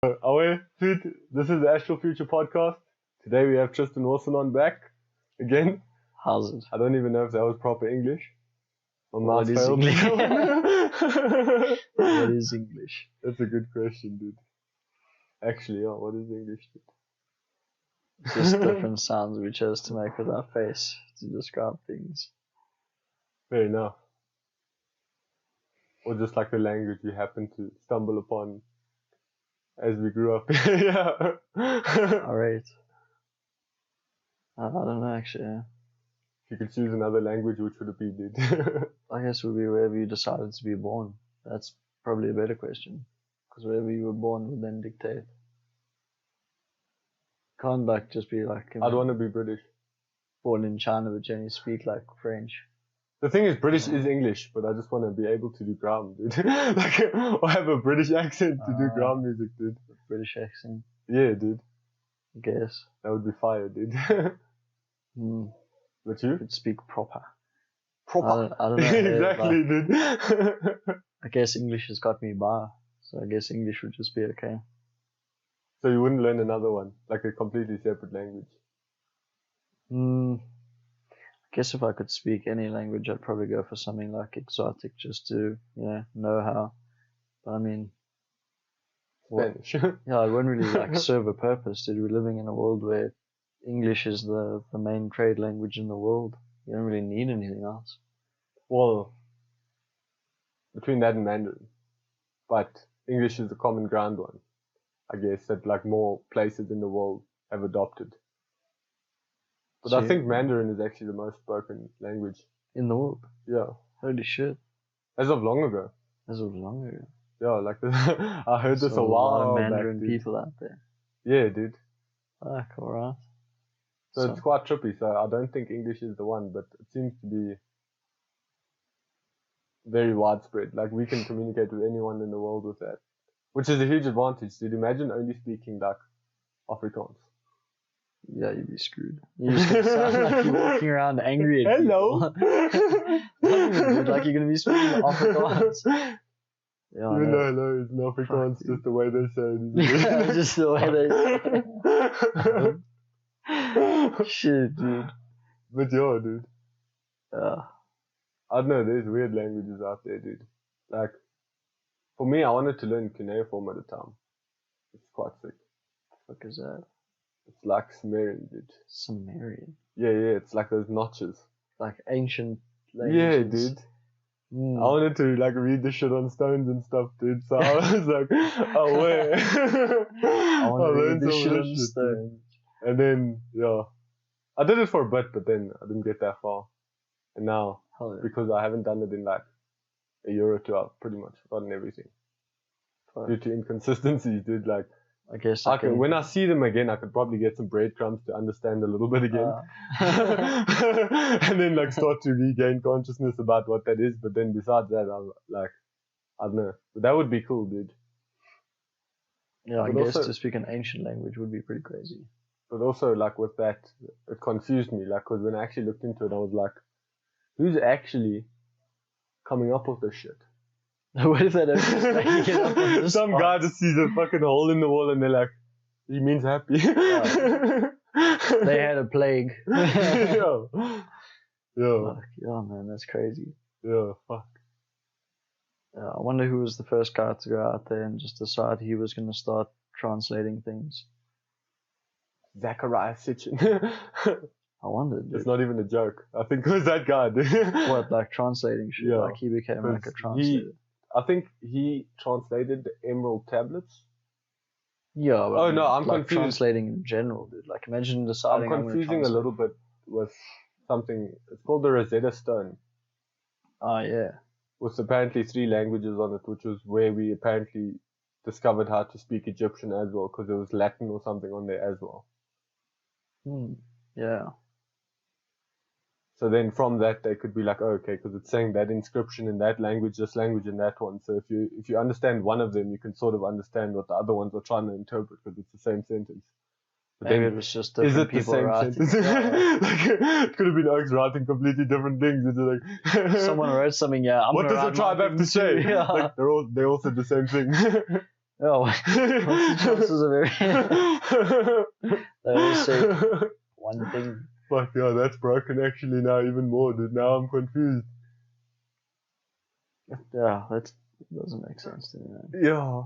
Dude, this is the Astral Future Podcast. Today we have Tristan Wilson on back again. How's it? I don't even know if that was proper English. What is English? What is English? That's a good question, dude. Actually, yeah, what is English, dude? It's just different sounds we chose to make with our face to describe things. Fair enough. Or just like the language we happen to stumble upon as we grew up. Yeah. Alright. I don't know actually. If you could choose another language, which would it be, dude? I guess it would be wherever you decided to be born. That's probably a better question. Because wherever you were born would then dictate. Can't like just be like I'd want to be British. born in China but you only speak like French. The thing is, British is English, but I just want to be able to do ground, dude. Like, or have a British accent to do ground music, dude. British accent. Yeah, dude. I guess. That would be fire, dude. But you? Could speak proper. Proper. I don't know. Exactly, dude. I guess English has got me by. So I guess English would just be okay. So you wouldn't learn another one, like a completely separate language? I guess if I could speak any language, I'd probably go for something like exotic, just to know how. But I mean, Spanish. yeah, it wouldn't really like serve a purpose. Dude, we're living in a world where English is the main trade language in the world. You don't really need anything else. Well, between that and Mandarin, but English is the common ground one, I guess, that like more places in the world have adopted. But I think Mandarin is actually the most spoken language. In the world? Yeah. Holy shit. As of long ago. As of long ago. Yeah, like I heard this So a while lot of back, Mandarin dude. people out there. Yeah, dude. Fuck, alright. So it's quite trippy. So I don't think English is the one, but it seems to be very widespread. Like we can communicate with anyone in the world with that, which is a huge advantage. Dude, imagine only speaking like Afrikaans. Yeah, you'd be screwed. You're just gonna sound like you're walking around angry at Hello. people. Like you're gonna be speaking Afrikaans. Yeah, Even though hello is in Afrikaans, Fuck, just the way they say it. yeah, just the way they say it. Shit, dude. But yeah, dude. Yeah. I don't know, there's weird languages out there, dude. Like, for me, I wanted to learn cuneiform at the time. It's quite sick. What the fuck is that? It's like Sumerian, dude. Sumerian. Yeah, it's like those notches. Like ancient Yeah, languages. dude. I wanted to like read the shit on stones and stuff, dude. So I was like, oh wait. I want to read this shit on stones. And then, yeah. I did it for a bit, but then I didn't get that far. And now, Hell yeah. because I haven't done it in like a year or two, I've pretty much forgotten everything. Fuck. Due to inconsistencies, dude. Like, I guess when I see them again, I could probably get some breadcrumbs to understand a little bit again. And then like start to regain consciousness about what that is. But then besides that, I'm like, I don't know. But that would be cool, dude. Yeah, I But guess also- to speak an ancient language would be pretty crazy. But also, like, with that, it confused me. Like, because when I actually looked into it, I was like, who's actually coming up with this shit? What if they don't just make it up on the Some spot? guy just sees a fucking hole in the wall and they're like, he means happy. They had a plague. Yeah. Yeah. Fuck, yeah, man, that's crazy. Yeah, fuck. Yeah, I wonder who was the first guy to go out there and just decide he was going to start translating things. Zachariah Sitchin. I wondered. It's Dude. not even a joke. I think it was that guy, dude. What, like translating shit? Yeah, Like he became like a because translator. I think he translated the Emerald Tablets. Yeah. But Oh, no, I'm like confused. translating in general, dude. Like imagine deciding. I'm confusing a little bit with something. It's called the Rosetta Stone, Oh yeah. with apparently 3 languages on it, which was where we apparently discovered how to speak Egyptian as well, because there was Latin or something on there as well. Yeah. So then from that they could be like, oh, okay, because it's saying that inscription in that language, this language in that one. So if you understand one of them, you can sort of understand what the other ones are trying to interpret, because it's the same sentence. But Maybe then, it was just is different it the people same writing. sentence? Yeah. Like, it could have been Oaks writing completely different things. It's like Someone wrote something. Yeah. I'm what gonna does the write tribe my have to thing too. say? Yeah. Like they all said the same thing. Oh, what's the chances of every? They always say one thing. Fuck yeah, that's broken actually now even more, dude. Now I'm confused. Yeah, that doesn't make sense to me, man. Yeah.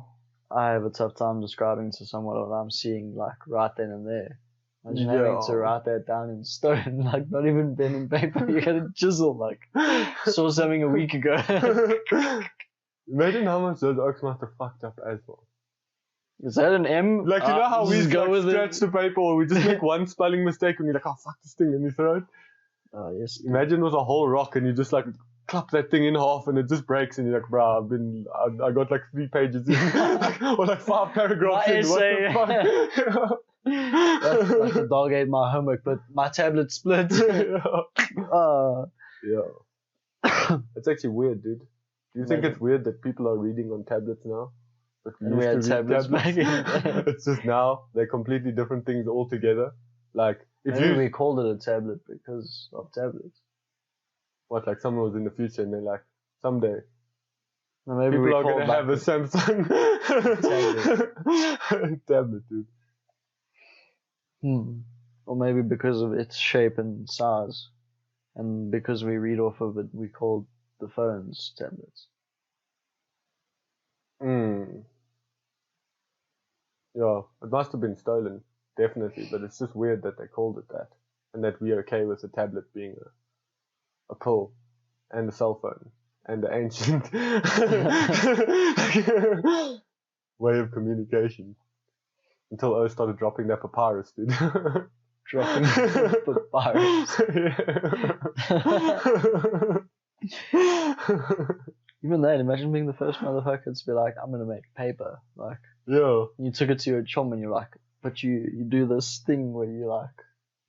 I have a tough time describing to someone what I'm seeing, like, right then and there. Imagine having to write that down in stone, like, not even pen and paper. You gotta chisel, like, saw something a week ago. Imagine how much those oaks must have fucked up as well. Is that an M? Like, you know how we just go like, with scratch it. the paper or we just make one spelling mistake and you're like, oh, fuck this thing, and you throw it? Oh, yes. Imagine it was a whole rock and you just, like, clap that thing in half and it just breaks and you're like, bruh, I got, like, 3 pages in. Or, like, 5 paragraphs My in. essay. What the fuck? That's like the dog ate my homework, but my tablet split. Yeah. It's actually weird, dude. Do you think it's weird that people are reading on tablets now? But And we had tablets back in the day. It's just now they're completely different things altogether. Like if Maybe you we called it a tablet because of tablets. what, like someone was in the future and they're like, someday Or maybe people we are called gonna have a Samsung tablet, dude. Or maybe because of its shape and size, and because we read off of it, we called the phones tablets. Yeah, it must have been stolen, definitely, but it's just weird that they called it that, and that we're okay with a tablet being a pill and a cell phone and the ancient way of communication. Until O started dropping that papyrus, dude. Dropping papyrus. Even then, imagine being the first motherfucker to be like, I'm gonna make paper. Like, yeah. You took it to your chum and you're like, but you do this thing where you like,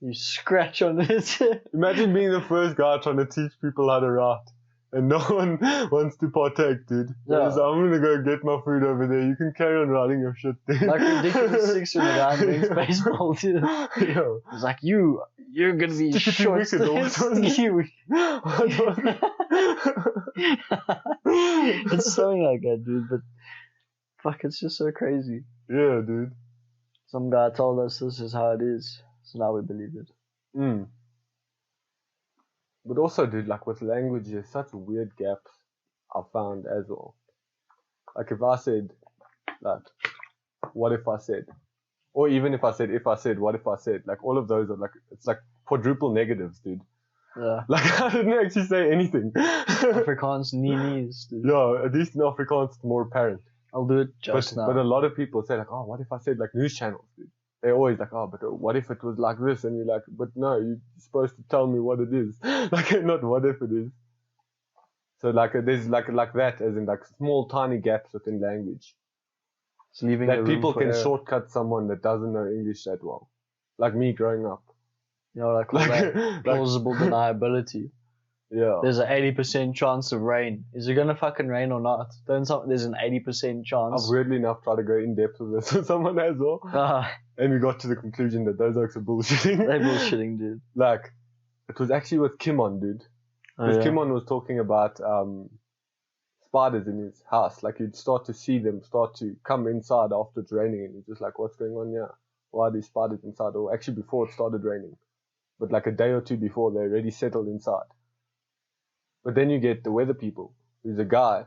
you scratch on it. Imagine being the first guy trying to teach people how to write. And no one wants to partake, dude. Yeah. So I'm gonna go get my food over there. You can carry on writing your shit, dude. Like ridiculous 6 when the guy invents baseball, dude. Yeah. It's like, you're gonna be short. Sticky wicked. It's something like that, dude. But fuck, it's just so crazy. Yeah, dude. Some guy told us this is how it is, so now we believe it. But also, dude, like with language, there's such weird gaps I found as well. Like if I said, like, what if I said? Or even if I said, what if I said? Like all of those are like, it's like quadruple negatives, dude. Yeah. Like I didn't actually say anything. Afrikaans, knees, dude. Yeah, at least in Afrikaans it's more apparent. I'll do it just now. But a lot of people say like, oh, what if I said like news channels, dude? They're always like, oh, but what if it was like this? And you're like, but no, you're supposed to tell me what it is. Like, not what if it is. So like, there's like that, as in like small tiny gaps within language. It's leaving that people can shortcut someone that doesn't know English that well. Like me growing up. You know, like that plausible deniability. Yeah. There's an 80% chance of rain. Is it gonna fucking rain or not? There's an 80% chance. I've weirdly enough tried to go in depth with this with someone as well. And we got to the conclusion that those oaks are bullshitting. They're bullshitting, dude. Like, it was actually with Kimon, dude. Because Kimon was talking about spiders in his house. Like, you'd start to see them start to come inside after it's raining, and you're just like, what's going on here? Why are these spiders inside? Or actually before it started raining. But like a day or two before, they already settled inside. But then you get the weather people, who's a guy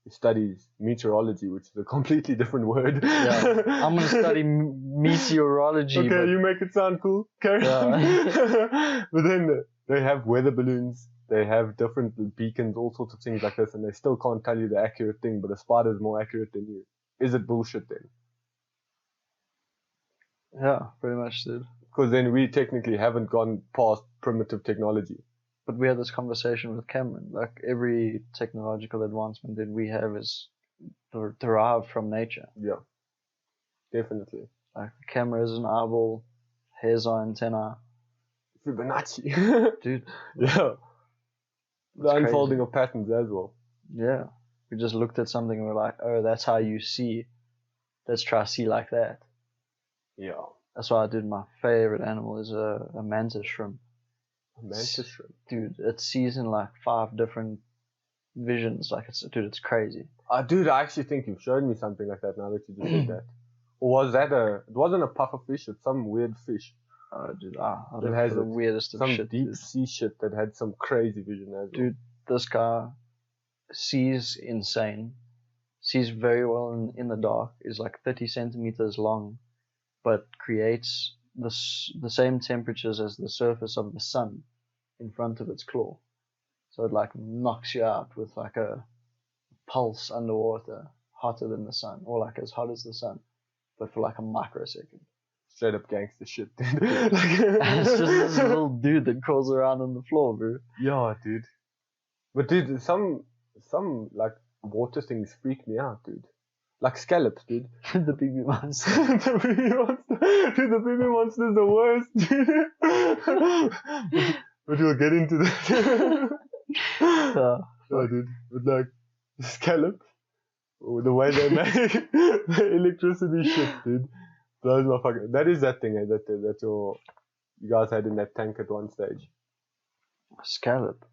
who studies meteorology, which is a completely different word. Yeah. I'm going to study meteorology. Okay, you make it sound cool. Carry on. But then they have weather balloons. They have different beacons, all sorts of things like this, and they still can't tell you the accurate thing, but a spider is more accurate than you. Is it bullshit then? Yeah, pretty much, dude. Because then we technically haven't gone past primitive technology. But we had this conversation with Cameron. Like, every technological advancement that we have is derived from nature. Yeah, definitely. Like, the camera is an eyeball, hair's our antenna. Fibonacci. Dude. Yeah. The That's unfolding crazy. of patterns as well. Yeah. We just looked at something and we're like, oh, that's how you see. Let's try see like that. Yeah. That's why, dude, my favorite animal is a mantis shrimp. A mantis shrimp. Dude, it sees in like 5 different visions. Like it's crazy. Dude, I actually think you've shown me something like that now that you just said that. Or was that it wasn't a puffer fish, it's some weird fish. Oh, dude, That that has has the it. weirdest of Some shit. deep Dude. sea shit that had some crazy vision as well. Dude, this guy sees insane. Sees very well in the dark. Is like 30 centimeters long, but creates the same temperatures as the surface of the sun in front of its claw. So it like knocks you out with like a pulse underwater, hotter than the sun, or like as hot as the sun, but for like a microsecond. Straight up gangster shit, dude. And it's just this little dude that crawls around on the floor, bro. Yeah, dude. But dude, some like water things freak me out, dude. Like scallops, dude. The PB monster. The baby monster. Dude, the baby monster's the worst, dude. But we'll get into that. Oh, dude. But like, scallops, the way they make the electricity shit, dude. Blows my fucking. That is that thing that you guys had in that tank at one stage. Scallop.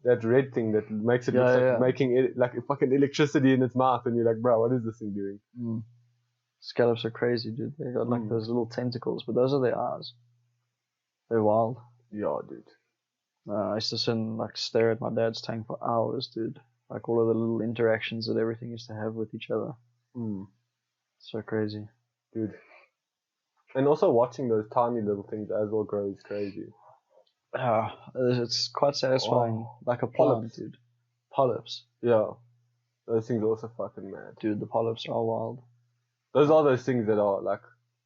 That red thing that makes it look like making it like fucking electricity in its mouth, and you're like, bro, what is this thing doing? Scallops are crazy, dude. They got like those little tentacles, but those are their eyes. They're wild. Yeah, dude. I used to sit and like stare at my dad's tank for hours, dude. Like all of the little interactions that everything used to have with each other. So crazy. Dude. And also watching those tiny little things as well grow is crazy. It's quite satisfying. Like a plant, dude. Polyps. Yeah. Those things are also fucking mad. Dude, the polyps are wild. Those are those things that are like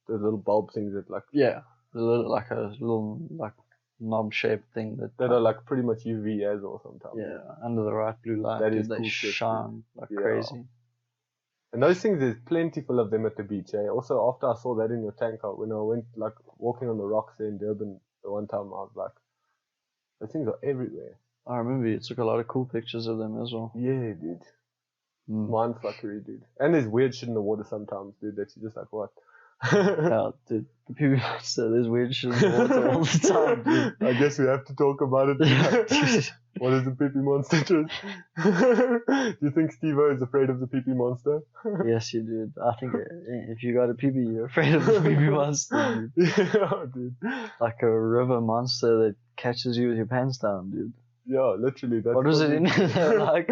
those little bulb things that like a little knob-shaped thing that are like pretty much UV as well sometimes. Yeah, under the right blue light, that dude, is they cool shit, shine like crazy. And those things, there's plentiful of them at the beach. Eh? Also, after I saw that in your tank, when I went like walking on the rocks there in Durban the one time, I was like, those things are everywhere. I remember you took a lot of cool pictures of them as well. Yeah, dude. Mindfuckery, dude. And there's weird shit in the water sometimes, dude, that you're just like, what? Yeah, dude. The PB monster, there's weird shit in the water all the time, dude. I guess we have to talk about it. Yeah. What is the PP monster? Do you think Steve-O is afraid of the PP monster? Yes, you did. I think if you got a PB, you're afraid of the PB monster, dude. Yeah, dude. Like a river monster that catches you with your pants down, dude. Yeah, literally. That's what was it in there? Like,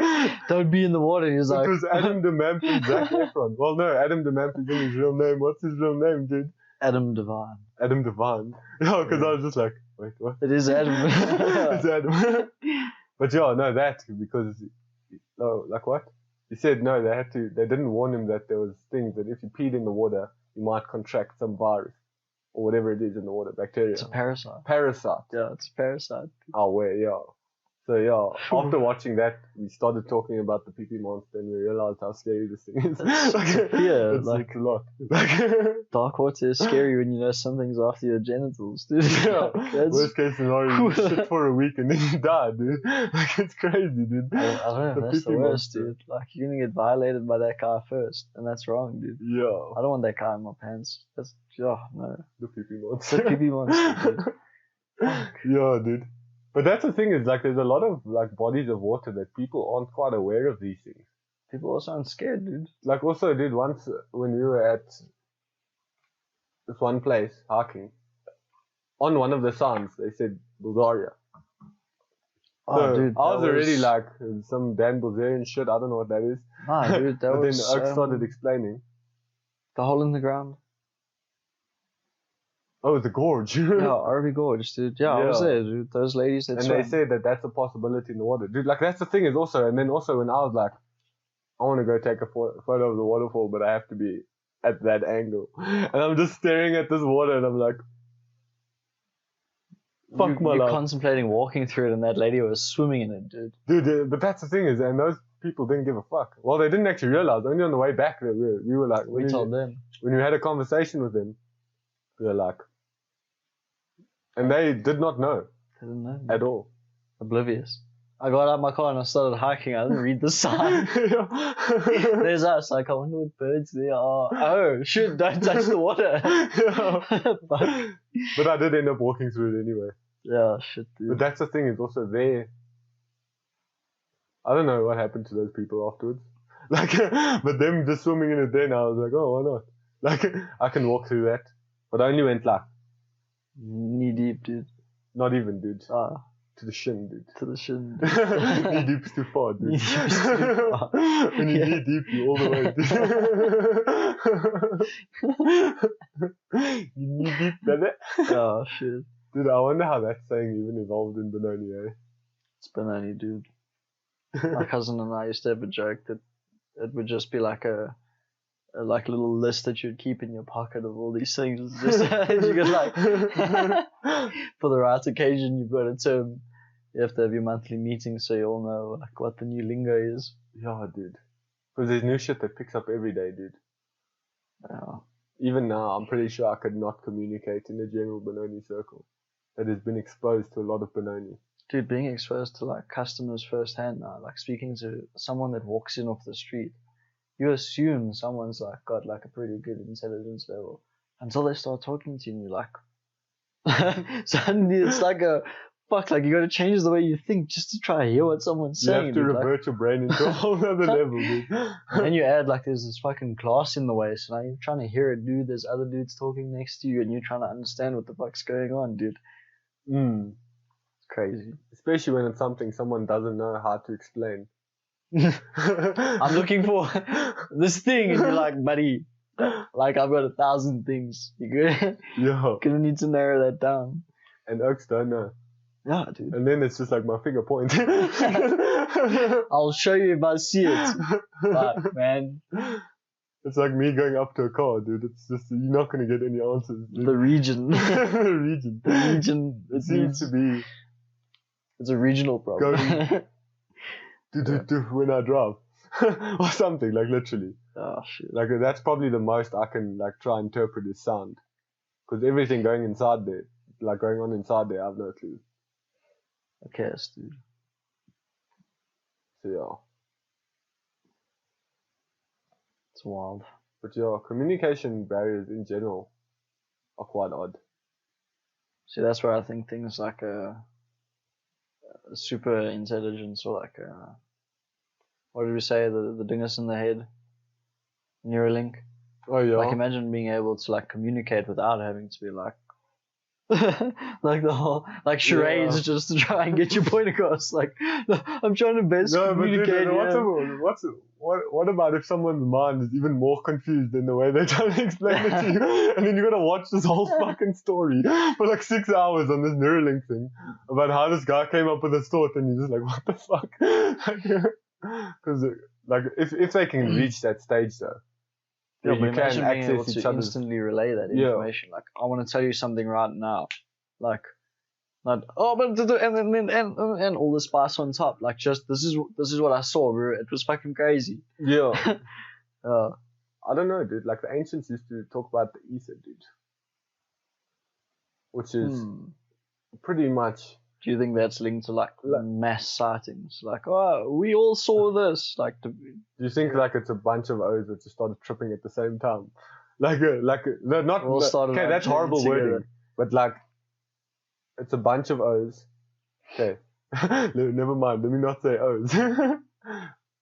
don't be in the water. He's like, it was Adam DeMamp and Zac Efron. Well, no, Adam DeMamp is in his real name. What's his real name, dude? Adam Devine. Adam Devine. Yeah, because I was just like, wait, what? It is Adam. It's Adam. But yeah, no, that because, like what? He said no. They didn't warn him that there was things that if you peed in the water, you might contract some virus or whatever it is in the water, bacteria. It's a parasite. Parasite. Yeah, it's a parasite. Oh, wait, yeah. So yeah, after watching that, we started talking about the PP monster, and we realized how scary this thing is. It's a lot. Dark water is scary when you know something's after your genitals, dude. Yeah. Worst case scenario, you shit for a week and then you die, dude. Like it's crazy, dude. I don't know. That's the worst, dude. Like you're gonna get violated by that guy first, and that's wrong, dude. Yeah. I don't want that guy in my pants. That's no. The PP monster. The PP monster, dude. Fuck. Yeah, dude. But that's the thing is, like, there's a lot of, like, bodies of water that people aren't quite aware of these things. People also aren't scared, dude. Like, also, dude, once when we were at this one place, hiking, on one of the signs, they said Bulgaria. Oh, so dude. I was already like, some Dan Bulgarian shit, I don't know what that is. Nah, dude, that but was... then Oak started explaining. The hole in the ground. Oh, the gorge. Yeah, RV Gorge, dude. Yeah, I was there, dude. Those ladies that swam. They say that that's a possibility in the water. Dude, like, that's the thing is also, and then also when I was like, I want to go take a photo of the waterfall, but I have to be at that angle. And I'm just staring at this water and I'm like, fuck my life. You're contemplating walking through it and that lady was swimming in it, dude. Dude, but that's the thing is, and those people didn't give a fuck. Well, they didn't actually realize. Only on the way back, we were like, we told them. When we had a conversation with them, we were like, and they did not know. They didn't know. At all. Oblivious. I got out of my car and I started hiking. I didn't read the sign. There's us. Like, I wonder what birds there are. Oh, shit, don't touch the water. But I did end up walking through it anyway. Yeah, shit, dude. But that's the thing, is also there. I don't know what happened to those people afterwards. Like, but them just swimming in it then, I was like, oh, why not? Like, I can walk through that. But I only went like, Knee deep, dude. not even, dude. Ah, To the shin, dude. to the shin. Knee deep's too far, dude. Knee deep is too far. When you Yeah. knee deep, you all the way, dude. You knee deep, brother. Oh, shit. Dude, I wonder how that saying even evolved in Benoni, eh? It's Benoni, dude. My cousin and I used to have a joke that it would just be like a like little list that you'd keep in your pocket of all these things. Just you get like for the right occasion, you've got a term. You have to have your monthly meeting so you all know like what the new lingo is. Yeah, dude. Because there's new shit that picks up every day, dude. Yeah. Even now, I'm pretty sure I could not communicate in a general Benoni circle that has been exposed to a lot of Benoni. Dude, being exposed to like customers firsthand now, like speaking to someone that walks in off the street, you assume someone's like got like a pretty good intelligence level until they start talking to you and you're like suddenly it's like a fuck, like you gotta change the way you think just to try to hear what someone's You saying. have to dude, like, revert your brain into a whole other level, dude. and then you add like there's this fucking glass in the way, so now you're trying to hear it, dude. There's other dudes talking next to you and you're trying to understand what the fuck's going on, dude. Mm. It's crazy. Especially when it's something someone doesn't know how to explain. I'm looking for this thing, and you're like, buddy, like I've got 1,000 things. You're Yeah. gonna need to narrow that down. And Oaks don't know. Yeah, dude. And then it's just like my finger point. I'll show you if I see it. Fuck, man. It's like me going up to a car, dude. It's just, you're not going to get any answers. Dude. The region. The region. The region. It seems to be It's a regional problem. when I drive. Or something, like literally. Oh, shit. Like that's probably the most I can like try and interpret is sound. Because everything going inside there, like going on inside there, I have no clue. Okay, dude. So yeah. It's wild. But yeah, communication barriers in general are quite odd. See, that's where I think things like a super intelligence or like what did we say, the dingus in the head, Neuralink. Oh yeah. Like imagine being able to like communicate without having to be like like the whole like charades just to try and get your point across. Like I'm trying to best communicate. What about if someone's mind is even more confused than the way they're trying to explain it to you, and then you gotta watch this whole fucking story for like 6 hours on this Neuralink thing about how this guy came up with this thought, and you're just like, what the fuck? Because like if they can reach that stage though. Yeah, you but can imagine being able access each to other's. instantly relay that information. Like, I want to tell you something right now. Like, not and all the spice on top. Like, just this is what I saw, bro. It was fucking crazy. Yeah. I don't know, dude. Like the ancients used to talk about the ether, dude, which is pretty much. Do you think that's linked to like mass sightings? Like, oh, we all saw this. Like, do you think like it's a bunch of O's that just started tripping at the same time? Okay, that's horrible wording, but like, it's a bunch of O's. Okay, never mind. Let me not say O's.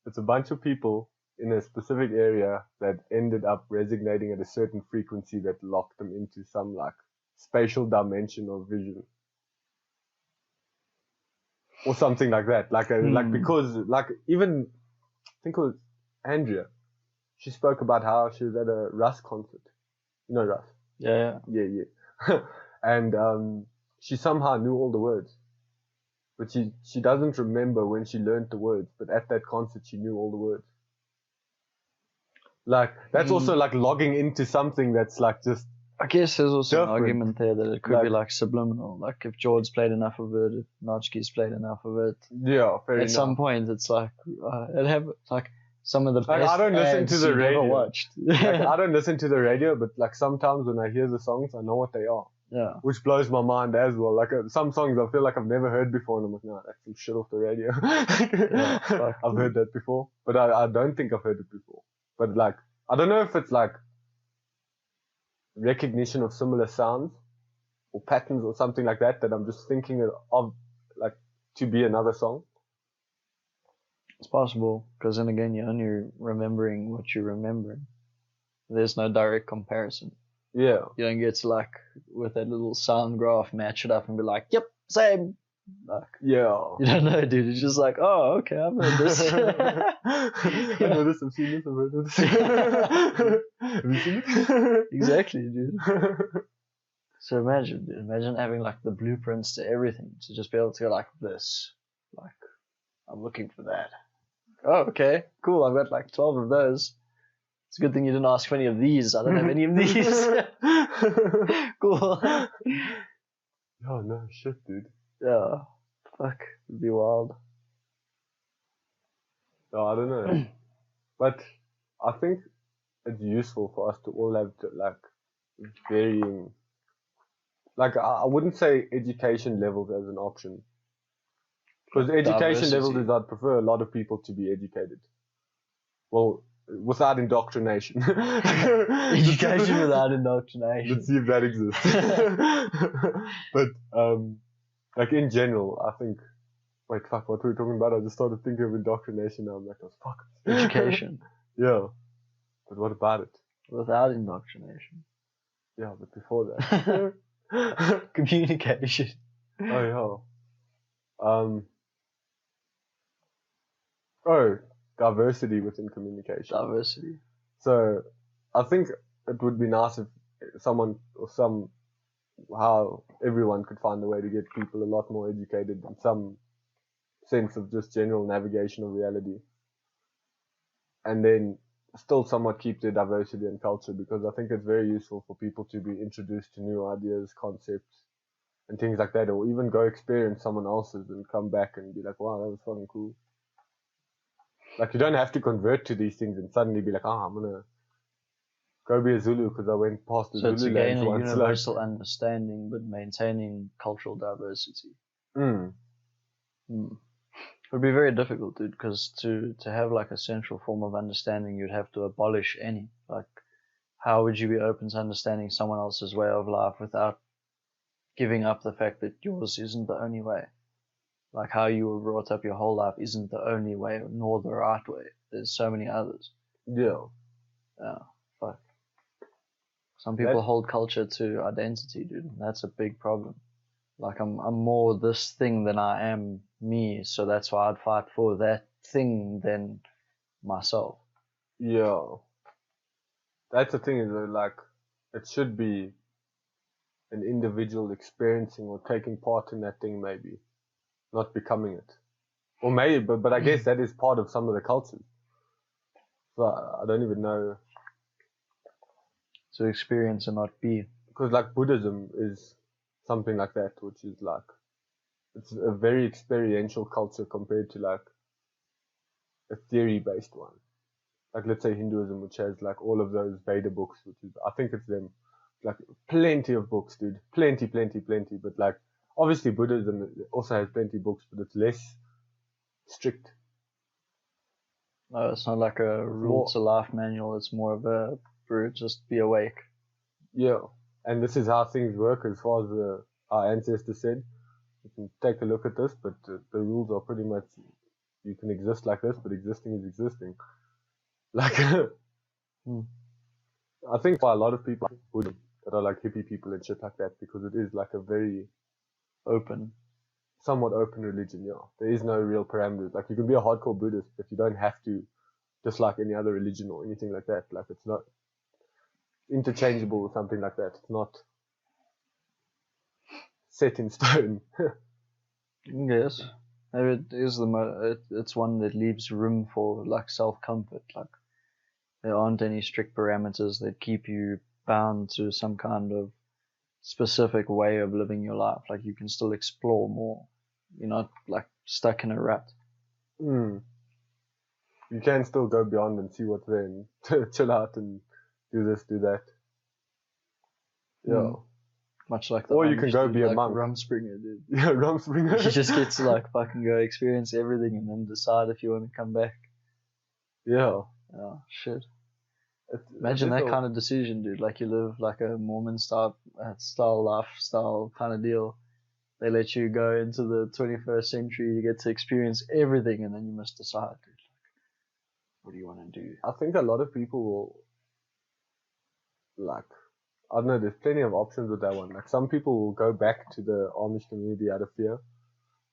It's a bunch of people in a specific area that ended up resonating at a certain frequency that locked them into some like spatial dimension of vision. Or something like that, like because like even I think it was Andrea, she spoke about how she was at a Russ concert, you know Russ? Yeah. And she somehow knew all the words, but she doesn't remember when she learned the words, but at that concert she knew all the words. Like that's also like logging into something that's like just. I guess there's also different. an argument there that it could be like subliminal. Like if George's played enough of it, if Notchki's played enough of it. Yeah, fair enough. At some point, it's like it have like some of the like, best I don't listen ads to the you've radio. ever watched. Like, I don't listen to the radio, but like sometimes when I hear the songs, I know what they are. Yeah. Which blows my mind as well. Like some songs I feel like I've never heard before, and I'm like, no, that's some shit off the radio. I've heard that before, but I don't think I've heard it before. But like, I don't know if it's like recognition of similar sounds or patterns or something like that I'm just thinking of like to be another song. It's possible, because then again, you're only remembering what you're remembering. There's no direct comparison. Yeah. You don't get to, like, with that little sound graph, match it up and be like, yep, same. Like, Yeah. you don't know, dude. It's just like, oh, okay, I've heard this. I know this, I've seen this, I've heard this. Have you seen it? Exactly, dude. So imagine, dude, imagine having, like, the blueprints to everything, to just be able to go like this. Like, I'm looking for that. Oh, okay, cool, I've got like 12 of those. It's a good thing you didn't ask for any of these. I don't have any of these. Cool. Oh no, shit, dude. Yeah, fuck, it'd be wild. No, I don't know. But I think it's useful for us to all have like varying. Like I wouldn't say education levels as an option, because education levels is I'd prefer a lot of people to be educated. Well, without indoctrination. Education without indoctrination. Let's see if that exists. But like in general, I think. Wait, fuck, what were we talking about? I just started thinking of indoctrination now. I'm like, oh, fuck. Education. Yeah. But what about it? Without indoctrination. Yeah, but before that. Communication. Oh, yeah. Oh, diversity within communication. Diversity. So, I think it would be nice if someone or how everyone could find a way to get people a lot more educated in some sense of just general navigation of reality, and then still somewhat keep their diversity and culture, because I think it's very useful for people to be introduced to new ideas, concepts, and things like that, or even go experience someone else's and come back and be like, wow, that was fucking cool. Like, you don't have to convert to these things and suddenly be like, I'm gonna go be a Zulu because I went past the Zulu lands once. So to gain a universal understanding, but maintaining cultural diversity. It would be very difficult, dude, because to have like a central form of understanding, you'd have to abolish any. Like, how would you be open to understanding someone else's way of life without giving up the fact that yours isn't the only way? Like, how you were brought up your whole life isn't the only way, nor the right way. There's so many others. Yeah. Yeah, fuck. Some people hold culture to identity, dude. That's a big problem. Like, I'm more this thing than I am me, so that's why I'd fight for that thing than myself. Yeah. That's the thing, is that, like, it should be an individual experiencing or taking part in that thing, maybe, not becoming it. Or maybe, but I guess that is part of some of the cultures. So I don't even know. To experience and not be. Because, like, Buddhism is something like that, which is like, it's a very experiential culture compared to like a theory-based one. Like, let's say Hinduism, which has like all of those Veda books, which is, I think it's them, like plenty of books, dude, plenty. But like, obviously Buddhism also has plenty of books, but it's less strict. No, it's not like a rule to life manual. It's more of a just be awake. Yeah, and this is how things work as far as our ancestors said. You can take a look at this, but the rules are pretty much, you can exist like this, but existing is existing. Like, I think by a lot of people that are like hippie people and shit like that, because it is like a very somewhat open religion, yeah. There is no real parameters. Like, you can be a hardcore Buddhist, but you don't have to, just like any other religion or anything like that. Like, it's not interchangeable or something like that. It's not set in stone. Yes. It is it's one that leaves room for like self-comfort. Like, there aren't any strict parameters that keep you bound to some kind of specific way of living your life. Like, you can still explore more. You're not like stuck in a rut. You can still go beyond and see what's there and chill out and do this, do that. Yeah. Much like the or you can go be a monk. Rumspringa, dude. Yeah, Rumspringa. You just get to like fucking go experience everything and then decide if you want to come back. Yeah. Oh, shit. Imagine that kind of decision, dude. Like, you live like a Mormon style lifestyle kind of deal, They let you go into the 21st century. You get to experience everything, and then you must decide, what do you want to do? I think a lot of people will, like, I don't know, there's plenty of options with that one. Like, some people will go back to the Amish community out of fear.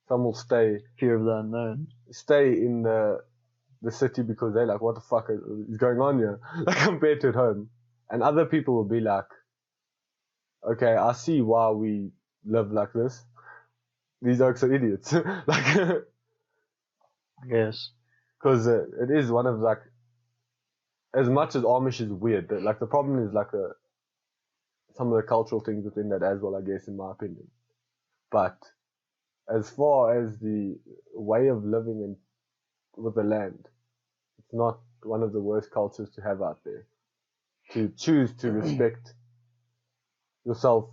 Some will stay Fear of the unknown. in the city because they're like, what the fuck is going on here? Like, compared to at home. And other people will be like, okay, I see why we live like this. These oaks are idiots. Like, I guess. because it is one of, like, as much as Amish is weird, like, the problem is, like, some of the cultural things within that as well, I guess, in my opinion. But as far as the way of living and with the land, it's not one of the worst cultures to have out there. To choose to respect yourself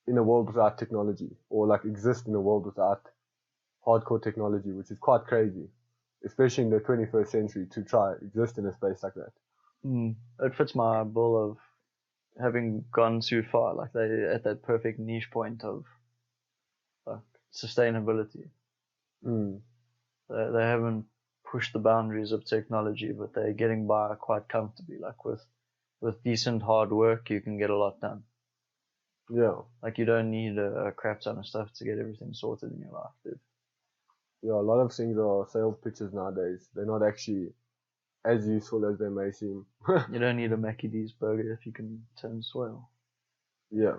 in a world without technology, or like exist in a world without hardcore technology, which is quite crazy, especially in the 21st century, to try exist in a space like that. It fits my bill of having gone too far, like they at that perfect niche point of like sustainability. They haven't pushed the boundaries of technology, but they're getting by quite comfortably. Like with decent hard work, you can get a lot done. Yeah. Like you don't need a crap ton of stuff to get everything sorted in your life, dude. Yeah, a lot of things are sales pitches nowadays. They're not actually as useful as they may seem. You don't need a Mackie D's burger if you can turn soil. Yeah.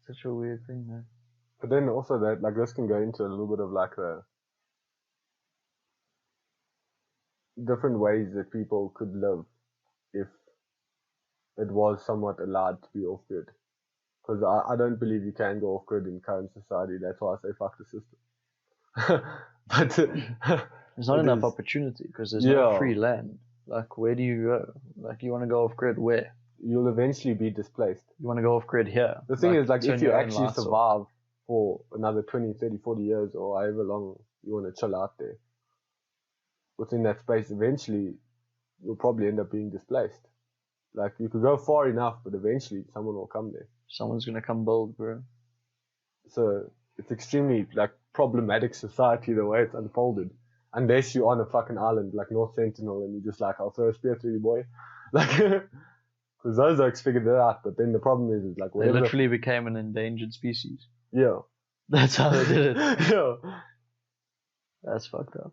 Such a weird thing, man. But then also that, like, this can go into a little bit of like the different ways that people could live if it was somewhat allowed to be off-grid. Because I don't believe you can go off-grid in current society. That's why I say fuck the system. But there's not enough opportunity because there's no free land. Like, where do you go? Like, you want to go off-grid where? You'll eventually be displaced. You want to go off-grid here. The thing is, like, if you actually survive for another 20, 30, 40 years or however long you want to chill out there, within that space, eventually you'll probably end up being displaced. Like, you could go far enough, but eventually someone will come there. Someone's going to come build, bro. So it's extremely, like, problematic society the way it's unfolded. Unless you're on a fucking island like North Sentinel and you're just like, I'll throw a spear through you, boy. Like, because those oaks figured it out. But then the problem is like, they literally became an endangered species. Yeah. That's how they did it. Yeah. That's fucked up.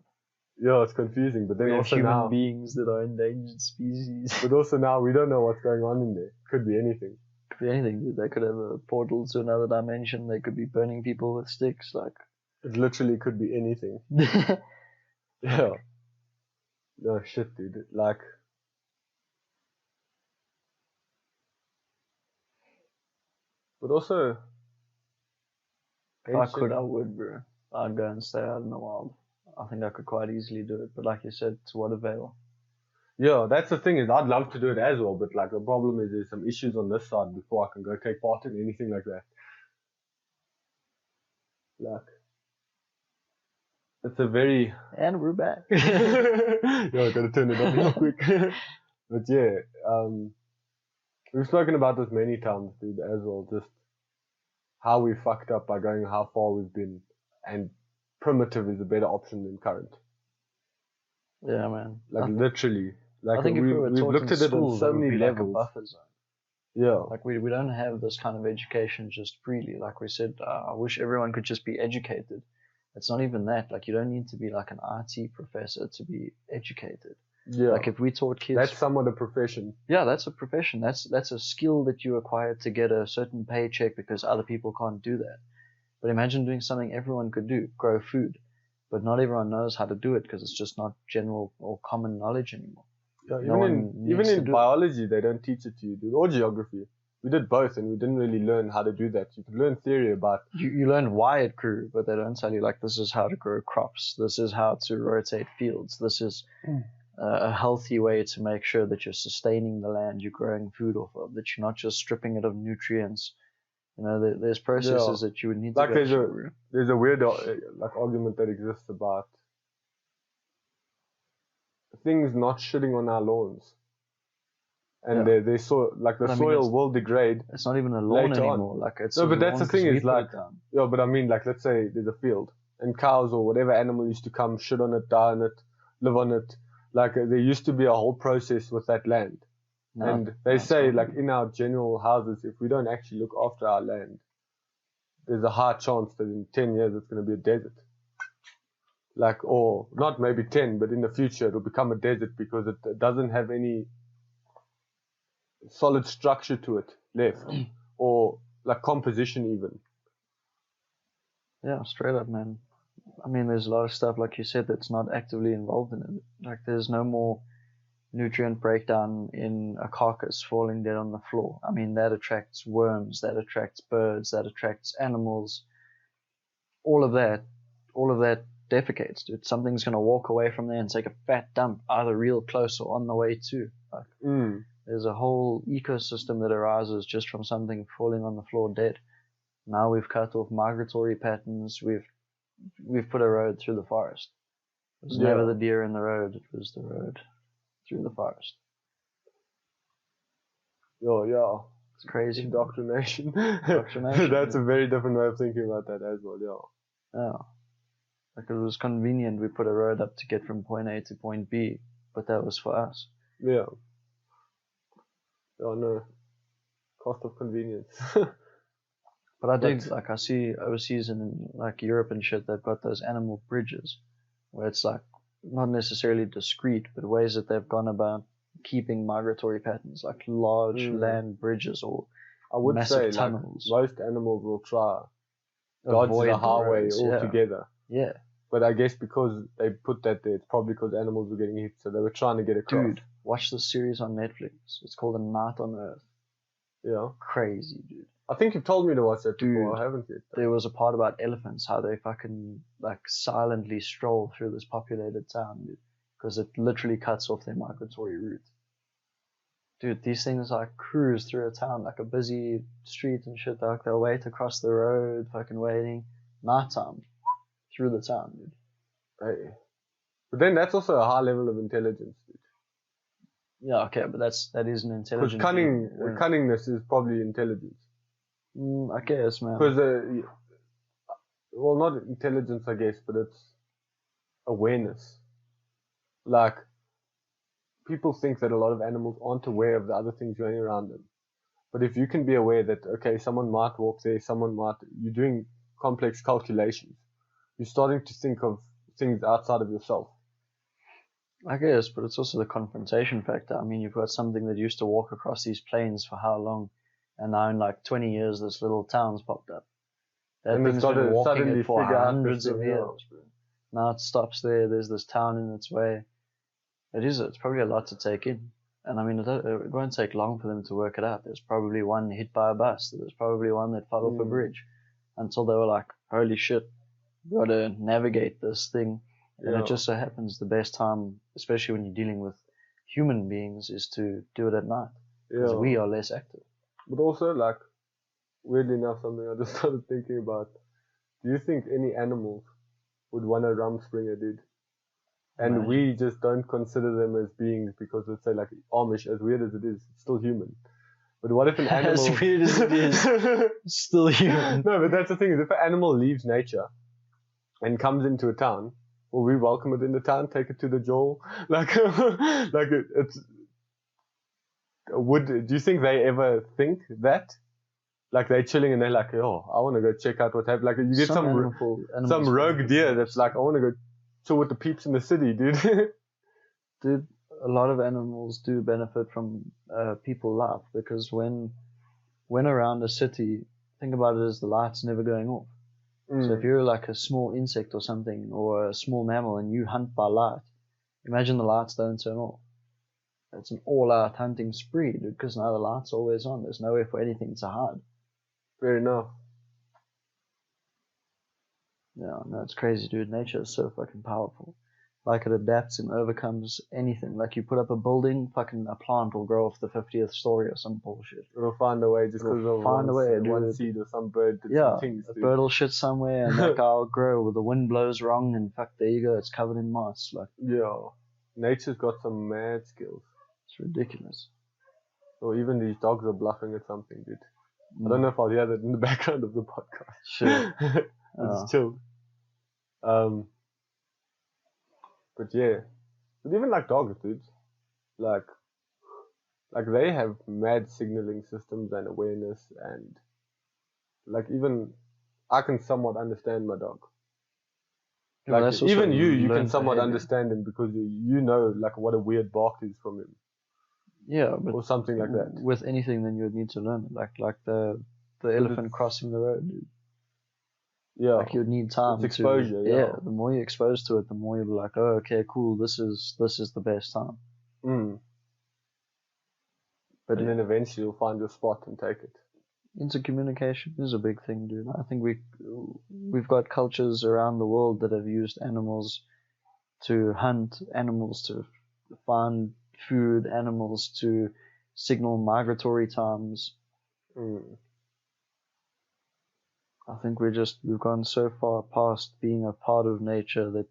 Yeah, it's confusing. But then we also have human now, beings that are endangered species. But also now we don't know what's going on in there. Could be anything. Could be anything, dude. They could have a portal to another dimension. They could be burning people with sticks. Like, it literally could be anything. Yeah. No shit, dude. Like, but also, if I could, I would, bro. I'd go and stay out in the wild. I think I could quite easily do it, but like you said, to what avail? Yeah, that's the thing is, I'd love to do it as well, but like the problem is there's some issues on this side before I can go take part in anything like that. Like, it's a very... And we're back. Yeah, I gotta turn it off real quick. But yeah, we've spoken about this many times, dude, as well, just how we fucked up by going how far we've been, and primitive is a better option than current. Yeah, man. Like, literally. Like, I think if we were we've looked at it on so many levels. Like a buffer zone. Yeah. Like, we don't have this kind of education just freely. Like we said, I wish everyone could just be educated. It's not even that. Like, you don't need to be like an IT professor to be educated. Yeah. Like, if we taught kids... That's somewhat a profession. Yeah, that's a profession. That's a skill that you acquire to get a certain paycheck because other people can't do that. But imagine doing something everyone could do, grow food. But not everyone knows how to do it because it's just not general or common knowledge anymore. Yeah, even in biology, they don't teach it to you, dude, or geography. We did both, and we didn't really learn how to do that. You could learn theory about... You learn why it grew, but they don't tell you, like, this is how to grow crops. This is how to rotate fields. This is a healthy way to make sure that you're sustaining the land you're growing food off of, that you're not just stripping it of nutrients. You know, there's processes that you would need to go through. There's a weird like argument that exists about things not shitting on our lawns and Yeah. they soil, like the But I mean, soil it's- will degrade. It's not even a lawn Later on. anymore. Like it's No, a but that's the lawn thing 'cause we is, put it like, down. Yeah, but I mean, like, let's say there's a field, and cows or whatever animal used to come, shit on it, die on it, live on it. Like, there used to be a whole process with that land. No, And they it's say, not. like, in our general houses, if we don't actually look after our land, there's a high chance that in 10 years it's going to be a desert. Like, or not maybe 10, but in the future it'll become a desert because it doesn't have any solid structure to it left, or like composition even. Yeah, straight up, man. I mean, there's a lot of stuff, like you said, that's not actively involved in it. Like, there's no more nutrient breakdown in a carcass falling dead on the floor. I mean, that attracts worms, that attracts birds, that attracts animals. All of that defecates, dude. Something's gonna walk away from there and take a fat dump, either real close or on the way too. Like, there's a whole ecosystem that arises just from something falling on the floor dead. Now we've cut off migratory patterns. We've put a road through the forest. It was never the deer in the road. It was the road through the forest. Yeah. It's crazy. Indoctrination. Indoctrination. That's a very different way of thinking about that as well, yeah. Yeah. Like, it was convenient. We put a road up to get from point A to point B, but that was for us. Yeah. Oh no. Cost of convenience. But I dig, like, I see overseas in, like, Europe and shit, they've got those animal bridges where it's, like, not necessarily discreet, but ways that they've gone about keeping migratory patterns, like large land bridges or I would massive say, tunnels. like, most animals will try dodge Avoid the the highway roads, altogether. Yeah. But I guess because they put that there, it's probably because animals were getting hit, so they were trying to get across. Dude, watch this series on Netflix. It's called A Night on Earth. Yeah. Crazy, dude. I think you've told me to watch that before. Dude, I haven't yet. There was a part about elephants, how they fucking, like, silently stroll through this populated town, dude, because it literally cuts off their migratory route. Dude, these things, like, cruise through a town, like a busy street and shit. Like, they'll wait across the road, fucking waiting. Nighttime, through the town, dude. Hey. But then that's also a high level of intelligence, dude. Yeah, okay, but that is an intelligent. Because cunningness is probably intelligence. I guess, man. Because, well, not intelligence, I guess, but it's awareness. Like, people think that a lot of animals aren't aware of the other things going around them. But if you can be aware that, okay, someone might walk there, you're doing complex calculations. You're starting to think of things outside of yourself. I guess, but it's also the confrontation factor. I mean, you've got something that used to walk across these plains for how long? And now in like 20 years, this little town's popped up. That thing's been walking it for hundreds of years, bro. Now it stops there. There's this town in its way. It's probably a lot to take in. And I mean, it won't take long for them to work it out. There's probably one hit by a bus. There's probably one that fell off a bridge. Until they were like, holy shit, we've got to navigate this thing. And it just so happens the best time, especially when you're dealing with human beings, is to do it at night. Because we are less active. But also, like, weirdly enough, something I just started thinking about. Do you think any animals would want a Rumspringa, dude? And we just don't consider them as beings because, let's say, like Amish, as weird as it is, it's still human. But what if an animal... As weird as it is, still human. No, but that's the thing, is if an animal leaves nature and comes into a town, will we welcome it in the town, take it to the jaw? Like, do you think they ever think that? Like, they're chilling and they're like, oh, I want to go check out what's happening. Like, you get some rogue deer that's like, I want to go chill with the peeps in the city, dude. Dude, a lot of animals do benefit from people life, because when around a city, think about it as the light's never going off. So if you're like a small insect or something, or a small mammal, and you hunt by light, imagine the lights don't turn off. It's an all-out hunting spree, dude, because now the light's always on. There's nowhere for anything to hide. Fair enough. Yeah, no, it's crazy, dude. Nature is so fucking powerful. Like, it adapts and overcomes anything. Like, you put up a building, fucking a plant will grow off the 50th story or some bullshit. It'll find a way just because of one seed or some bird did some things. A bird will shit somewhere and that guy will grow, or the wind blows wrong and fuck, there you go, it's covered in moss. Like, yeah, nature's got some mad skills. It's ridiculous. Or even these dogs are bluffing at something, dude. I Mm. don't know if I'll hear that in the background of the podcast. Sure. It's chill. But yeah. But even like dogs, dude. Like they have mad signaling systems and awareness, and like even I can somewhat understand my dog. Yeah, but Like that's also even you can learned somewhat behavior. understand him because you know like what a weird bark is from him Yeah, but or something like that. with anything, then you would need to learn it. Like the elephant crossing the road. Dude. Yeah, Like you'd need time it's exposure. Yeah. The more you're exposed to it, the more you'll be like, oh, okay, cool. This is the best time. But then eventually you'll find your spot and take it. Intercommunication is a big thing, dude. I think we've got cultures around the world that have used animals to hunt, animals to find food, animals to signal migratory times. I think we've gone so far past being a part of nature that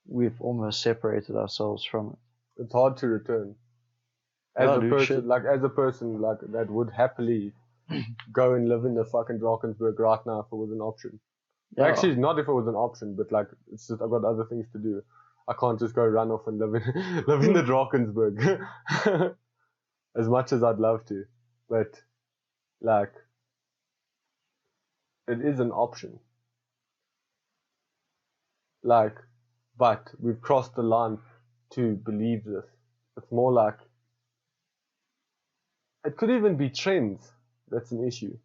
we've almost separated ourselves from it. It's hard to return. As a person that would happily go and live in the fucking Drakensberg right now if it was an option. Yeah. Actually, not if it was an option, but like it's just I've got other things to do. I can't just go run off and live in the Drakensberg. As much as I'd love to, but like it is an option. Like, but we've crossed the line to believe this. It's more like it could even be trends. That's an issue.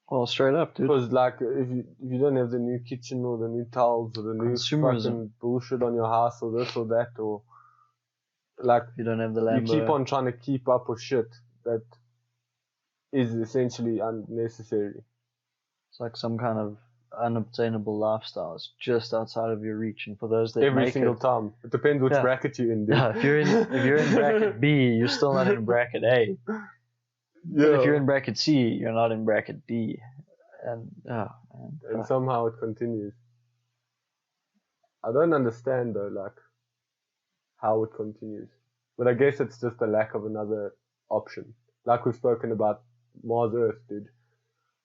Well, straight up, dude. Because like if you don't have the new kitchen or the new tiles or the new fucking bullshit on your house or this or that or like you don't have the Lambo. You keep on trying to keep up with shit that is essentially unnecessary. It's like some kind of unobtainable lifestyle. It's just outside of your reach, and for those that every single time, it depends which bracket you're in. Dude. Yeah, if you're in bracket B, you're still not in bracket A. Yeah. But if you're in bracket C, you're not in bracket D, and somehow it continues. I don't understand though, like how it continues, but I guess it's just the lack of another option. Like we've spoken about Mars Earth, dude.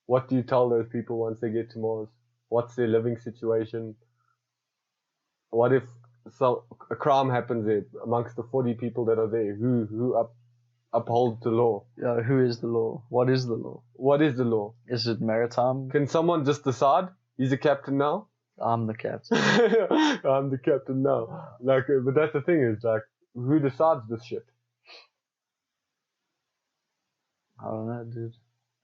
What do you tell those people once they get to Mars? What's their living situation? What if a crime happens there amongst the 40 people that are there? Who upholds the law? Yeah, who is the law? What is the law? What is the law? Is it maritime? Can someone just decide? He's a captain now? I'm the captain. I'm the captain now. Like, but that's the thing is, like, who decides this shit? I don't know, dude.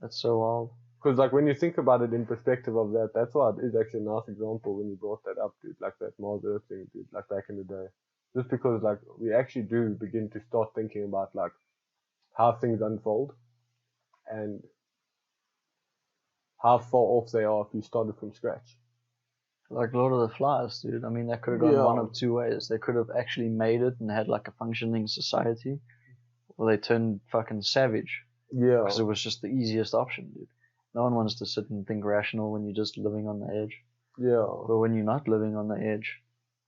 That's so wild. Because, like, when you think about it in perspective of that, that's why it is actually a nice example when you brought that up, dude. Like that Mars Earth thing, dude. Like back in the day. Just because, like, we actually do begin to start thinking about, like, how things unfold and how far off they are if you started from scratch. Like Lord of the Flies, dude. I mean, that could have gone one of two ways. They could have actually made it and had, like, a functioning society, or they turned fucking savage. Yeah. Because it was just the easiest option, dude. No one wants to sit and think rational when you're just living on the edge. Yeah. But when you're not living on the edge,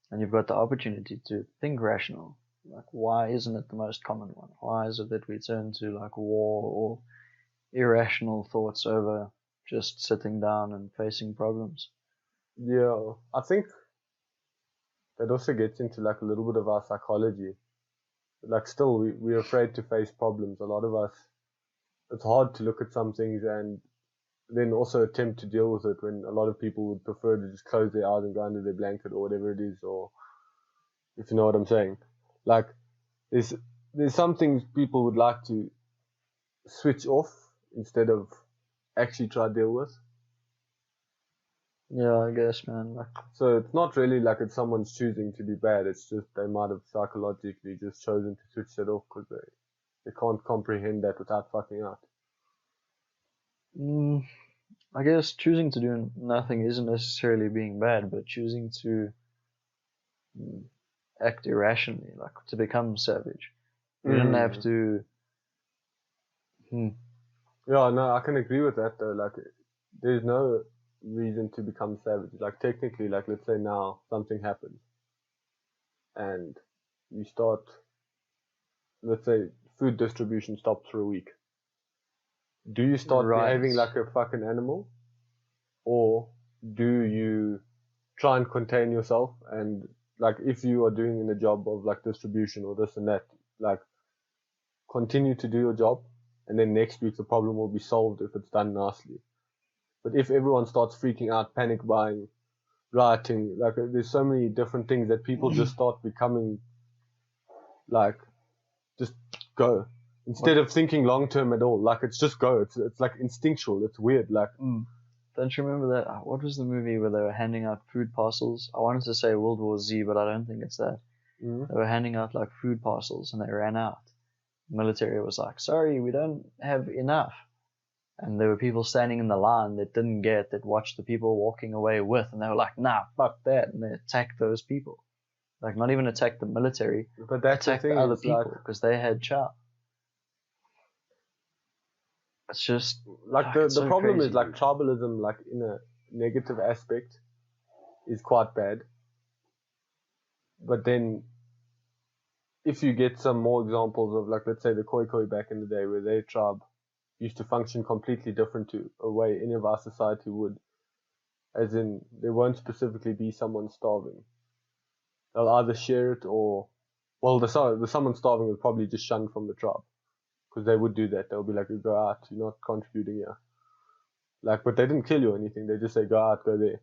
and you've got the opportunity to think rational, like, why isn't it the most common one? Why is it that we turn to, like, war or irrational thoughts over just sitting down and facing problems? Yeah. I think that also gets into, like, a little bit of our psychology. Like, still, we're afraid to face problems. A lot of us, it's hard to look at some things and then also attempt to deal with it when a lot of people would prefer to just close their eyes and go under their blanket or whatever it is, or if you know what I'm saying. Like, there's some things people would like to switch off instead of actually try to deal with. Yeah, I guess, man. Like, so it's not really like it's someone's choosing to be bad. It's just they might have psychologically just chosen to switch that off because they can't comprehend that without fucking out. I guess choosing to do nothing isn't necessarily being bad, but choosing to act irrationally, like to become savage. You don't have to. Yeah, no, I can agree with that though. Like, there's no reason to become savage. Like, technically, like, let's say now something happens and you start, let's say, food distribution stops for a week. Do you start behaving like a fucking animal? Or do you try and contain yourself and like if you are doing in a job of like distribution or this and that, like continue to do your job and then next week the problem will be solved if it's done nicely. But if everyone starts freaking out, panic buying, rioting, like there's so many different things that people just start becoming like just go instead of thinking long term at all. Like it's just go. It's like instinctual. It's weird. Like don't you remember that? What was the movie where they were handing out food parcels? I wanted to say World War Z, but I don't think it's that. They were handing out like food parcels and they ran out. The military was like, sorry, we don't have enough. And there were people standing in the line that didn't get, that watched the people walking away with, and they were like, nah, fuck that. And they attacked those people. Like, not even attacked the military, but that's attacked the the thing, other people because they had chow. It's just like the problem is like tribalism, like in a negative aspect, is quite bad. But then, if you get some more examples of like, let's say the Khoikhoi back in the day, where their tribe used to function completely different to a way any of our society would, as in there won't specifically be someone starving. They'll either share it or, well, the someone starving will probably just shun from the tribe. Because they would do that. They'll be like, you go out, you're not contributing here. Like, but they didn't kill you or anything. They just say, go out, go there.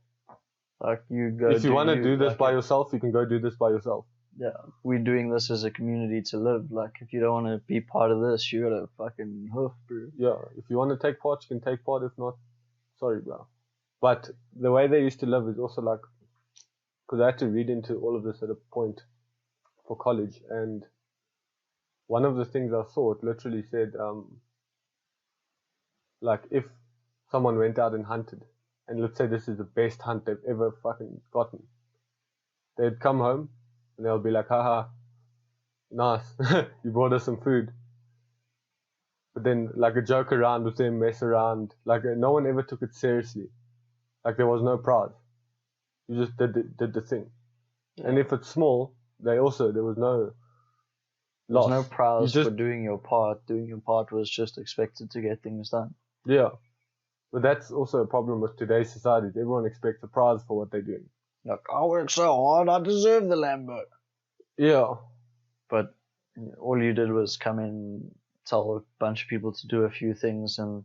Like, you go. If you want to do this by yourself, you can go do this by yourself. Yeah, we're doing this as a community to live. Like, if you don't want to be part of this, you gotta fucking hoof, bro. Yeah, if you want to take part, you can take part. If not, sorry, bro. But the way they used to live is also like, because I had to read into all of this at a point for college, and one of the things I saw, it literally said, like if someone went out and hunted, and let's say this is the best hunt they've ever fucking gotten, they'd come home and they'll be like, haha, nice, you brought us some food. But then like a joke around with them, mess around, like no one ever took it seriously. Like there was no prize. You just did the thing. Yeah. And if it's small, there was no loss. There's no prize for doing your part. Doing your part was just expected to get things done. Yeah. But that's also a problem with today's society. Everyone expects a prize for what they're doing. Like, I work so hard, I deserve the Lambo. Yeah. But all you did was come in, tell a bunch of people to do a few things, and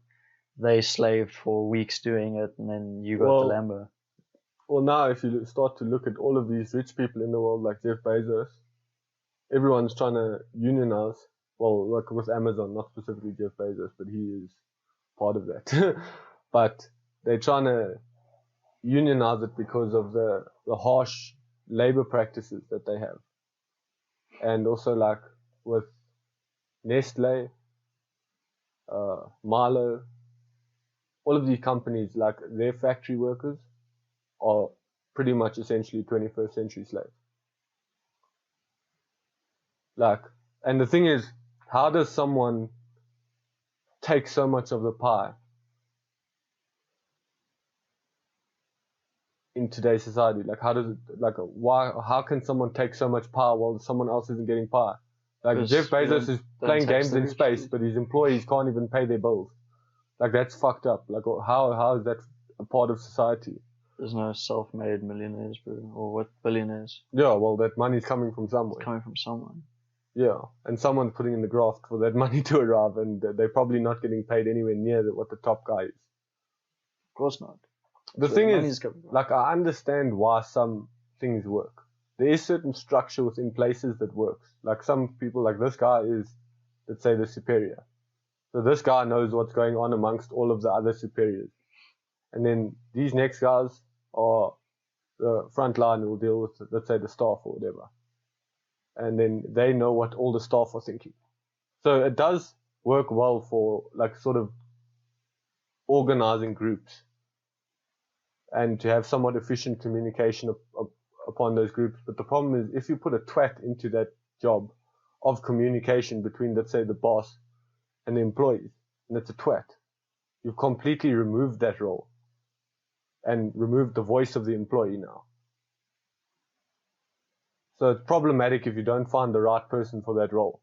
they slaved for weeks doing it, and then you got the Lambo. Well, now if you start to look at all of these rich people in the world, like Jeff Bezos, everyone's trying to unionize. Well, like with Amazon, not specifically Jeff Bezos, but he is part of that. But they're trying to unionize it because of the harsh labor practices that they have. And also like with Nestle, Milo, all of these companies, like their factory workers are pretty much essentially 21st century slaves. Like, and the thing is, how does someone take so much of the pie in today's society? Like, how does it, like, why, how can someone take so much power while someone else isn't getting power? Like, Jeff Bezos is playing games in space, but his employees can't even pay their bills. Like, that's fucked up. Like, how is that a part of society? There's no self-made millionaires, bro, or what, billionaires. Yeah, well, that money's coming from somewhere. It's coming from someone. Yeah, and someone's putting in the graft for that money to arrive, and they're probably not getting paid anywhere near what the top guy is. Of course not. The thing is, like, I understand why some things work. There is certain structure within places that works. Like some people, like this guy is, let's say, the superior. So this guy knows what's going on amongst all of the other superiors. And then these next guys are the front line who will deal with, let's say, the staff or whatever. And then they know what all the staff are thinking. So it does work well for, like, sort of organizing groups and to have somewhat efficient communication upon those groups. But the problem is, if you put a twat into that job of communication between, let's say, the boss and the employees, and it's a twat, you've completely removed that role and removed the voice of the employee now. So it's problematic if you don't find the right person for that role.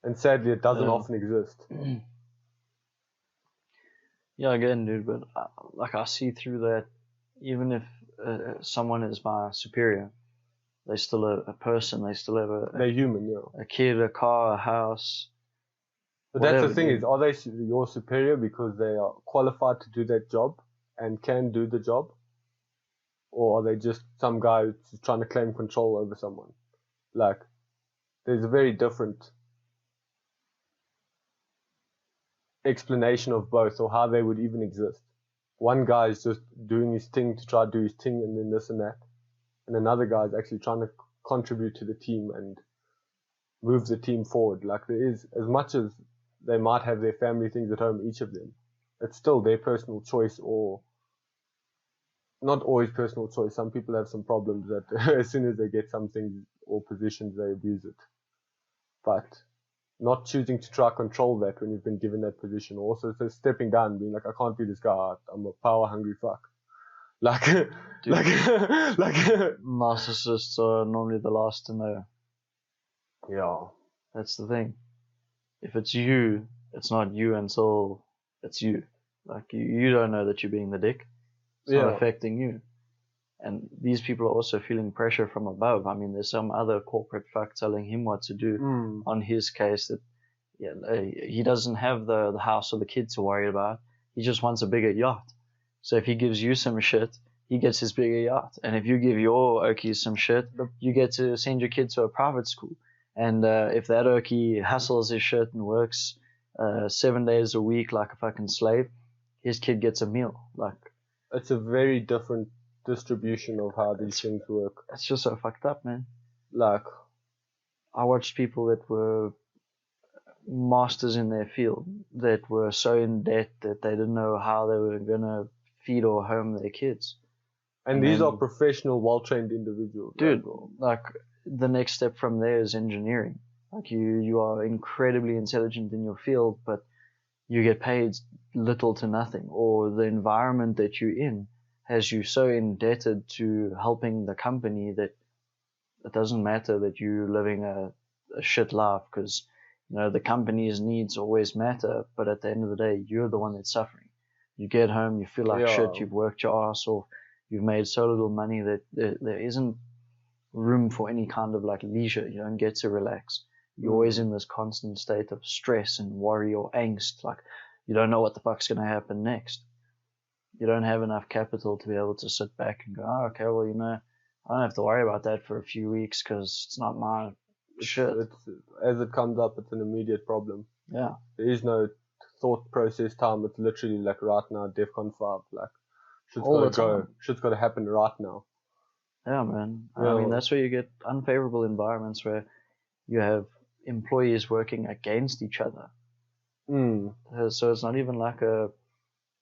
And sadly, it doesn't Yeah. often exist. Yeah, again, dude, but like I see through that, even if someone is my superior, they're still a person, they still have They're human, yeah. a kid, a car, a house. But that's whatever, the thing dude. is, are they your superior because they are qualified to do that job and can do the job? Or are they just some guy who's trying to claim control over someone? Like, there's a very different explanation of both, or how they would even exist. One guy is just doing his thing to try to do his thing and then this and that. And another guy is actually trying to contribute to the team and move the team forward. Like, there is, as much as they might have their family things at home, each of them, it's still their personal choice, or not always personal choice. Some people have some problems that as soon as they get some things or positions, they abuse it. But not choosing to try control that when you've been given that position. Also, so stepping down and being like, I can't be this guy. I'm a power hungry fuck. Like, like narcissists are normally the last to know. Yeah. That's the thing. If it's you, it's not you until it's you. Like, you don't know that you're being the dick. It's not affecting you. And these people are also feeling pressure from above. I mean, there's some other corporate fuck telling him what to do on his case, that he doesn't have the house or the kids to worry about. He just wants a bigger yacht. So if he gives you some shit, he gets his bigger yacht. And if you give your Okies some shit, you get to send your kid to a private school. And if that Okie hustles his shit and works 7 days a week like a fucking slave, his kid gets a meal. Like, it's a very different distribution of how these things work. It's just so fucked up, man. Like, I watched people that were masters in their field that were so in debt that they didn't know how they were gonna feed or home their kids. And these are professional, well-trained individuals. Dude, like, the next step from there is engineering. Like, you are incredibly intelligent in your field, but you get paid little to nothing, or the environment that you're in has you so indebted to helping the company that it doesn't matter that you're living a shit life, because the company's needs always matter, but at the end of the day, you're the one that's suffering. You get home, you feel like shit, you've worked your ass off, you've made so little money that there isn't room for any kind of like leisure. You don't get to relax. You're always in this constant state of stress and worry or angst. Like, you don't know what the fuck's going to happen next. You don't have enough capital to be able to sit back and go, oh, okay, well, I don't have to worry about that for a few weeks because it's not my shit. As it comes up, it's an immediate problem. Yeah. There is no thought process time. It's literally like right now, DEFCON 5. Like, shit's got to happen right now. Yeah, man. I mean, that's where you get unfavorable environments where you have employees working against each other. So it's not even like a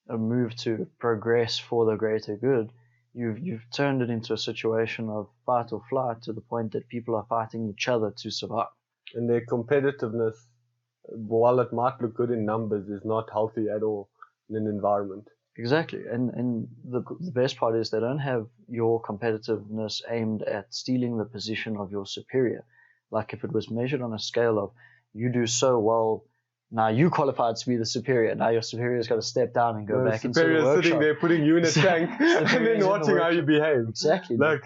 move to progress for the greater good. You've turned it into a situation of fight or flight, to the point that people are fighting each other to survive. And their competitiveness, while it might look good in numbers, is not healthy at all in an environment. Exactly. And the best part is they don't have your competitiveness aimed at stealing the position of your superior. Like, if it was measured on a scale of, you do so well, now you qualified to be the superior, now your superior's got to step down and go back into the workshop. Superior's sitting there putting you in a tank and then watching how you behave. Exactly. Like,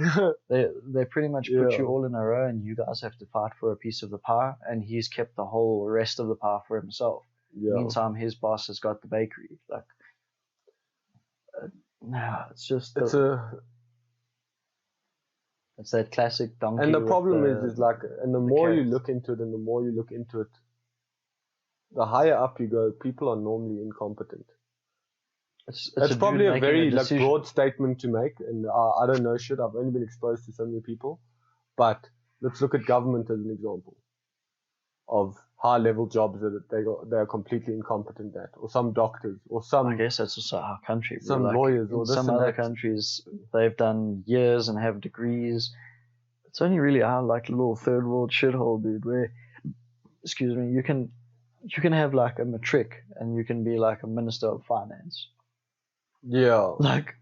they pretty much put you all in a row, and you guys have to fight for a piece of the pie, and he's kept the whole rest of the pie for himself. Meantime, his boss has got the bakery. Like, it's just it's that classic donkey. And the problem is like, and the more you look into it, the higher up you go, people are normally incompetent. It's probably a very like broad statement to make, and I don't know shit. I've only been exposed to so many people, but let's look at government as an example of high-level jobs that they are completely incompetent at, or some doctors, or some. I guess that's also our country. Some lawyers, or some other countries, they've done years and have degrees. It's only really our like little third world shithole, dude, where, excuse me, you can have like a matric and you can be like a minister of finance. Yeah. Like,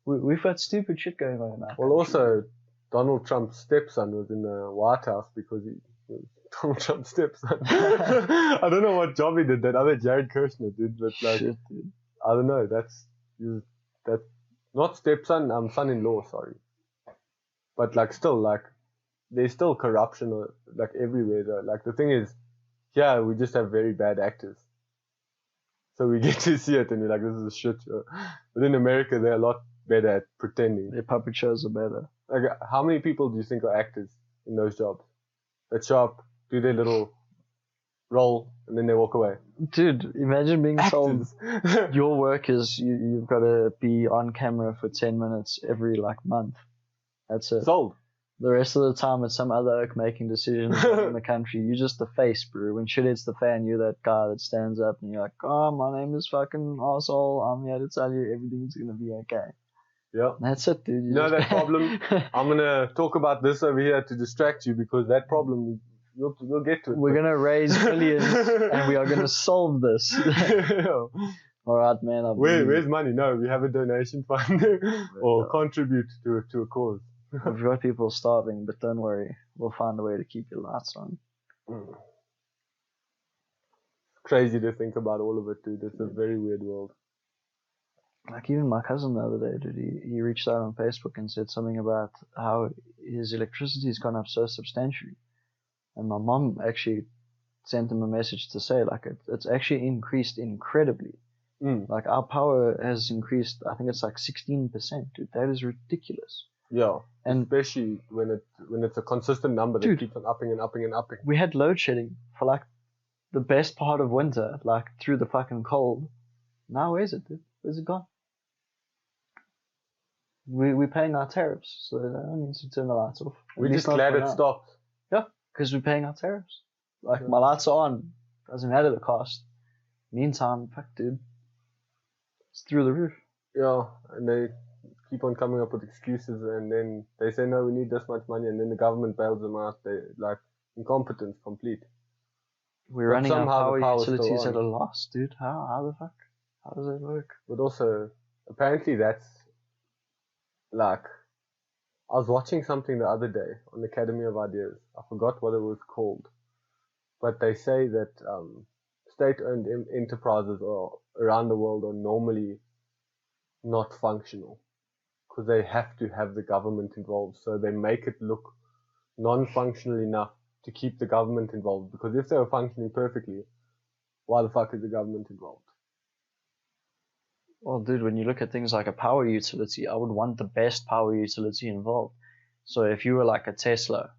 we've got stupid shit going on in our country. Also, Donald Trump's stepson was in the White House because he was Donald Trump's stepson. I don't know what job he did, that other Jared Kushner did, but like, Shit, dude. I don't know, that's not stepson, son-in-law, sorry. But like still, like, there's still corruption like everywhere though. Like the thing is, yeah, we just have very bad actors. So we get to see it and we're like, this is a shit show. But in America, they're a lot better at pretending. Their puppet shows are better. Like, how many people do you think are actors in those jobs? That show up, do their little role, and then they walk away. Dude, imagine being told Actors. your work is you've got to be on camera for 10 minutes every like month. That's it. Sold. The rest of the time it's some other oak making decisions in the country. You're just the face, bro. When shit hits the fan, you're that guy that stands up and you're like, oh, my name is fucking arsehole. I'm here to tell you everything's going to be okay. Yeah. That's it, dude. You know that problem? I'm going to talk about this over here to distract you because that problem, we'll get to it. We're going to raise billions and we are going to solve this. All right, man. Where's money? No, we have a donation fund or contribute to a cause. We've got people starving, but don't worry. We'll find a way to keep your lights on. Crazy to think about all of it, dude. It's a very weird world. Like even my cousin the other day, dude, he reached out on Facebook and said something about how his electricity has gone up so substantially. And my mom actually sent him a message to say, like, it's actually increased incredibly. Like, our power has increased, I think it's like 16%, dude. That is ridiculous. Yeah. And especially when it's a consistent number that keeps on upping and upping and upping. We had load shedding for like the best part of winter, like through the fucking cold. Now where's it, dude? Where's it gone? We're paying our tariffs, so they don't need to turn the lights off. We're just glad it stopped. Yeah, because we're paying our tariffs. Like, my lights are on. Doesn't matter the cost. Meantime, fuck, dude. It's through the roof. Yeah, and they keep on coming up with excuses, and then they say, no, we need this much money, and then the government bails them out. They like incompetence complete. We're running our power utilities at a loss, dude. How the fuck? How does that work? But also, apparently that's like, I was watching something the other day on Academy of Ideas. I forgot what it was called, but they say that state-owned enterprises around the world are normally not functional, because they have to have the government involved. So they make it look non-functional enough to keep the government involved. Because if they were functioning perfectly, why the fuck is the government involved? Well, dude, when you look at things like a power utility, I would want the best power utility involved. So if you were like a Tesla,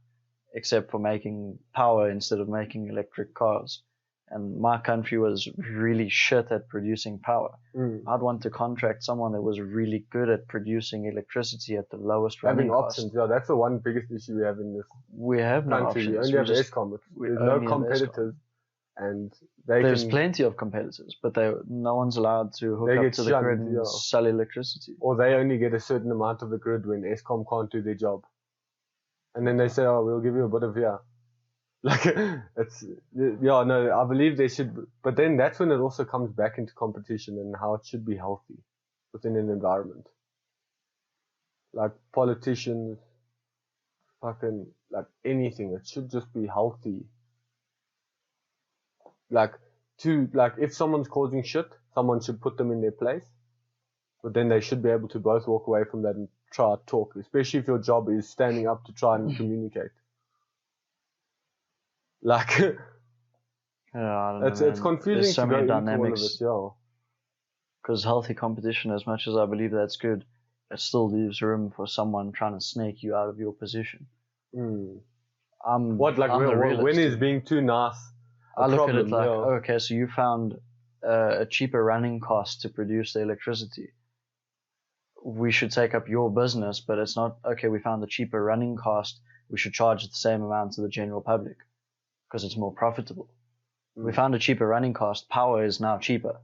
except for making power instead of making electric cars, and my country was really shit at producing power, I'd want to contract someone that was really good at producing electricity at the lowest running cost. Options, yeah, that's the one biggest issue we have in this we have no country. options. We only have Eskom. There's no competitors, and there's plenty of competitors, but no one's allowed to hook up to the grid and sell electricity. Or they only get a certain amount of the grid when Eskom can't do their job, and then they say, "Oh, we'll give you a bit of here." Like, I believe they should, but then that's when it also comes back into competition and how it should be healthy within an environment. Like politicians, fucking, like anything, it should just be healthy. Like, if someone's causing shit, someone should put them in their place, but then they should be able to both walk away from that and try to talk, especially if your job is standing up to try and communicate. Like, I don't know, it's confusing. There's so many dynamics. Because healthy competition, as much as I believe that's good, it still leaves room for someone trying to snake you out of your position. When is being too nice? I look at it like, okay, so you found a cheaper running cost to produce the electricity. We should take up your business, but it's not, okay, we found the cheaper running cost, we should charge the same amount to the general public, because it's more profitable. We found a cheaper running cost, power is now cheaper.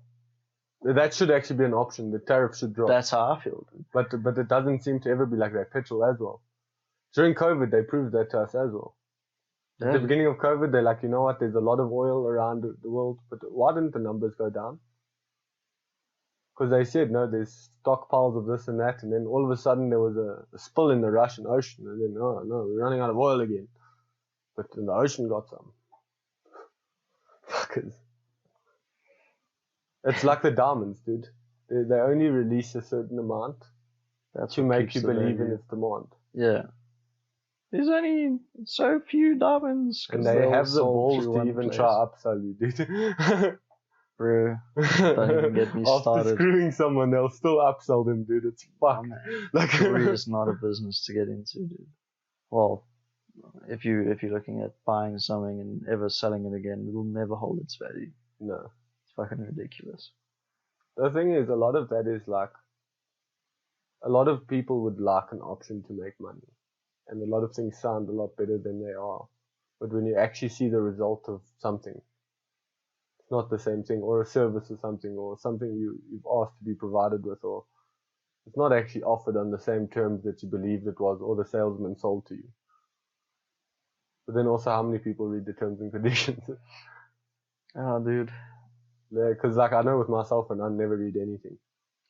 That should actually be an option. The tariff should drop. That's how I feel. But it doesn't seem to ever be like that. Petrol as well. During COVID, they proved that to us as well. Yeah. At the beginning of COVID, they're like, you know what, there's a lot of oil around the world, but why didn't the numbers go down? Because they said, no, there's stockpiles of this and that, and then all of a sudden there was a spill in the Russian Ocean, and then, oh no, we're running out of oil again. But then the ocean got some. suckers. It's like the diamonds, dude. They only release a certain amount That's to what make keeps you the believe in value. its demand. Yeah. There's only so few diamonds. 'Cause And they they're all have the sold balls through to one even place. try upsell you, dude. Bro, don't even get me After started. screwing someone, they'll still upsell them, dude. It's Oh, fucked. man. Like, Jewelry is not a business to get into, dude. Well, if you're looking at buying something and ever selling it again, it'll never hold its value. no. It's fucking ridiculous. The thing is, a lot of that is like, a lot of people would like an option to make money. And a lot of things sound a lot better than they are. But when you actually see the result of something, it's not the same thing, or a service or something you've asked to be provided with, or it's not actually offered on the same terms that you believed it was, or the salesman sold to you. But then also, how many people read the terms and conditions? Oh, dude. Because like I know with myself, and I never read anything.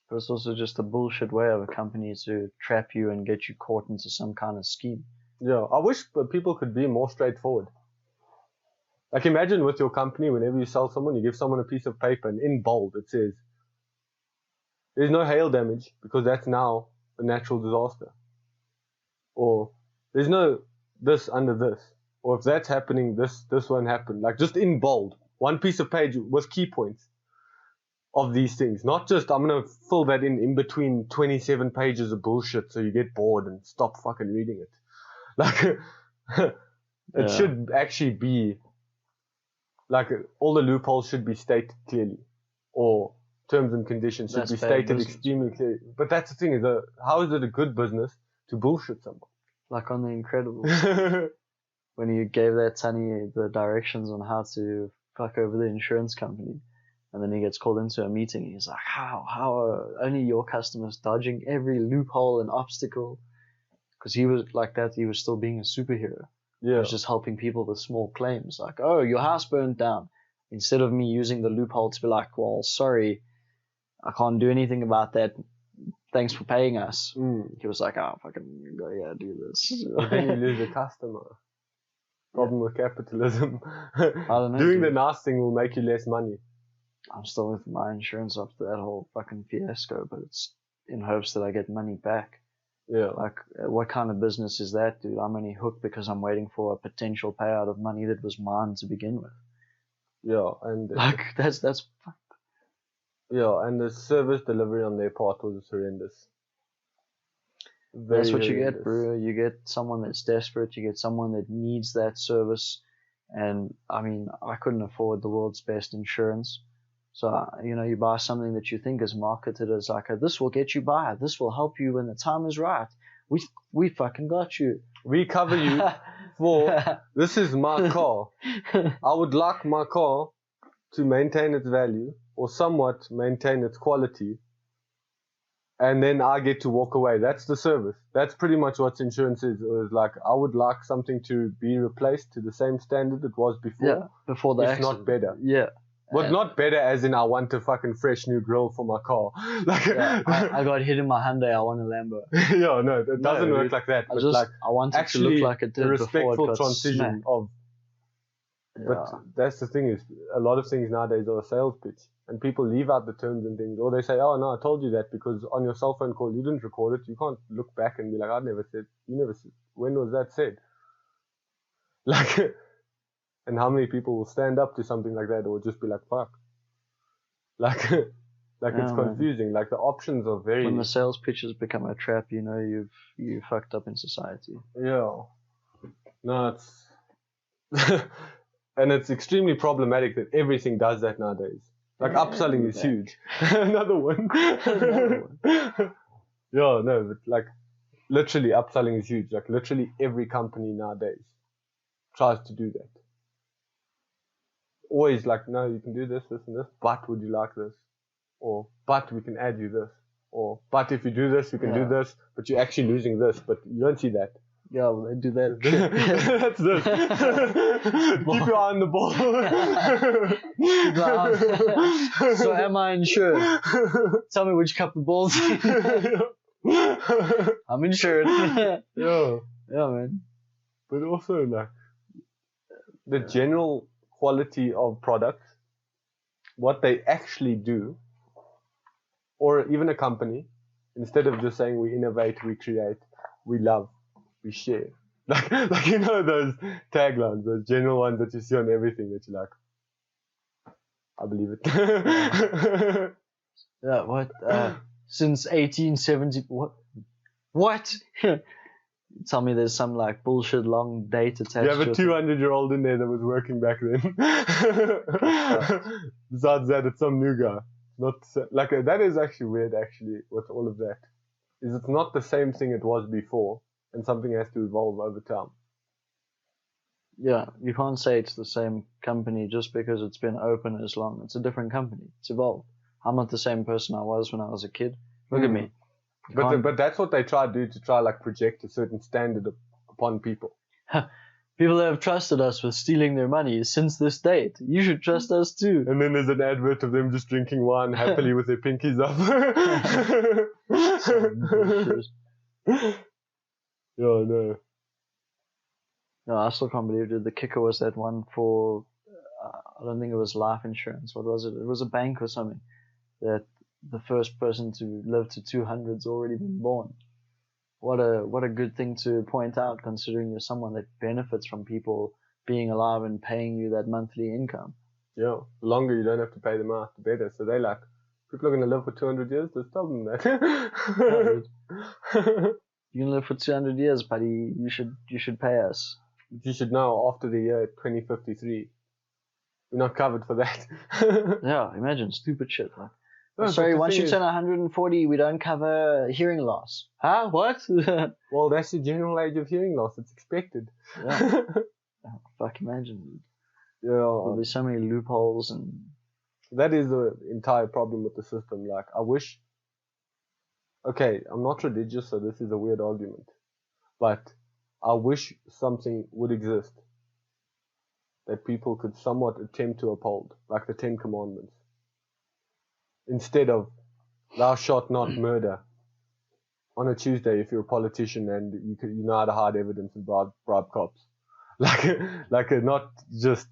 But it's also just a bullshit way of a company to trap you and get you caught into some kind of scheme. Yeah, I wish people could be more straightforward. Like imagine with your company, whenever you sell someone, you give someone a piece of paper and in bold it says, there's no hail damage because that's now a natural disaster. Or there's no this under this. Or if that's happening, this won't happen. Like just in bold, one piece of page with key points of these things. Not just, I'm going to fill that in between 27 pages of bullshit so you get bored and stop fucking reading it. Like, it should actually be, like, all the loopholes should be stated clearly. Or terms and conditions should be stated extremely clearly. But that's the thing, is how is it a good business to bullshit someone? Like on The Incredibles, when he gave that Sonny the directions on how to fuck over the insurance company. And then he gets called into a meeting. He's like, how are only your customers dodging every loophole and obstacle? Because he was like that, he was still being a superhero. Yeah. He was just helping people with small claims. Like, oh, your house burned down. Instead of me using the loophole to be like, well, sorry, I can't do anything about that. Thanks for paying us. He was like, oh, fucking go, yeah, do this. But then you lose a customer. Problem with capitalism. I don't know, Doing dude. the nice thing will make you less money. I'm still with my insurance after that whole fucking fiasco, but it's in hopes that I get money back. Yeah. Like, what kind of business is that, dude? I'm only hooked because I'm waiting for a potential payout of money that was mine to begin with. Yeah, and Like, that's fucked. Yeah, and the service delivery on their part was horrendous. That's what you get, bro. You get someone that's desperate. You get someone that needs that service. And I mean, I couldn't afford the world's best insurance. So, you buy something that you think is marketed as like, this will get you by. This will help you when the time is right. We fucking got you. We cover you for, this is my car. I would like my car to maintain its value or somewhat maintain its quality. And then I get to walk away. That's the service. That's pretty much what insurance is. It was like, I would like something to be replaced to the same standard it was before. Yeah, before the accident. Not better. Yeah. But not better as in I want a fucking fresh new grill for my car. Like, yeah, I got hit in my Hyundai, I want a Lambo. Yeah, no, it doesn't work like that. But I want it to look like it did before it got transition smacked. of. But that's the thing, is a lot of things nowadays are a sales pitch. And people leave out the terms and things. Or they say, oh no, I told you that because on your cell phone call you didn't record it. You can't look back and be like, I never said, you never said. When was that said? Like, and how many people will stand up to something like that or just be like, fuck. Like it's confusing. Man. Like the options are very... When the sales pitches become a trap, you fucked up in society. Yeah. No, it's... and it's extremely problematic that everything does that nowadays. Like upselling is huge. Another one. Yeah, no, but like literally upselling is huge. Like literally every company nowadays tries to do that. Always like, no, you can do this, this and this, but would you like this? Or, but we can add you this. Or, but if you do this, you can do this, but you're actually losing this, but you don't see that. Yeah, well, they do that. That's this. Keep your eye on the ball. So am I insured? Tell me which cup the ball's in. I'm insured. Yeah, man. But also like the general quality of products what they actually do, or even a company, instead of just saying we innovate, we create, we love, we share. Like those taglines, those general ones that you see on everything that you're like, I believe it. Yeah, what? Since 1870, what? Tell me there's some like bullshit long date attached You have to a it. 200-year-old in there that was working back then. Besides that, it's some new guy. Not like that is actually weird. Actually, with all of that, is it's not the same thing it was before, and something has to evolve over time. Yeah, you can't say it's the same company just because it's been open as long. It's a different company. It's evolved. I'm not the same person I was when I was a kid. Look at me. But that's what they try to do, to try like project a certain standard upon people. People have trusted us with stealing their money since this date. You should trust us too. And then there's an advert of them just drinking wine happily with their pinkies up. Yeah, no. No, I still can't believe it. The kicker was that one for, I don't think it was life insurance. What was it? It was a bank or something. That the first person to live to 200's already been born. What a good thing to point out, considering you're someone that benefits from people being alive and paying you that monthly income. Yeah, the longer you don't have to pay them out, the better. So they like, people are going to live for 200 years, just tell them that. You can live for 200 years, buddy. You should pay us. You should know after the year 2053, we're not covered for that. Yeah, imagine stupid shit like. No, Sorry, once you turn 140, we don't cover hearing loss. Huh? What? Well, that's the general age of hearing loss. It's expected. Yeah. Oh, fuck, imagine. Yeah. There'll be so many loopholes and. That is the entire problem with the system. Like, I wish. Okay, I'm not religious, so this is a weird argument. But I wish something would exist that people could somewhat attempt to uphold, like the 10 Commandments. Instead of, thou shalt not murder on a Tuesday if you're a politician and you know how to hide evidence and bribe cops. Like not just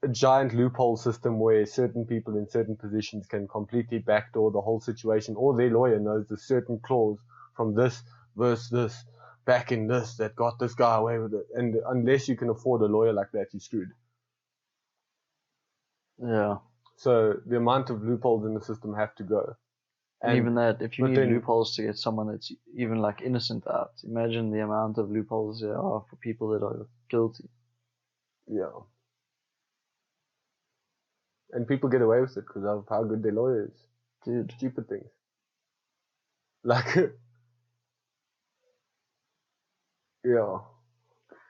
a giant loophole system where certain people in certain positions can completely backdoor the whole situation, or their lawyer knows a certain clause from this verse, this, back in this, that got this guy away with it. And unless you can afford a lawyer like that, you're screwed. Yeah. So the amount of loopholes in the system have to go. And even that, if you need loopholes to get someone that's even like innocent out, imagine the amount of loopholes there are for people that are guilty. Yeah. And people get away with it because of how good their lawyer is. Dude. Stupid things. Like, yeah.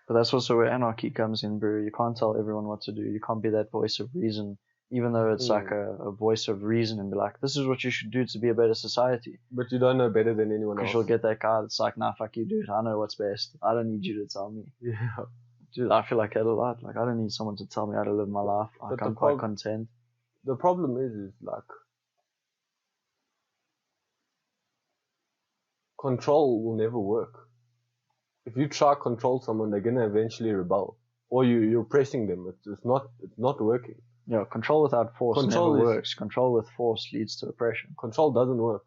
But that's also where anarchy comes in, bro. You can't tell everyone what to do. You can't be that voice of reason, even though it's like a voice of reason, and be like, this is what you should do to be a better society. But you don't know better than anyone else. Because you'll get that guy that's like, nah, fuck you, dude. I know what's best. I don't need you to tell me. Yeah. Dude, I feel like that a lot. Like, I don't need someone to tell me how to live my life. Like, I'm quite content. The problem is like, control will never work. If you try to control someone, they're gonna eventually rebel, or you're pressing them. It's not working. Yeah, control without force never works. Control with force leads to oppression. Control doesn't work.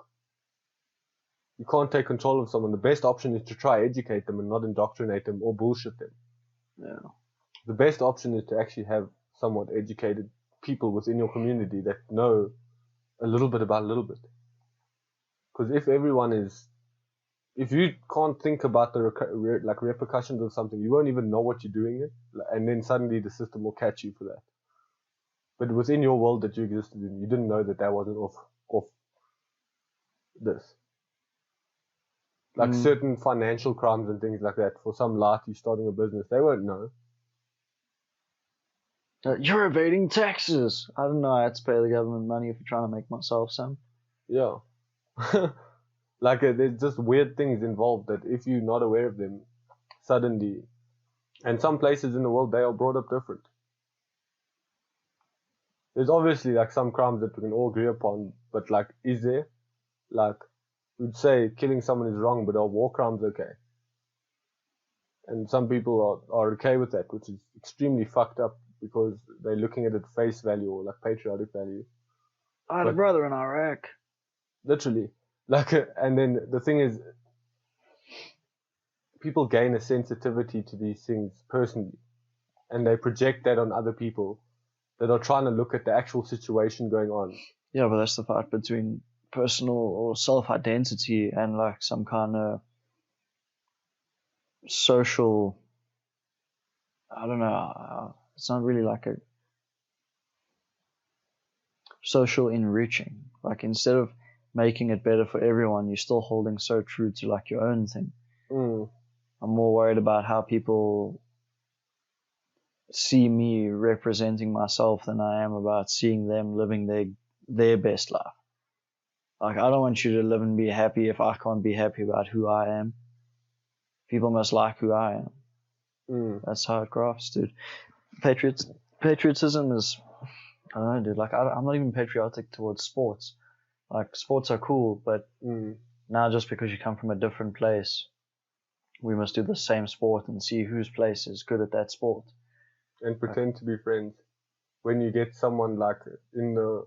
You can't take control of someone. The best option is to try educate them and not indoctrinate them or bullshit them. Yeah. The best option is to actually have somewhat educated people within your community that know a little bit about a little bit. Because if you can't think about the repercussions of something, you won't even know what you're doing it, and then suddenly the system will catch you for that. But within your world that you existed in, you didn't know that wasn't off this. Like certain financial crimes and things like that. For some lathi starting a business, they won't know. You're evading taxes. I don't know. I had to pay the government money for trying to make myself some. Yeah. Like, there's just weird things involved that if you're not aware of them, suddenly, and some places in the world, they are brought up different. There's obviously like some crimes that we can all agree upon, but like, is there? Like, we'd say killing someone is wrong, but are war crimes okay? And some people are okay with that, which is extremely fucked up because they're looking at it face value or like patriotic value. I had a brother in Iraq. Literally. Like, and then the thing is, people gain a sensitivity to these things personally, and they project that on other people that are trying to look at the actual situation going on. Yeah, but that's the part between personal or self-identity and like some kind of social, I don't know, it's not really like a social enriching. Like instead of making it better for everyone, you're still holding so true to like your own thing. I'm more worried about how people see me representing myself than I am about seeing them living their best life. Like, I don't want you to live and be happy if I can't be happy about who I am. People must like who I am. That's how it grafts, dude. Patriotism is, I don't know, dude. Like, I'm not even patriotic towards sports. Like, sports are cool, but now just because you come from a different place, we must do the same sport and see whose place is good at that sport. And pretend to be friends. When you get someone like in the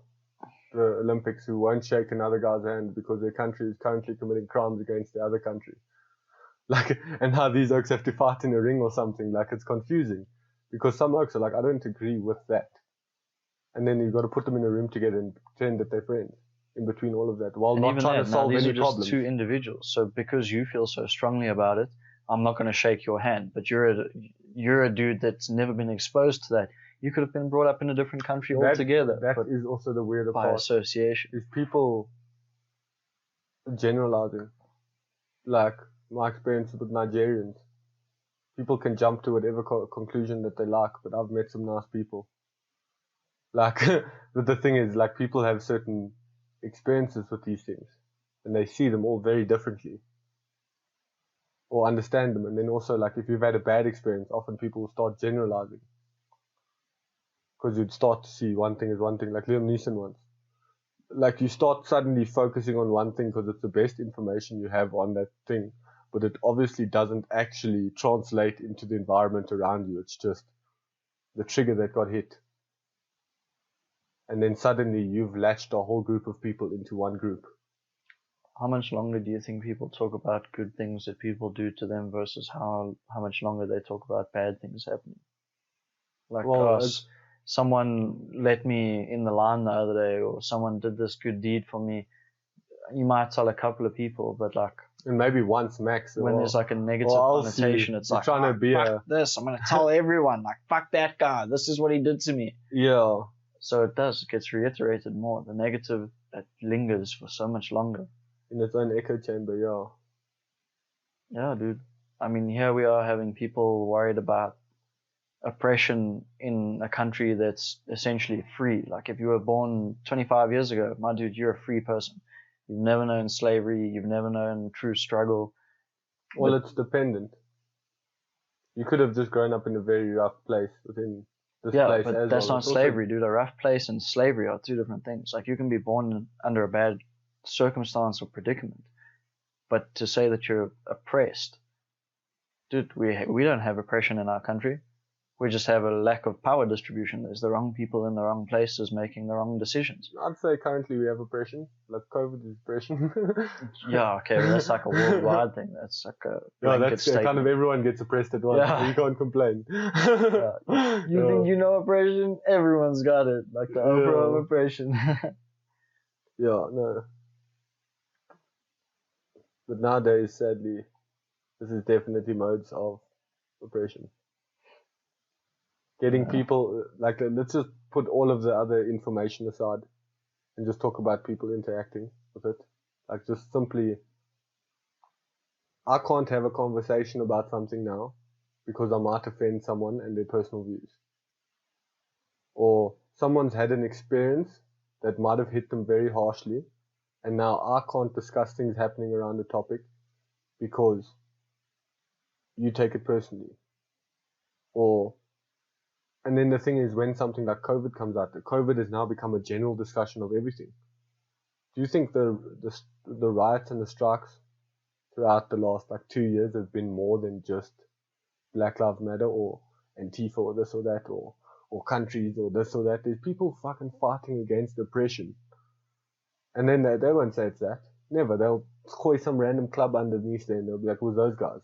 Olympics who won't shake another guy's hand because their country is currently committing crimes against the other country. Like, and how these oaks have to fight in a ring or something. Like, it's confusing. Because some oaks are like, I don't agree with that. And then you've got to put them in a room together and pretend that they're friends in between all of that, while and not trying to solve these any are just problems. Two individuals. So because you feel so strongly about it, I'm not going to shake your hand. But you're a dude that's never been exposed to that. You could have been brought up in a different country altogether. That is also the weirder by part. Association. Is people generalizing. Like my experience with Nigerians. People can jump to whatever conclusion that they like, but I've met some nice people. Like, but the thing is, like, people have certain experiences with these things, and they see them all very differently, or understand them. And then also, like, if you've had a bad experience, often people will start generalizing, because you'd start to see one thing as one thing, like Liam Neeson once. Like, you start suddenly focusing on one thing because it's the best information you have on that thing, but it obviously doesn't actually translate into the environment around you. It's just the trigger that got hit. And then suddenly you've latched a whole group of people into one group. How much longer do you think people talk about good things that people do to them versus how much longer they talk about bad things happening? Like, someone let me in the line the other day, or someone did this good deed for me. You might tell a couple of people, but like, and maybe once max. When there's like a negative connotation, it's like, trying to be fuck this. I'm gonna tell everyone, like, fuck that guy. This is what he did to me. Yeah. So it gets reiterated more. The negative, it lingers for so much longer. In its own echo chamber, yeah. Yeah, dude. I mean, here we are having people worried about oppression in a country that's essentially free. Like, if you were born 25 years ago, my dude, you're a free person. You've never known slavery. You've never known true struggle. Well, it's dependent. You could have just grown up in a very rough place within this place but as that's well. not slavery, dude. A rough place and slavery are two different things. Like, you can be born under a bad circumstance or predicament, but to say that you're oppressed, dude, we don't have oppression in our country. We just have a lack of power distribution. There's the wrong people in the wrong places making the wrong decisions. I'd say currently we have oppression. Like, COVID is oppression. Yeah, okay, but that's like a worldwide thing. That's like a blanket statement. Kind of everyone gets oppressed at once. Yeah. You can't complain. Yeah. You think you know oppression? Everyone's got it. Like the Oprah of oppression. Yeah, no. But nowadays, sadly, this is definitely modes of oppression. Getting people, like, let's just put all of the other information aside and just talk about people interacting with it. Like, just simply, I can't have a conversation about something now because I might offend someone and their personal views. Or someone's had an experience that might have hit them very harshly, and now I can't discuss things happening around the topic because you take it personally. And then the thing is, when something like COVID comes out, COVID has now become a general discussion of everything. Do you think the riots and the strikes throughout the last 2 years have been more than just Black Lives Matter or Antifa or this or that, or or countries or this or that. There's people fucking fighting against oppression. And then they won't say it's that. Never. They'll call some random club underneath there and they'll be like, who's those guys?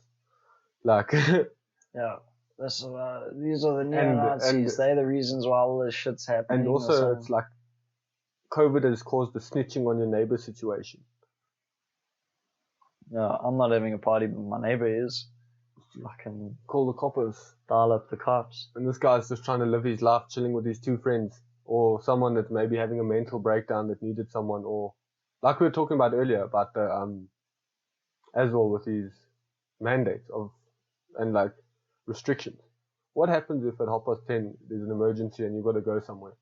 Like, yeah. These are the neo-Nazis. They're the reasons why all this shit's happening. And also, it's like, COVID has caused the snitching on your neighbor situation. Yeah, I'm not having a party, but my neighbor is. I can call the coppers. Dial up the cops. And this guy's just trying to live his life chilling with his two friends. Or someone that's maybe having a mental breakdown that needed someone. Or, like we were talking about earlier, about the, as well with these mandates and like restrictions. What happens if at 10:30 there's an emergency and you've got to go somewhere?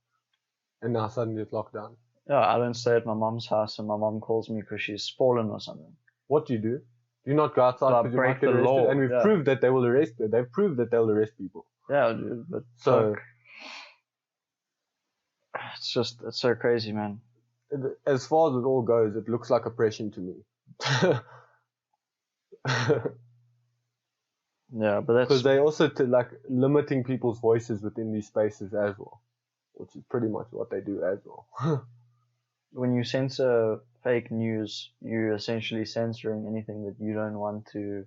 And now suddenly it's locked down. Yeah, I don't stay at my mom's house and my mom calls me because she's fallen or something. What do? Do you not go outside because you might get arrested? Law. And we've proved that they will arrest them. They've proved that they'll arrest people. Yeah, dude, but so it's so crazy, man. As far as it all goes, it looks like oppression to me. Yeah, but that's because they also like limiting people's voices within these spaces as well, which is pretty much what they do as well. When you censor fake news, you're essentially censoring anything that you don't want to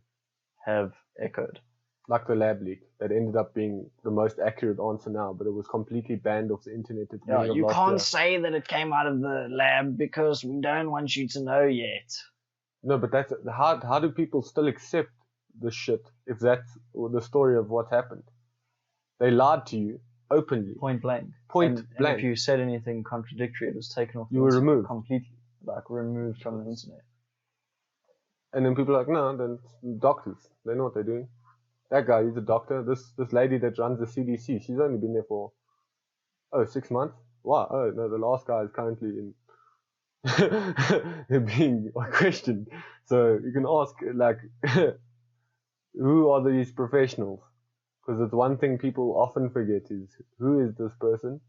have echoed. Like the lab leak that ended up being the most accurate answer now, but it was completely banned off the internet. Yeah, you can't say that it came out of the lab because we don't want you to know yet. No, but that's how do people still accept the shit if that's the story of what happened? They lied to you openly. Point blank. And if you said anything contradictory, it was taken off. You were removed. Completely. Removed from the internet. And then people are like, no, then doctors. They know what they're doing. That guy, he's a doctor. This lady that runs the CDC, she's only been there for, 6 months? Wow. Oh, no, the last guy is currently being questioned. So you can ask, like, who are these professionals? Because it's one thing people often forget is, who is this person?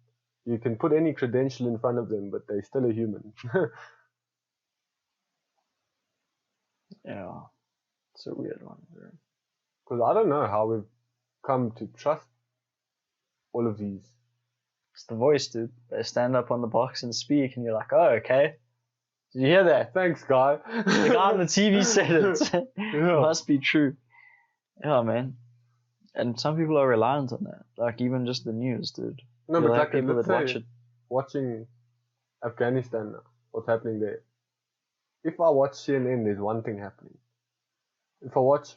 You can put any credential in front of them, but they're still a human. Yeah, it's a weird one. Because I don't know how we've come to trust all of these. It's the voice, dude. They stand up on the box and speak, and you're like, oh, okay. Did you hear that? Thanks, guy. The guy on the TV said it. Yeah. It must be true. Yeah, man. And some people are reliant on that. Like, even just the news, dude. No, but like people that watch it. Watching Afghanistan now, what's happening there. If I watch CNN, there's one thing happening. If I watch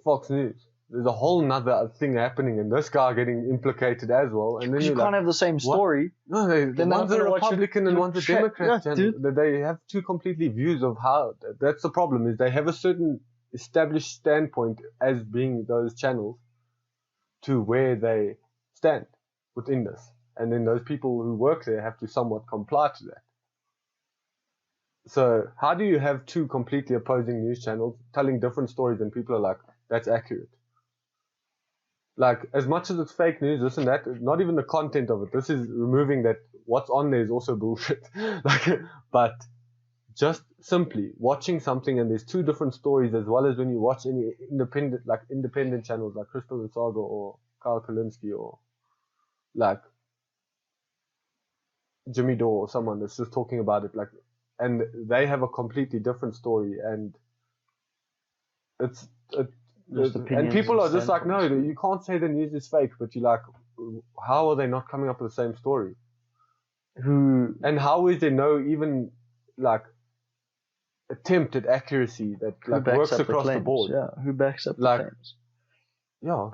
Fox News, there's a whole nother thing happening, and this guy getting implicated as well. And then you can't have the same story. What? No, one's a Republican and one's a Democrat. Yeah, and they have two completely views of how. That's the problem. Is they have a certain established standpoint as being those channels to where they stand within this, and then those people who work there have to somewhat comply to that. So how do you have two completely opposing news channels telling different stories and people are like, that's accurate? Like, as much as it's fake news, this and that, not even the content of it. This is removing that what's on there is also bullshit. But just simply watching something and there's two different stories, as well as when you watch any independent channels like Crystal and Saga or Kyle Kalinske or like Jimmy Dore or someone that's just talking about it, like, and they have a completely different story, and and people are just like, no, you can't say the news is fake, but you're like, how are they not coming up with the same story? And how is there no even like attempt at accuracy that like works across the board? Yeah, who backs up the claims? Yeah,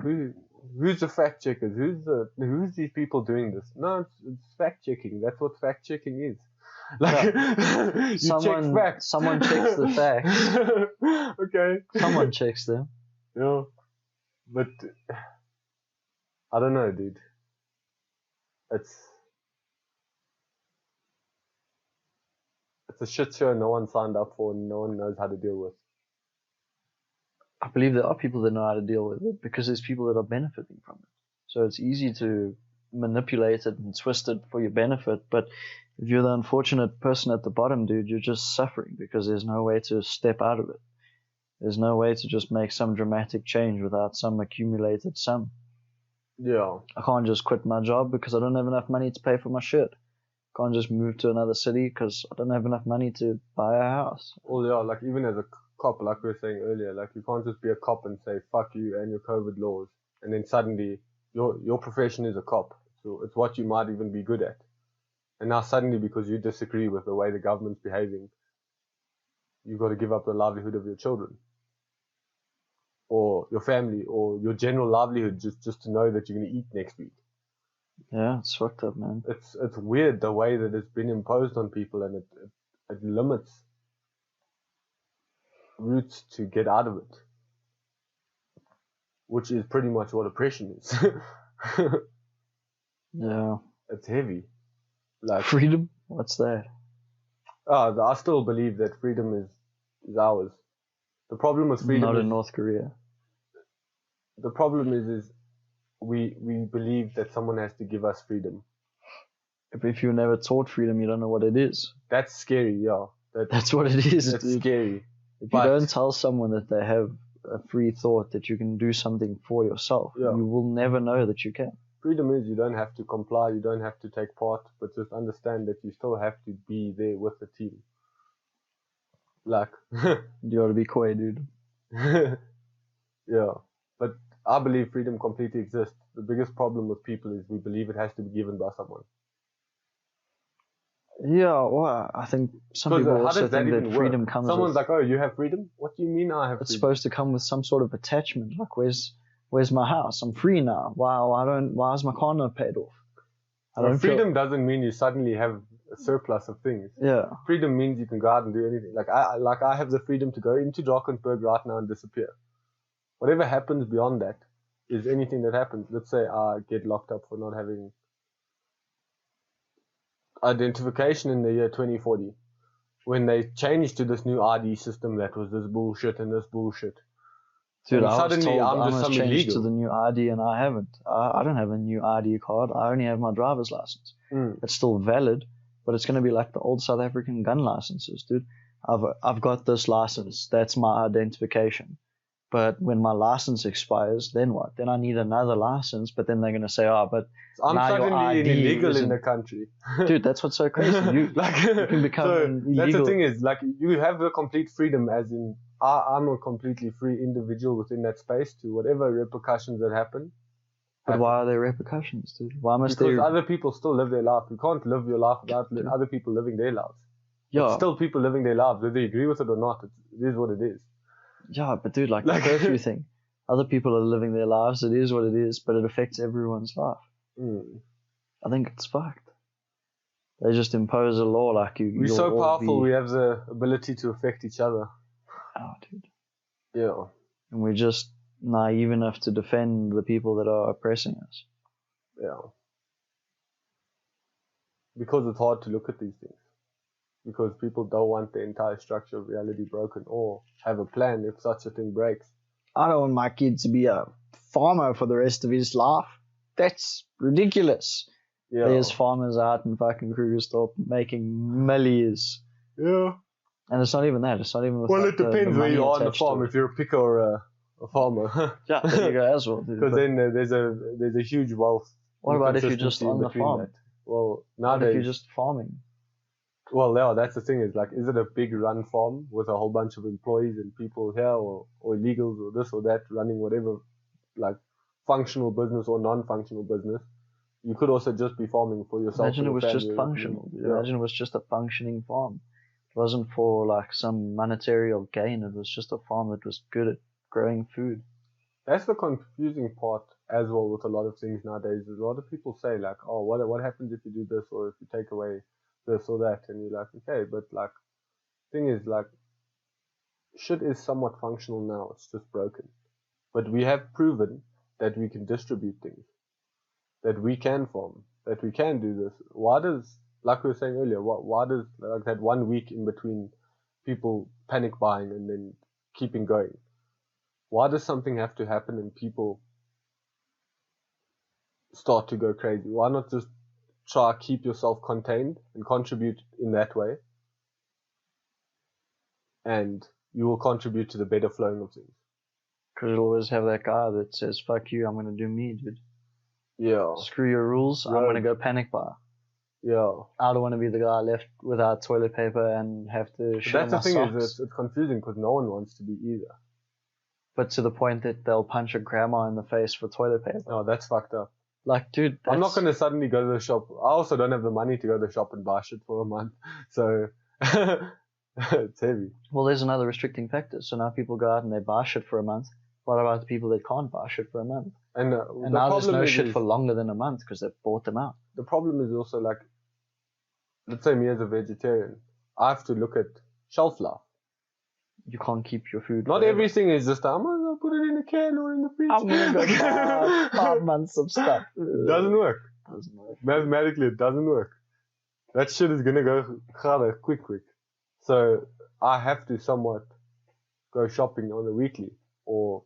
who's the fact checkers? Who's these people doing this? No, it's fact checking. That's what fact checking is. Like, someone checks the facts. Okay. Someone checks them. Yeah, but I don't know, dude. It's a shit show no one signed up for and no one knows how to deal with. I believe there are people that know how to deal with it because there's people that are benefiting from it. So it's easy to manipulate it and twist it for your benefit, but if you're the unfortunate person at the bottom, dude, you're just suffering because there's no way to step out of it. There's no way to just make some dramatic change without some accumulated sum. Yeah. I can't just quit my job because I don't have enough money to pay for my shit. Can't just move to another city because I don't have enough money to buy a house. Well, yeah, like even as a cop, like we were saying earlier, like you can't just be a cop and say fuck you and your COVID laws, and then suddenly your profession is a cop, so it's what you might even be good at, and now suddenly because you disagree with the way the government's behaving, you've got to give up the livelihood of your children, or your family, or your general livelihood just to know that you're going to eat next week. Yeah, it's fucked up, man. It's weird the way that it's been imposed on people, and it limits routes to get out of it, which is pretty much what oppression is. Yeah. It's heavy. Like Freedom? What's that? I still believe that freedom is ours. The problem with freedom Not is, in North Korea. the problem is we believe that someone has to give us freedom. If you never taught freedom, you don't know what it is. That's scary, yeah. That's what it is. That's Dude. scary. If But- you don't tell someone that they have a free thought, that you can do something for yourself, Yeah. you will never know that you can. Freedom is you don't have to comply, you don't have to take part, but just understand that you still have to be there with the team. Like, You gotta be coy, dude. yeah. But I believe freedom completely exists. The biggest problem with people is we believe it has to be given by someone. Yeah, well, I think some people How also does that think even that work? freedom comes Someone's with, like, oh, you have freedom? What do you mean I have it's freedom? supposed to come with some sort of attachment. Like, where's my house? I'm free now. Why is my car not paid off? I Well, don't freedom doesn't mean you suddenly have a surplus of things. Yeah. Freedom means you can go out and do anything. Like I have the freedom to go into Drakensberg right now and disappear. Whatever happens beyond that is anything that happens. Let's say I get locked up for not having identification in the year 2040. When they changed to this new ID system that was this bullshit and this bullshit. Dude, And I was suddenly told I'm I just must some change illegal. to the new ID and I haven't. I don't have a new ID card. I only have my driver's license. It's still valid, but it's going to be like the old South African gun licenses, dude. I've got this license. That's my identification. But when my license expires, then what? Then I need another license, but then they're going to say, oh, but I'm now your suddenly ID illegal in isn't- the country. dude, that's what's so crazy. You can become so an that's the illegal. thing is, like, you have the complete freedom, as in I'm a completely free individual within that space to whatever repercussions that happen. But why are there repercussions, dude? Why must Because there? other people still live their life. You can't live your life without other people living their lives. It's Yeah, still people living their lives, whether you agree with it or not. It is what it is. yeah, but dude, like Like- the curfew thing. Other people are living their lives. It is what it is, but it affects everyone's life. I think it's fucked. They just impose a law like you. We're you'll so all powerful, Be, we have the ability to affect each other. oh, dude. Yeah. And we're just naive enough to defend the people that are oppressing us. Yeah. Because it's hard to look at these things. Because people don't want the entire structure of reality broken or have a plan if such a thing breaks. I don't want my kid to be a farmer for the rest of his life. That's ridiculous. Yeah. There's farmers out in fucking Krugersdorp making millions. Yeah. And it's not even that. It's not even with Well, like, it depends the where you money are on the attached to farm. it. If you're a picker or a farmer. Yeah, there you go as well, dude. Because But then there's a huge wealth. what about if you're just inconsistency in on the between farm? that. Well, What if nowadays, you're just farming? well, yeah, that's the thing is like, is it a big run farm with a whole bunch of employees and people here or illegals or this or that running whatever, like functional business or non-functional business? You could also just be farming for yourself. Imagine or it your was just family. functional. Dude. Yeah. Imagine it was just a functioning farm. It wasn't for like some monetary gain. It was just a farm that was good at growing food. That's the confusing part as well with a lot of things nowadays. A lot of people say like, oh, what happens if you do this or if you take away this or that? And you're like, okay, but like, thing is like, shit is somewhat functional now. It's just broken. But we have proven that we can distribute things, that we can farm, that we can do this. Why does, like we were saying earlier, why does like that 1 week in between people panic buying and then keeping going? Why does something have to happen and people start to go crazy? Why not just try to keep yourself contained and contribute in that way? And you will contribute to the better flowing of things. Because you'll always have that guy that says, fuck you, I'm going to do me, dude. Yeah. Screw your rules. I'm Right. gonna go panic buy. Yeah. I don't want to be the guy left without toilet paper and have to But shit that's on the my thing socks. is, it's confusing because no one wants to be either. But to the point that they'll punch a grandma in the face for toilet paper. Oh, that's fucked up. Like, dude, I'm not gonna suddenly go to the shop. I also don't have the money to go to the shop and buy shit for a month. So it's heavy. Well, there's another restricting factor. So now people go out and they buy shit for a month. What about the people that can't buy shit for a month? And, And the now there's problem no is, shit for longer than a month because they've bought them out. the problem is also like, let's say me as a vegetarian, I have to look at shelf life. You can't keep your food. Not forever. everything is just, I'm gonna put it in a can or in the fridge. I'm gonna go buy 5 months of stuff. It doesn't work. Doesn't work. Mathematically, it doesn't work. That shit is gonna go rather quick. So I have to somewhat go shopping on a weekly or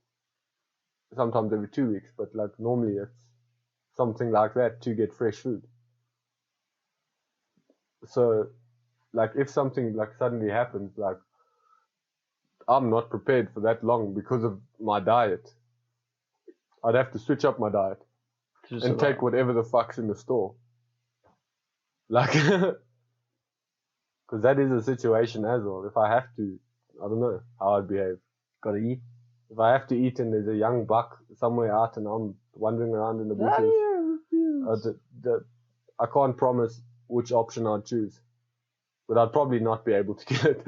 sometimes every 2 weeks, but like normally it's something like that to get fresh food. So like if something like suddenly happens, like I'm not prepared for that long because of my diet. I'd have to switch up my diet Just and about- take whatever the fuck's in the store. Like, because that is a situation as well. If I have to, I don't know how I'd behave. Gotta eat. If I have to eat and there's a young buck somewhere out and I'm wandering around in the bushes, I can't promise which option I'd choose. But I'd probably not be able to get it.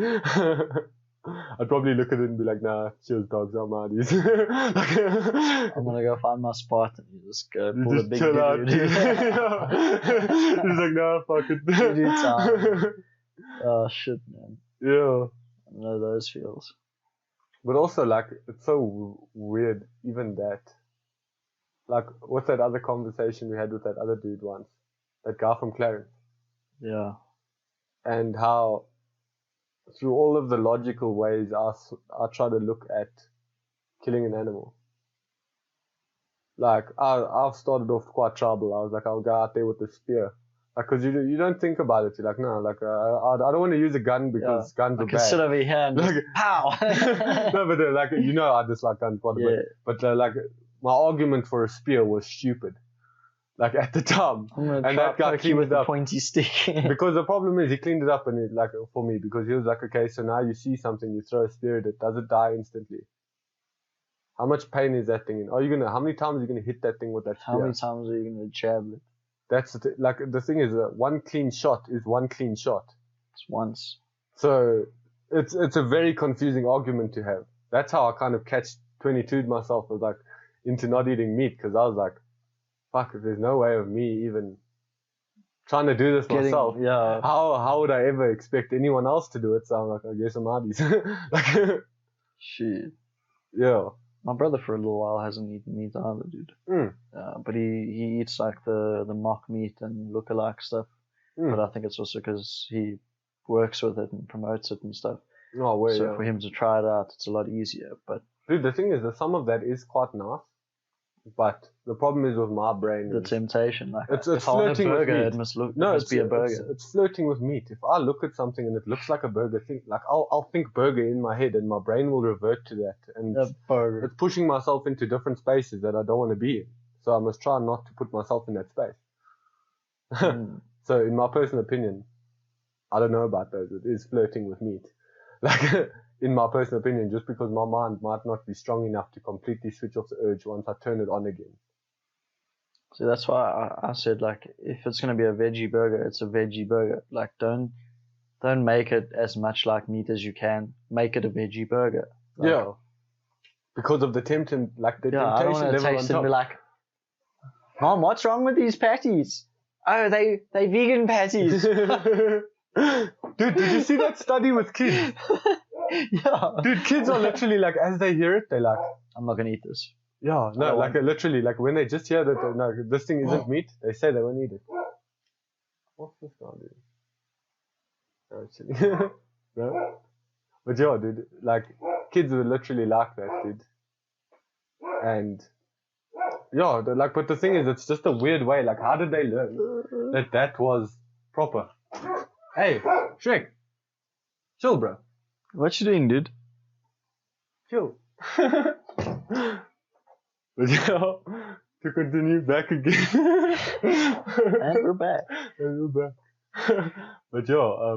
I'd probably look at it and be like, nah, cheers dogs, I'm out of these. I'm gonna go find my spot and you just go You pull a just big chill out. doo-doo. He's like, nah, fuck it. Doo-doo time. Oh shit, man. Yeah. I know those feels. But also, like, it's so weird, even that. Like, what's that other conversation we had with that other dude once? That guy from Clarence. Yeah. And how, through all of the logical ways, I try to look at killing an animal. Like, I've started off quite tribal. I was like, I'll go out there with the spear. Like, cause you don't think about it. You're like, no, like, I don't want to use a gun because guns I are can sit bad. over here and just Like- pow. No, but like, you know, I dislike guns quite a Yeah. bit. But like, my argument for a spear was stupid. Like, at the time. I'm gonna And try that guy poke you cleaned with it a up. pointy stick. Because the problem is he cleaned it up and it, like, for me, because he was like, okay, so now you see something, you throw a spear at it, does it die instantly? How much pain is that thing in? How many times are you gonna hit that thing with that spear? How many times are you gonna jab it? That's like, the thing is, one clean shot is one clean shot. It's once. So it's a very confusing argument to have. That's how I kind of catch 22'd myself, was like, into not eating meat, because I was like, fuck, if there's no way of me even trying to do this myself, Yeah. how would I ever expect anyone else to do it? So I'm like, I guess I'm out. Like, Shit. yeah. My brother for a little while hasn't eaten meat either, dude. Mm. But he eats like the mock meat and lookalike stuff. Mm. But I think it's also because he works with it and promotes it and stuff. No way. So Yeah. for him to try it out, it's a lot easier. But Dude, the thing is that some of that is quite nice, but the problem is with my brain. the is- temptation, like It's if I want a flirting with burger, meat. it must look. No, it must be a burger. It's flirting with meat. If I look at something and it looks like a burger, I'll think burger in my head, and my brain will revert to that, and A burger. it's pushing myself into different spaces that I don't want to be in. So I must try not to put myself in that space. Mm. So in my personal opinion, I don't know about those. It is flirting with meat. Like, in my personal opinion, just because my mind might not be strong enough to completely switch off the urge once I turn it on again. So that's why I said, like, if it's gonna be a veggie burger, it's a veggie burger. Like, don't make it as much like meat as you can. Make it a veggie burger. Like, Yeah. Because of the temptation, like the Yeah, I don't temptation want to level on taste it and be top. like, Mom, what's wrong with these patties? Oh, they vegan patties. Dude, did you see that study with kids? Yeah. Dude, kids are literally like, as they hear it, they're like, I'm not gonna eat this. yeah, no, don't like literally, like when they just hear that, no, this thing isn't meat, they say they won't eat it. What's this guy doing? Actually, no. But yeah, dude, like kids are literally like that, dude. And yeah, like, but the thing is, it's just a weird way. Like, how did they learn that was proper? Hey, Shrek, chill, bro. What you doing, dude? Chill. But yeah, to continue back again. And we're back. But yeah,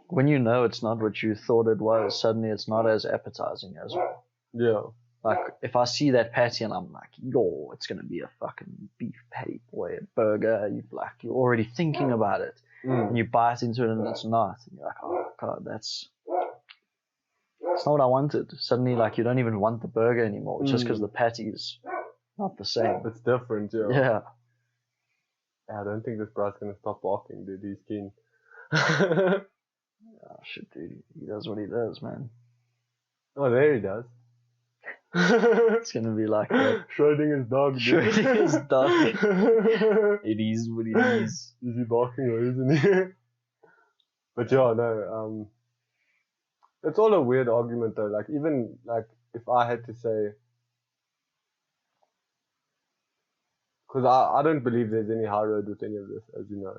When you know it's not what you thought it was, suddenly it's not as appetizing as well. yeah. Like, if I see that patty and I'm like, yo, it's going to be a fucking beef patty, boy, a burger, you're already thinking about it. And you bite into it and it's not. And you're like, oh, God, that's not what I wanted. Suddenly, like, you don't even want the burger anymore just because the patty is not the same. It's different, yeah. Yeah. I don't think this bro's gonna stop barking, dude. He's keen. Oh, shit, dude. He does what he does, man. Oh, there he does. It's going to be like that. Schrodinger's dog, dude. Schrodinger's dog. It is what it is. Is he barking or isn't he? But yeah, no, it's all a weird argument though. Like, even, like, if I had to say, because I don't believe there's any high road with any of this, as you know.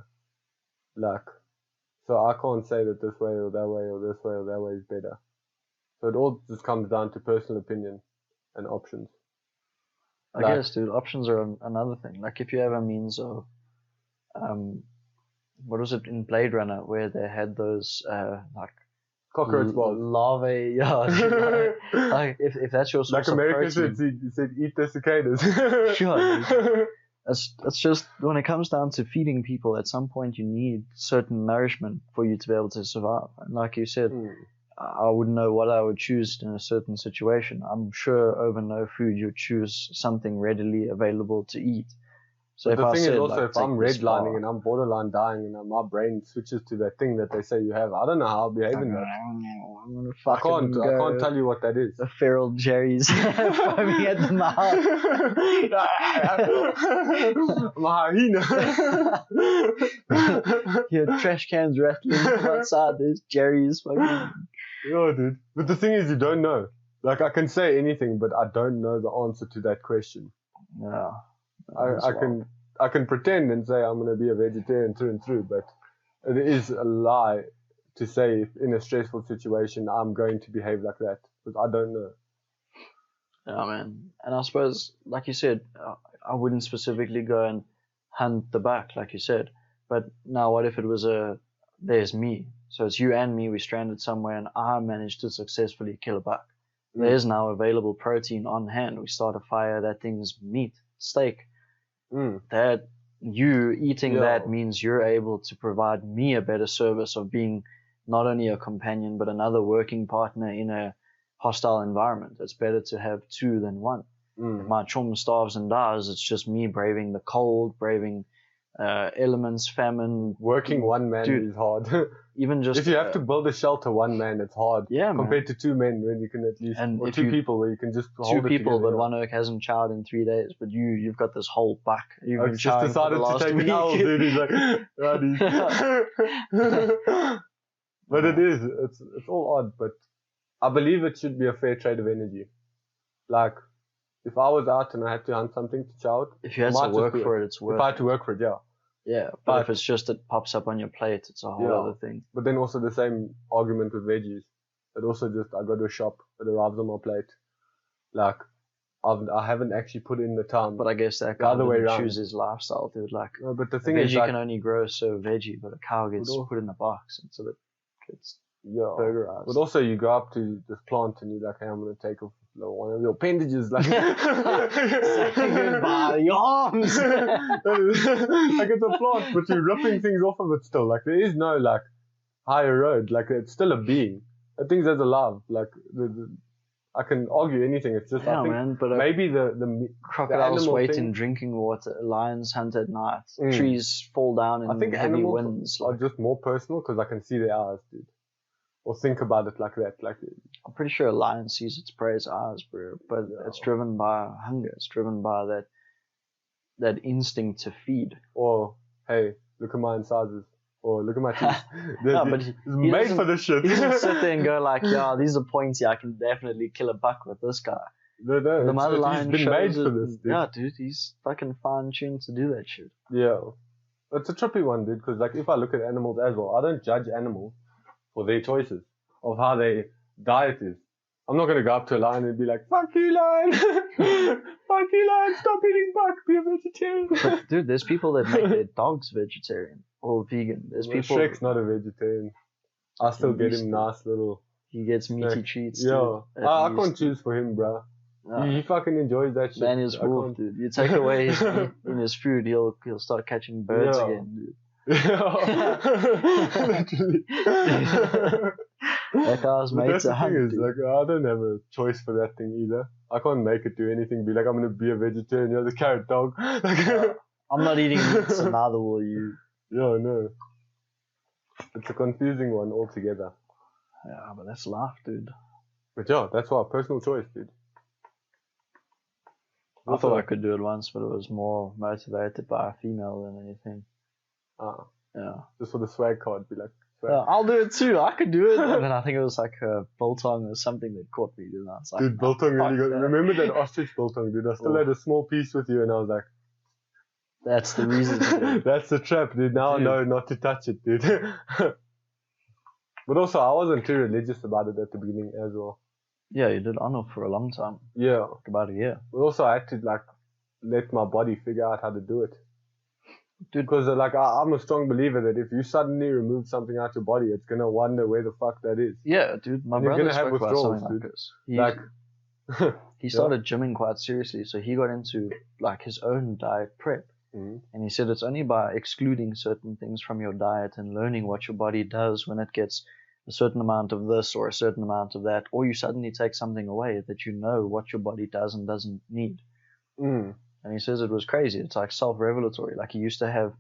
Like, so I can't say that this way or that way or this way or that way is better. So it all just comes down to personal opinion and options. I guess, dude, options are another thing. Like, if you have a means of, what was it in Blade Runner where they had those, like, cockroach balls. Larvae, yeah. Like, if that's your source like of America protein. said, eat the cicadas. Sure, dude. It's just, when it comes down to feeding people, at some point you need certain nourishment for you to be able to survive. And like you said, I wouldn't know what I would choose in a certain situation. I'm sure over no food you'd choose something readily available to eat. So but if the thing I said, is also, like, if I'm redlining and I'm borderline dying and my brain switches to that thing that they say you have, I don't know how I'll behave in that. I'm gonna I can't tell you what that is. The feral Jerry's foaming at the mouth. My hyena. Hear trash cans rattling from outside. There's Jerry's fucking. Yeah, dude. But the thing is, you don't know. Like, I can say anything, but I don't know the answer to that question. Yeah. I can pretend and say I'm going to be a vegetarian through and through, but it is a lie to say if in a stressful situation I'm going to behave like that, because I don't know. Yeah, man. And I suppose, like you said, I wouldn't specifically go and hunt the buck, like you said. But now what if it was there's me. So it's you and me, we're stranded somewhere, and I managed to successfully kill a buck. There's now available protein on hand. We start a fire, that thing's meat, steak. That you eating that means you're able to provide me a better service of being not only a companion but another working partner in a hostile environment. It's better to have two than one. If my chum starves and dies, it's just me braving the cold, braving elements, famine. Working one man is hard. Even just if you have to build a shelter one man, it's hard. Yeah, compared to two men when you can at least, or two people where you can just hold two it people, together, but one oak hasn't chowed in 3 days. But you've got this whole buck. You've been just decided to take an owl, dude. He's like, but it's all odd. But I believe it should be a fair trade of energy. Like, if I was out and I had to hunt something to chow it, if you had to work for it, it's worth it. If I had to work for it, yeah. Yeah, but if it's just it pops up on your plate, it's a whole other thing. But then also the same argument with veggies. It also just, I go to a shop, it arrives on my plate. Like, I haven't actually put in the time. But I guess that guy chooses his lifestyle, dude. Like, no, but the thing veggie is, like, can only grow so veggie, but a cow gets put in the box until it gets burgerized. But also, you go up to this plant and you're like, hey, I'm going to take off one of your appendages, like, by the arms. Like, it's a plant, but you're ripping things off of it still. Like, there is no, like, higher road. Like, it's still a being. That thing's as alive. Like, I can argue anything. It's just, I think, man, but maybe the crocodiles wait thing, in drinking water. Lions hunt at night. Trees fall down in heavy winds. Are just more personal because I can see their eyes, dude. Or think about it like that. Like, I'm pretty sure a lion sees its prey's eyes, bro. But it's driven by hunger. It's driven by that instinct to feed. Or, hey, look at my incisors. Or look at my teeth. No, but he's made for this shit. He doesn't sit there and go like, yeah, these are pointy. I can definitely kill a buck with this guy. No, the mother lion he's been made for this, dude. Yeah, dude, he's fucking fine-tuned to do that shit. Yeah. It's a trippy one, dude, because, like, if I look at animals as well, I don't judge animals for their choices of how their diet is. I'm not going to go up to a lion and be like, fuck you, lion. Fuck fuck, Elon, stop eating buck, be a vegetarian. But dude, there's people that make their dogs vegetarian or vegan. There's Well, people. Shrek's not a vegetarian. I still get him nice little. He gets meaty snack. treats. Yeah, Dude, I can't choose for him, bro. He fucking enjoys that shit. Man is wolf, dude. You take away his meat in his food, he'll start catching birds again, dude. Yeah. Literally. That guy's But made that's to the hunt, thing is, dude. like, I don't have a choice for that thing either. I can't make it do anything. Be like, I'm gonna be a vegetarian. You're the carrot dog. Like, I'm not eating meat, so neither will you. yeah, no. It's a confusing one altogether. Yeah, but that's life, dude. But yeah, that's why personal choice, dude. I thought I could do it once, but it was more motivated by a female than anything. Yeah. Just for the swag card, be like, swag. Yeah, I'll do it too. I could do it. And then I think it was like a biltong or something that caught me, dude. And I was like, Dude, biltong really fuck good. that. Remember that ostrich biltong, dude? I still had a small piece with you, and I was like, That's the reason. Dude. that's the trap, dude. Now I know not to touch it, dude. But also, I wasn't too religious about it at the beginning as well. Yeah, you did honor for a long time. Yeah. Like about a year. But also, I had to, like, let my body figure out how to do it. Dude. Because, like, I'm a strong believer that if you suddenly remove something out your body, it's going to wonder where the fuck that is. Yeah, dude. My And you're brother gonna have spoke about withdrawals, something like dude. this. Like, He started gymming quite seriously, so he got into like his own diet prep. Mhm. And he said it's only by excluding certain things from your diet and learning what your body does when it gets a certain amount of this or a certain amount of that, or you suddenly take something away that you know what your body does and doesn't need. Mm. And he says it was crazy. It's like self-revelatory. Like he used to have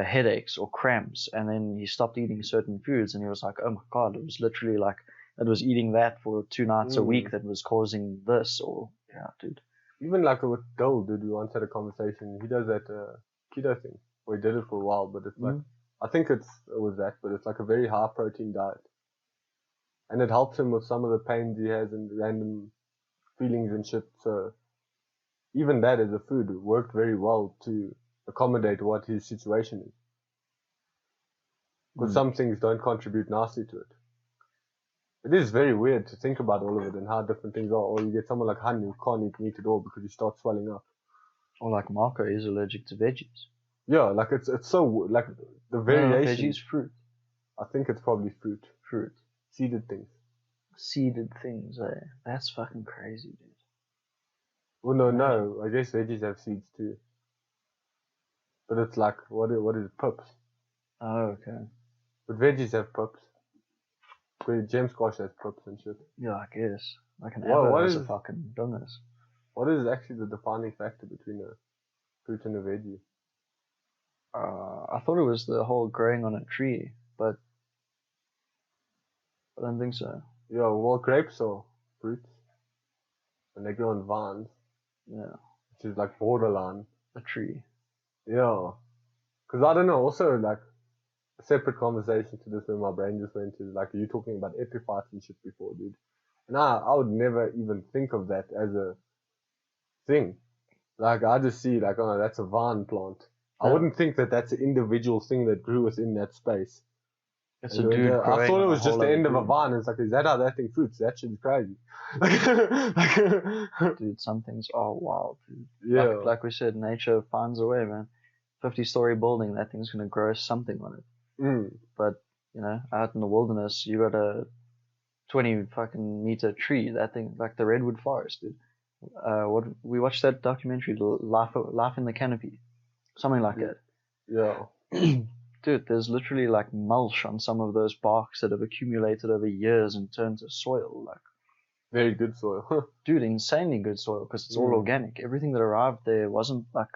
headaches or cramps, and then he stopped eating certain foods, and he was like, oh my God, it was literally like it was eating that for 2 nights a week that was causing this, or, yeah, dude. Even like with Dole, dude, we once had a conversation. He does that keto thing. Well, he did it for a while, but it's like, I think it was that, but it's like a very high protein diet. And it helps him with some of the pains he has and random feelings and shit. So even that as a food worked very well to accommodate what his situation is. Because some things don't contribute nicely to it. It is very weird to think about all of it and how different things are. Or you get someone like Han who can't eat meat at all because he starts swelling up. Or like Marco is allergic to veggies. Yeah, like it's so, like the variation. Veggies, fruit. I think it's probably fruit. Fruit. Seeded things. Seeded things, eh? That's fucking crazy, dude. Well, no, I guess veggies have seeds too. But it's like, what is pips? Oh, okay. But veggies have pips. Gem squash has pips and shit. Yeah, I guess. Like an Well, apple what has is- a fucking dungus. What is actually the defining factor between a fruit and a veggie? I thought it was the whole growing on a tree, but I don't think so. Yeah, well, grapes are fruits. And they grow on vines, Yeah, which is like borderline. a tree. Yeah. Because I don't know, also like a separate conversation to this where my brain just went to, like, you talking about epiphytes and shit before, dude. And I would never even think of that as a thing. Like, I just see, like, oh, that's a vine plant. I Yeah. wouldn't think that that's an individual thing that grew within that space. It's And a dude. I thought it was just the end of a vine. vine. It's like, is that how that thing fruits? That shit is crazy. Dude, some things are wild, dude. Yeah. Like we said, nature finds a way, man. 50-story building, that thing's gonna grow something on it. Mm. But, you know, out in the wilderness, you got a 20 fucking meter tree. That thing, like the redwood forest, dude. What we watched that documentary, Life in the Canopy, something like Yeah. that. Dude, there's literally like mulch on some of those barks that have accumulated over years and turned to soil. Like, Very good soil. dude, insanely good soil because it's all Mm. organic. Everything that arrived there wasn't like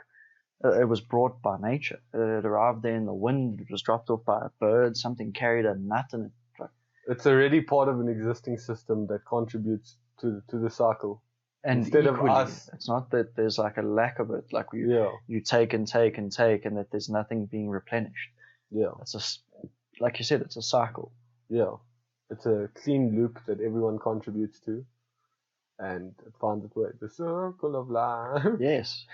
it was brought by nature. It arrived there in the wind. It was dropped off by a bird. Something carried a nut in it. Like, It's already part of an existing system that contributes to the cycle. and Instead of equally, us- it's not that there's like a lack of it. Like Yeah. you take and take and take, and that there's nothing being replenished. Yeah. It's like you said, it's a cycle. Yeah. It's a clean loop that everyone contributes to. And it finds its way. The circle of life. Yes.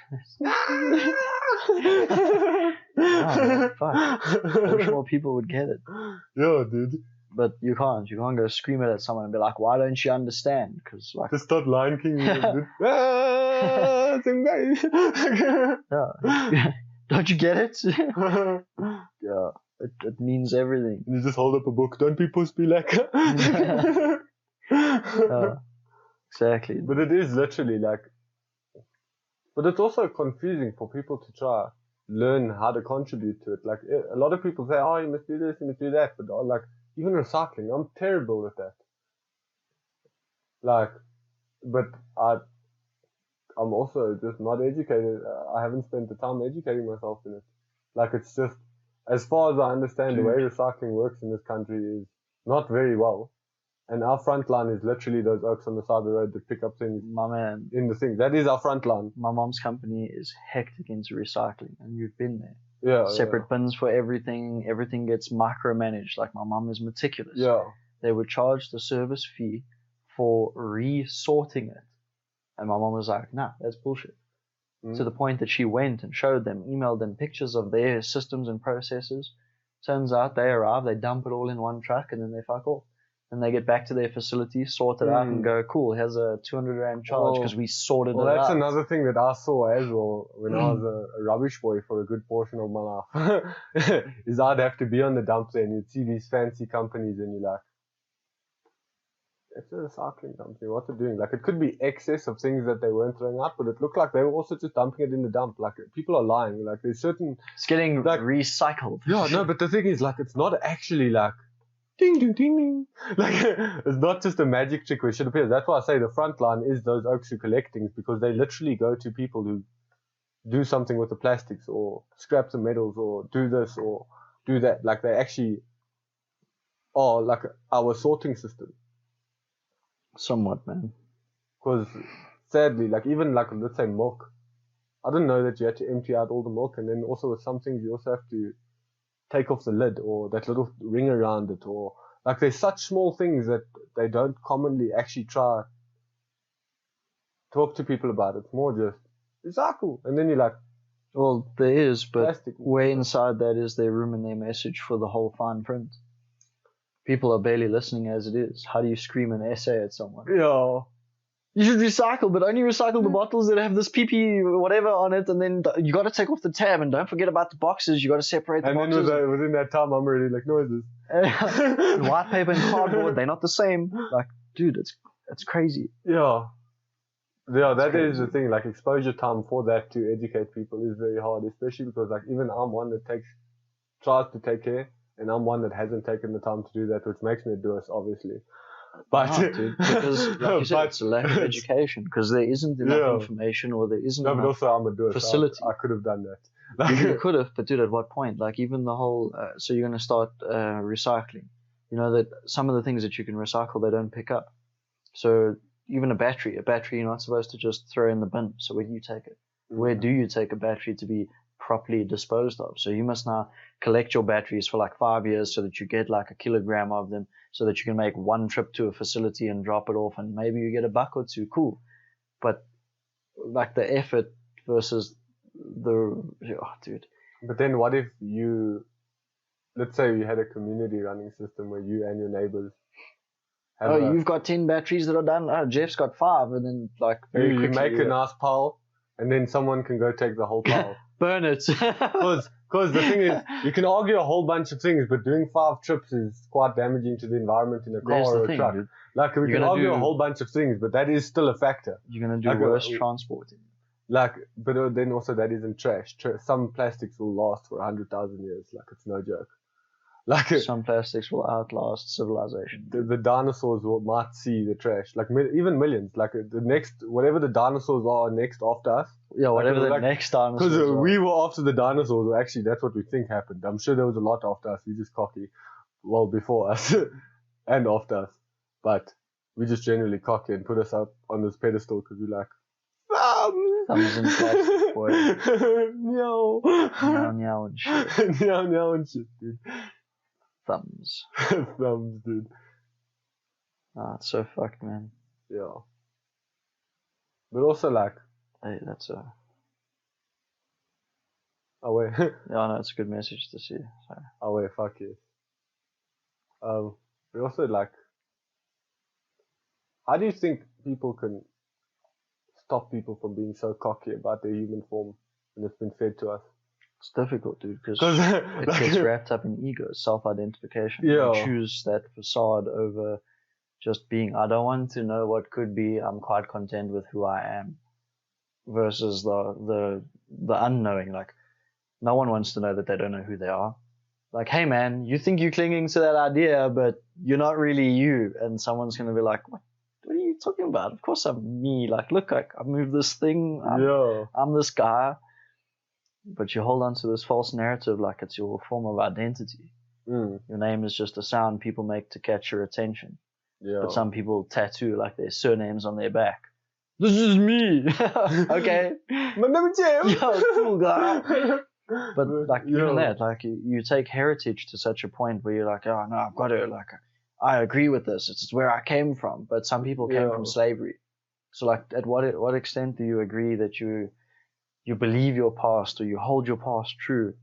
Fuck. I wish more people would get it. Yeah, dude. But you can't. You can't go scream it at someone and be like, why don't you understand? Because, like, Just start Lion King. Dude. Ah! sing bass. Yeah. Don't you get it? Yeah. It means everything. You just hold up a book. Don't be puss, be like. Exactly. But it is literally like. But it's also confusing for people to try learn how to contribute to it. Like a lot of people say, "Oh, you must do this, you must do that," but like even recycling, I'm terrible at that. Like, but I'm also just not educated. I haven't spent the time educating myself in it. Like it's just, as far as I understand, the way recycling works in this country is not very well. And our front line is literally those oaks on the side of the road that pick up things My man, in the thing. That is our front line. my mom's company is hectic into recycling, and you've been there. Yeah. Separate bins for everything. Everything gets micromanaged. Like my mom is meticulous. Yeah. They would charge the service fee for resorting it. And my mom was like, nah, that's bullshit. Mm. To the point that she went and showed them, emailed them pictures of their systems and processes. Turns out they arrive, they dump it all in one truck, and then they fuck off. And they get back to their facility, sort it out, and go, cool, here's a 200 Rand charge because we sorted it out. Well, that's another thing that I saw as well when I was a rubbish boy for a good portion of my life. Is I'd have to be on the dump there and you'd see these fancy companies and you're like, it's a recycling company, what they're doing. Like, it could be excess of things that they weren't throwing out, but it looked like they were also just dumping it in the dump. Like, people are lying. Like, there's certain... It's getting like, recycled. Yeah, no, but the thing is, like, it's not actually like, ding, ding, ding, ding. Like, it's not just a magic trick where it should appear. That's why I say the front line is those oaks who collect things, because they literally go to people who do something with the plastics or scrap the metals or do this or do that. Like, they actually are like our sorting system. Somewhat, man. Because sadly, like even like let's say milk, I didn't know that you had to empty out all the milk, and then also with some things you also have to take off the lid or that little ring around it, or like there's such small things that they don't commonly actually try talk to people about. It's more just recycle, and then you're like, well, there is, but plastic. Where inside that is their room and their message for the whole fine print. People are barely listening as it is. How do you scream an essay at someone? Yeah. You should recycle, but only recycle the bottles that have this PP whatever on it, and then you got to take off the tab, and don't forget about the boxes. You got to separate the boxes. And then within that time, I'm already like, noises. White paper and cardboard, they're not the same. Like, dude, it's crazy. Yeah. Yeah, that crazy. is the thing. Like, exposure time for that to educate people is very hard, especially because, like, even I'm one that tries to take care, and I'm one that hasn't taken the time to do that, which makes me a doer, obviously. But dude, because, like you said, it's a lack of education, because there isn't enough information, or there isn't but also I'm a doer, facility. So I could have done that. Like, you could have, but dude, at what point? Like, even the whole, so you're going to start recycling. You know that some of the things that you can recycle, they don't pick up. So even a battery you're not supposed to just throw in the bin. So where do you take it? Where do you take a battery to be properly disposed of? So you must now collect your batteries for like 5 years so that you get like a kilogram of them, so that you can make one trip to a facility and drop it off, and maybe you get a buck or two. Cool. But like the effort versus dude. But then what if let's say you had a community running system where you and your neighbors you've got 10 batteries that are done. Oh, Jeff's got 5, and then like very quickly you make a nice pile, and then someone can go take the whole pile. Burn it. Because the thing is, you can argue a whole bunch of things, but doing 5 trips is quite damaging to the environment in a car or a truck. Dude. Like, we can argue a whole bunch of things, but that is still a factor. You're going to do worse transporting. Like, but then also that isn't trash. Some plastics will last for 100,000 years. Like, it's no joke. Like, some plastics will outlast civilization. The dinosaurs might see the trash. Like, even millions. Like, the next, whatever the dinosaurs are next after us. Yeah, whatever the next dinosaurs are. Because we were after the dinosaurs. Well, actually, that's what we think happened. I'm sure there was a lot after us. We just cocky. Well, before us. And after us. But we just generally cocky and put us up on this pedestal because we're like, thumbs in plastic, boy. Meow. Meow and shit. Meow and shit, dude. Thumbs. Thumbs, dude. It's so fucked, man. Yeah. But also, like... Hey, that's a... Oh, wait. Yeah, no, it's a good message to see. So. Oh, wait, fuck yes. But also, like... How do you think people can stop people from being so cocky about their human form when it's been fed to us. It's difficult, dude, because 'Cause, it like, gets wrapped up in ego, self-identification. Yeah. You choose that facade over just being, I don't want to know what could be, I'm quite content with who I am. Versus the unknowing. Like, no one wants to know that they don't know who they are. Like, hey man, you think you're clinging to that idea, but you're not really you. And someone's going to be like, what are you talking about? Of course I'm me. Like, look, I moved this thing. I'm this guy. But you hold on to this false narrative like it's your form of identity. Mm. Your name is just a sound people make to catch your attention. Yeah. But some people tattoo like their surnames on their back. This is me. Okay. My name is Jim. Yo, cool guy. But like Yeah. even that, like you take heritage to such a point where you're like, oh no, I've got to, like, I agree with this. It's where I came from. But some people came from slavery. So like, at what extent do you agree that you believe your past or you hold your past true?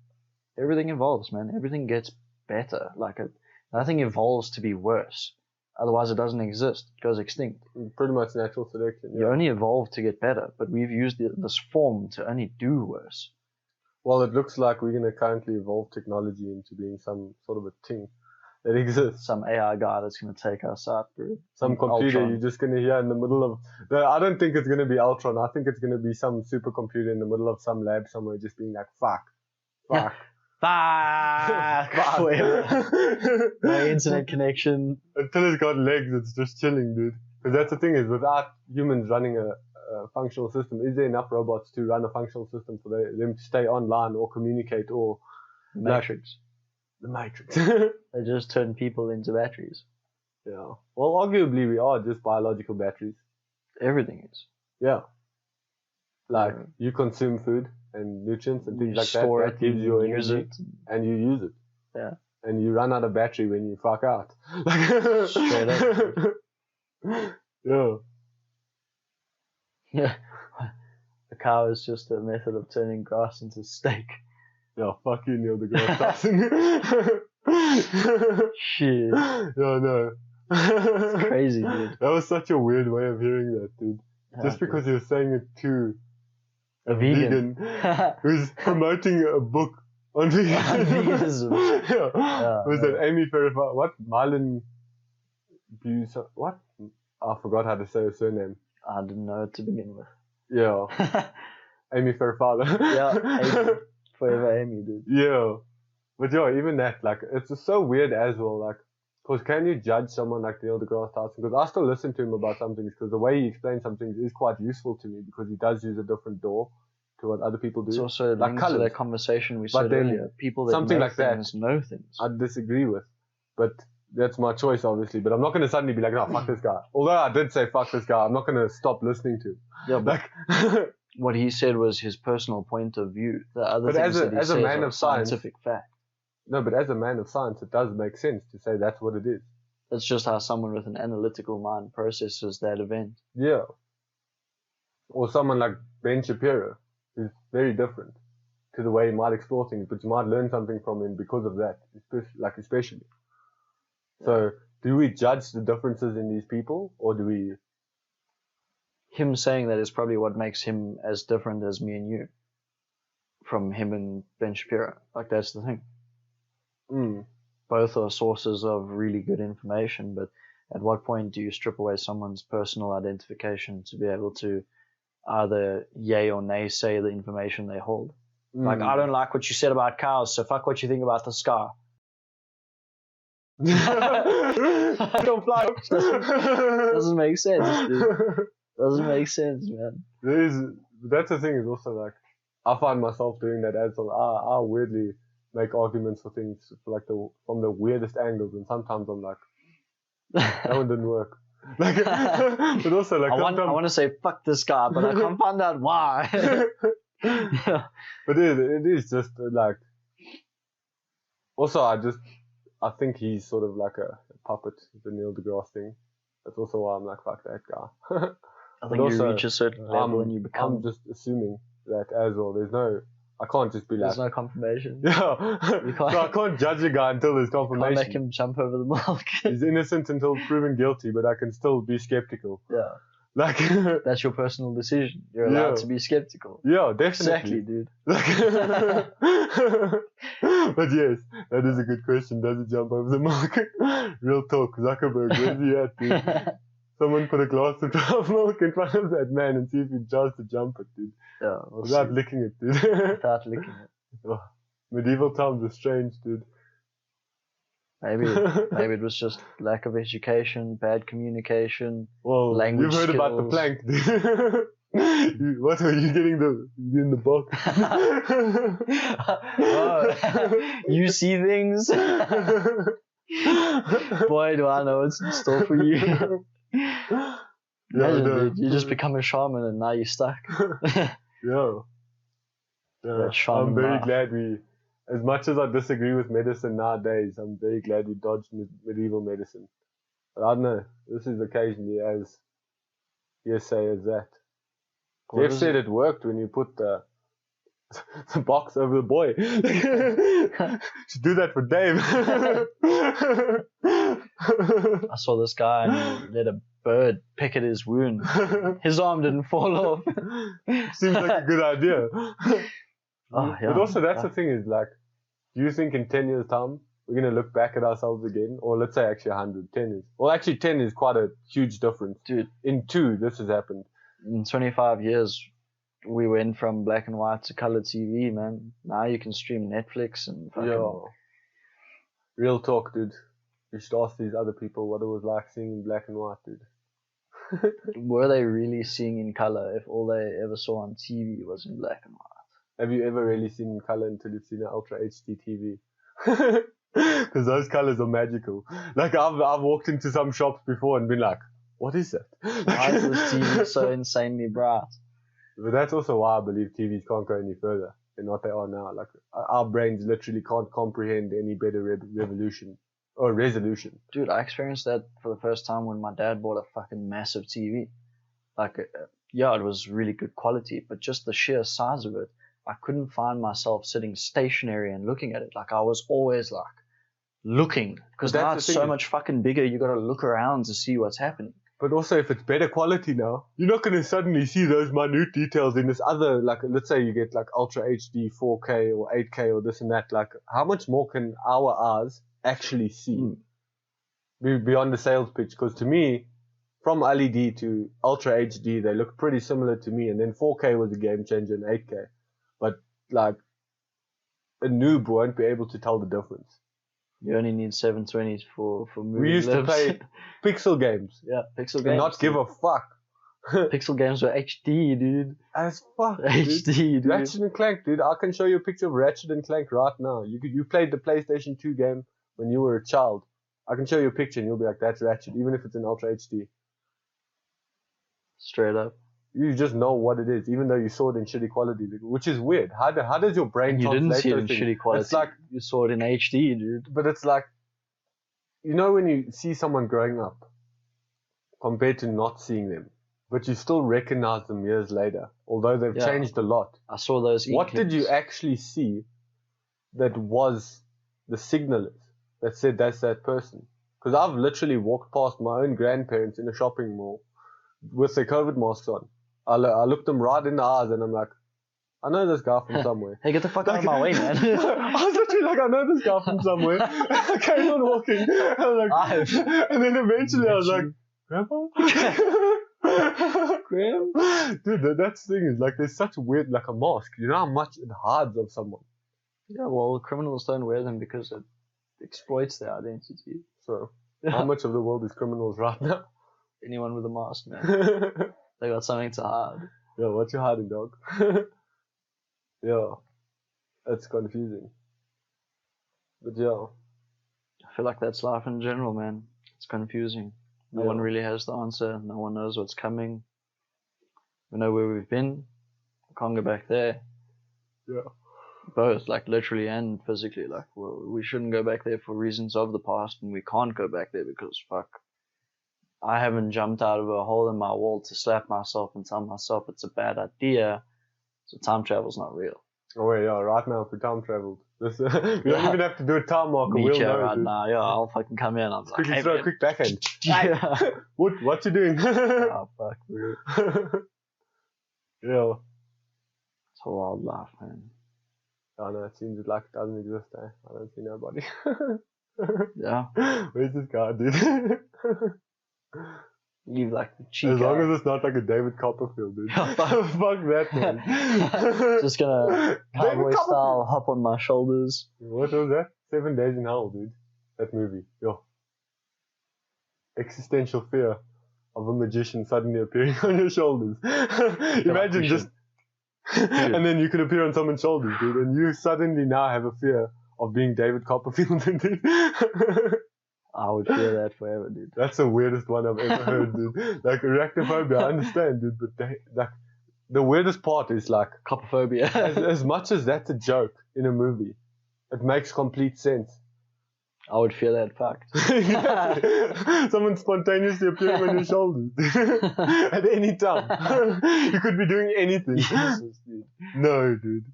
Everything evolves, man. Everything gets better. Like nothing evolves to be worse. Otherwise, it doesn't exist. It goes extinct. Pretty much natural selection. You only evolve to get better, but we've used this form to only do worse. Well, it looks like we're going to currently evolve technology into being some sort of a thing that exists. Some AI guy that's going to take us out, bro. Some computer Ultron. you're just going to hear in the middle of... No, I don't think it's going to be Ultron. I think it's going to be some supercomputer in the middle of some lab somewhere just being like, fuck. Fuck. Forever. No internet connection. Until it's got legs, it's just chilling, dude. Because that's the thing is, without humans running a functional system, is there enough robots to run a functional system for them to stay online or communicate or... Matrix. The Matrix. They just turn people into batteries. Yeah. Well, arguably we are just biological batteries. Everything is. Yeah. Like, you consume food and nutrients and things like that. Store That it, gives you use energy, it. and you use it. Yeah. And you run out of battery when you fuck out. Straight up. Yeah. Yeah. A cow is just a method of turning grass into steak. Yeah, fuck you, Neil deGrasse Tyson. Shit. Yeah, no. It's crazy, dude. That was such a weird way of hearing that, dude. Just because you're saying it to a vegan who's promoting a book on veganism. Yeah. Was that Amy Farrah? What? Marlon Busa? What? I forgot how to say her surname. I didn't know it to begin with. Yeah. Amy Farrah. Yeah, Amy. Forever Amy, dude. Yeah. But yeah, even that, like, it's just so weird as well, like, because can you judge someone like Neil deGrasse Tyson? Because I still listen to him about some things, because the way he explains some things is quite useful to me, because he does use a different door to what other people do. It's also like linked to that conversation we said then earlier. People that something know like that, things know things. I disagree with. But that's my choice, obviously. But I'm not going to suddenly be like, no, fuck this guy. Although I did say fuck this guy, I'm not going to stop listening to him. Yeah, but like, what he said was his personal point of view. The other but things that he as a says man are of science, scientific fact. No, but as a man of science, it does make sense to say that's what it is. That's just how someone with an analytical mind processes that event. Yeah. Or someone like Ben Shapiro is very different to the way he might explore things, but you might learn something from him because of that, especially. So, do we judge the differences in these people, or do we... Him saying that is probably what makes him as different as me and you from him and Ben Shapiro. Like, that's the thing. Both are sources of really good information, but at what point do you strip away someone's personal identification to be able to either yay or nay say the information they hold? Like, I don't like what you said about cows, so fuck what you think about the sky. Don't fly. Doesn't make sense, dude. Doesn't make sense, man. That's the thing, is also like, I find myself doing that as well. I weirdly make arguments for things like from the weirdest angles, and sometimes I'm like, that one didn't work. Like, but also like, I want to say fuck this guy, but I can't find out why. Yeah. But it is just like, also I think he's sort of like a puppet, the Neil deGrasse thing. That's also why I'm like, fuck that guy. I think you reach a certain level and you become... I'm just assuming that as well. I can't just be like... There's no confirmation. Yeah. So I can't judge a guy until there's confirmation. Can't make him jump over the mark. He's innocent until proven guilty, but I can still be skeptical. Yeah. Like, That's your personal decision. You're allowed to be skeptical. Yeah, definitely. Exactly, dude. But yes, that is a good question. Does it jump over the mark? Real talk. Zuckerberg, where's he at, dude? Someone put a glass of milk in front of that man and see if he tries to jump it, dude. Yeah, we'll Without see. licking it, dude. Without licking it. Oh, medieval times are strange, dude. Maybe it was just lack of education, bad communication, Well, language you've heard about the skills. plank, dude. What are you getting in the box? Oh, you see things? Boy, do I know what's in store for you. Imagine, dude, you just become a shaman and now you're stuck. Yeah. I'm very glad as much as I disagree with medicine nowadays, I'm very glad we dodged medieval medicine. But I don't know, this is occasionally as hearsay as that. Jeff said it worked when you put the box over the boy. Should do that for Dave. I saw this guy and he let a bird pick at his wound. His arm didn't fall off. Seems like a good idea. Oh, yeah. But also that's the thing is like, do you think in 10 years time we're going to look back at ourselves again? Or let's say actually 100, 10 years. Well, actually 10 is quite a huge difference. Dude. In 2, this has happened. In 25 years, we went from black and white to color TV, man. Now you can stream Netflix and fucking... Yo. Real talk, dude. You should ask these other people what it was like seeing in black and white, dude. Were they really seeing in color if all they ever saw on TV was in black and white? Have you ever really seen in color until you've seen an Ultra HD TV? Because those colors are magical. Like I've walked into some shops before and been like, what is that? Why is this TV so insanely bright? But that's also why I believe TVs can't go any further than what they are now. Like our brains literally can't comprehend any better resolution. Dude, I experienced that for the first time when my dad bought a fucking massive TV. Like, yeah, it was really good quality, but just the sheer size of it, I couldn't find myself sitting stationary and looking at it. Like, I was always like looking, because now it's so much fucking bigger. You got to look around to see what's happening. But also, if it's better quality now, you're not going to suddenly see those minute details in this other, like, let's say you get like Ultra HD 4K or 8K or this and that. Like, how much more can our eyes actually see beyond the sales pitch? Because to me, from LED to Ultra HD, they look pretty similar to me. And then 4K was a game changer in 8K. But like, a noob won't be able to tell the difference. You only need 720s for moving We used to play pixel games. Yeah, pixel games. And not give a fuck. Pixel games were HD, dude. As fuck, HD, dude. Ratchet and Clank, dude. I can show you a picture of Ratchet and Clank right now. You played the PlayStation 2 game when you were a child. I can show you a picture and you'll be like, that's Ratchet, even if it's in Ultra HD. Straight up. You just know what it is, even though you saw it in shitty quality, which is weird. How does your brain translate those things? You didn't see it in shitty quality. It's like, you saw it in HD, dude. But it's like, you know when you see someone growing up compared to not seeing them, but you still recognize them years later, although they've changed a lot. I saw those What did you actually see that was the signalers that said that's that person? Because I've literally walked past my own grandparents in a shopping mall with their COVID masks on. I looked them right in the eyes and I'm like, I know this guy from somewhere. Hey, get the fuck out of my way, man. I was literally like, I know this guy from somewhere. I carried on walking. I was like, and then eventually I was like, Grandpa? Graham? Dude, that's the thing is like, there's such a weird, like a mask. You know how much it hides of someone. Yeah, well, criminals don't wear them because it exploits their identity. So, how much of the world is criminals right now? Anyone with a mask, man. They got something to hide. Yeah, what you hiding, dog? Yeah, that's confusing. But yeah. I feel like that's life in general, man. It's confusing. No one really has the answer. No one knows what's coming. We know where we've been. We can't go back there. Yeah. Both, like literally and physically. Like, well, we shouldn't go back there for reasons of the past, and we can't go back there because, fuck, I haven't jumped out of a hole in my wall to slap myself and tell myself it's a bad idea. So time travel's not real. Oh yeah, right now if we time traveled. This, we don't even have to do a time marker. Meet We'll you know, right dude. now. Yeah, I'll fucking come in. I'm like, Quickly hey, throw a man. quick backhand. Yeah. What you doing? Oh, fuck, bro. Yeah. It's a wild life, man. I know, it seems like it doesn't exist, eh? I don't see nobody. Yeah. Where's this guy, dude? You like the cheek. As long as it's not like a David Copperfield, dude. Oh, fuck. Fuck that, man. Just gonna cowboy style hop on my shoulders. What was that? 7 Days in Hell, dude. That movie. Yo. Existential fear of a magician suddenly appearing on your shoulders. Imagine just... and then you can appear on someone's shoulders, dude, and you suddenly now have a fear of being David Copperfield, dude. I would fear that forever, dude. That's the weirdest one I've ever heard, dude. Like arachnophobia, I understand, dude, but like the weirdest part is like Copperphobia. as much as that's a joke in a movie, it makes complete sense. I would fear that fact. Someone spontaneously appearing on your shoulders at any time. You could be doing anything. Jesus, dude. No, dude.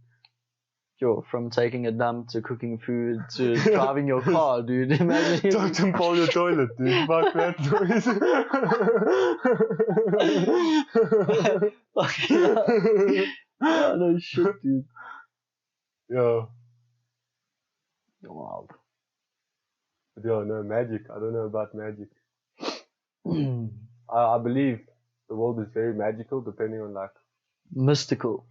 Yo, from taking a dump to cooking food to driving your car, dude. Imagine Don't pull your toilet, dude. Fuck that noise. Fucking hell. Oh, no shit, dude. Yeah. Wild. But yeah, no, magic. I don't know about magic. I believe the world is very magical, depending on like Mystical.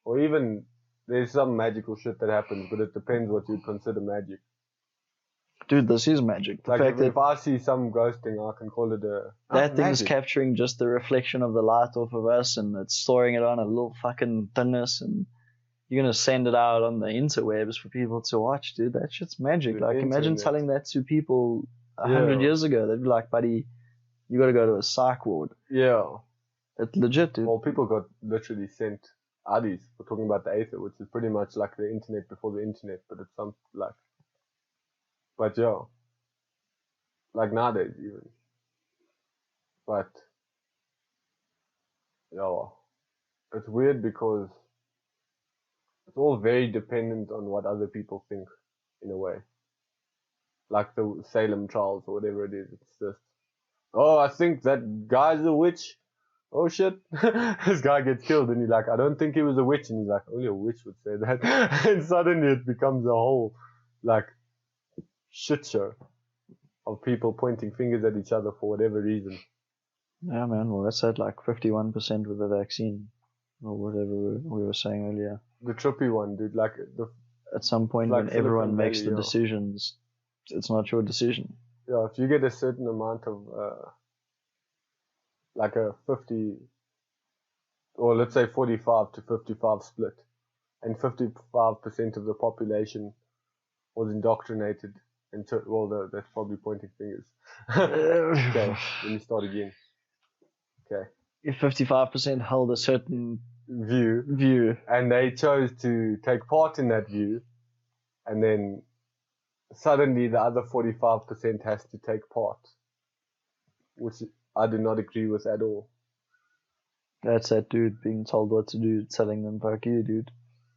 or even there's some magical shit that happens, but it depends what you consider magic. Dude, this is magic. The Like fact if that I see some ghost thing, I can call it that thing's magic. capturing just the reflection of the light off of us, and it's storing it on a little fucking thinness, and you're gonna send it out on the interwebs for people to watch, dude. That shit's magic. Dude, Like, imagine internet. telling that to people 100 years ago. They'd be like, buddy, you gotta go to a psych ward. Yeah. It's legit, dude. Well, people got literally sent ADIs for talking about the Aether, which is pretty much like the internet before the internet, but it's some like. But yeah, like nowadays even. But yeah, it's weird because it's all very dependent on what other people think, in a way. Like the Salem trials or whatever it is. It's just, oh, I think that guy's a witch. Oh shit, this guy gets killed, and you're like, I don't think he was a witch, and he's like, only a witch would say that, and suddenly it becomes a whole, like, shit show of people pointing fingers at each other for whatever reason. Yeah, man. Well, that's at like 51% with the vaccine, or whatever we were saying earlier. The trippy one, dude, like, At some point, like when everyone Silicon makes Valley, the yeah. decisions, it's not your decision. Yeah, if you get a certain amount of, like a 50, or let's say 45 to 55 split, and 55% of the population was indoctrinated into, well, that's probably pointing fingers. Okay, let me start again. Okay. If 55% held a certain View, and they chose to take part in that view, and then suddenly the other 45% has to take part, which I do not agree with at all. that's that dude being told what to do, telling them fuck you, dude.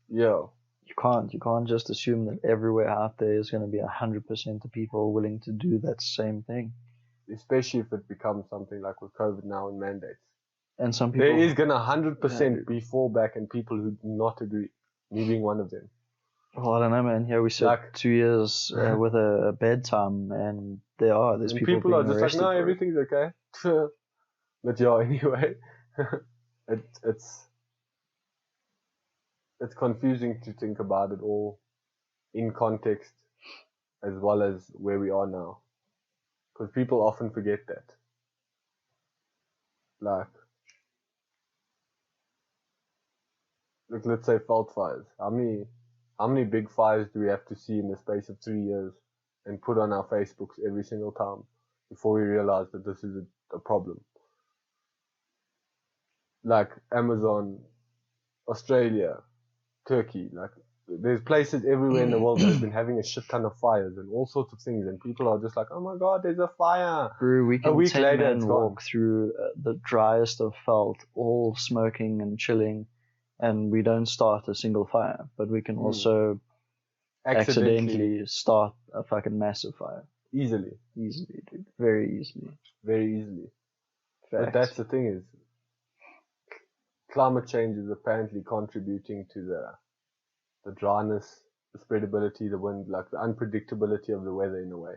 Yeah. You can't just assume that everywhere out there is going to be 100% of people willing to do that same thing. Especially if it becomes something like with COVID now and mandates. And some people, There is gonna 100% Yeah, be fallback and people who do not agree. Me being one of them. well, I don't know, man. Here we sit Like- 2 years with a bedtime, and there's And people people are being just like, arrested no, for it. everything's okay. But yeah, anyway, it's confusing to think about it all in context as well as where we are now. Because people often forget that. Like, let's say fault fires. How many big fires do we have to see in the space of 3 years and put on our Facebooks every single time before we realize that this is a problem? Like Amazon, Australia, Turkey, like there's places everywhere in the world that have been having a shit ton of fires and all sorts of things, and people are just like, oh my god, there's a fire. Bro, we can week 10 later, men it's walk through the driest of felt, all smoking and chilling, and we don't start a single fire, but we can also accidentally start a fucking massive fire. Easily, dude. Very easily. Facts. But that's the thing is, climate change is apparently contributing to the dryness, the spreadability, the wind, like the unpredictability of the weather in a way.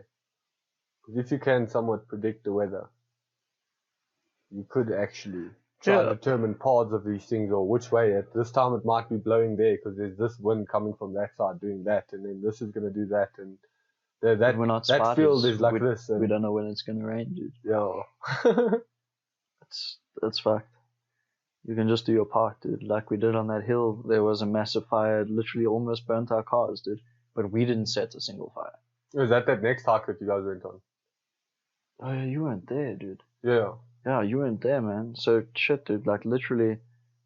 Because if you can somewhat predict the weather, you could actually try to determine paths of these things, or which way. At this time it might be blowing there because there's this wind coming from that side doing that, and then this is going to do that, and that we're not that field is like this. And we don't know when it's going to rain, dude. Yeah. That's fact. You can just do your part, dude. Like we did on that hill, there was a massive fire. It literally almost burnt our cars, dude. But we didn't set a single fire. Was that next hike that you guys went on? Oh yeah, you weren't there, dude. Yeah. Yeah, you weren't there, man. So shit, dude. Like literally,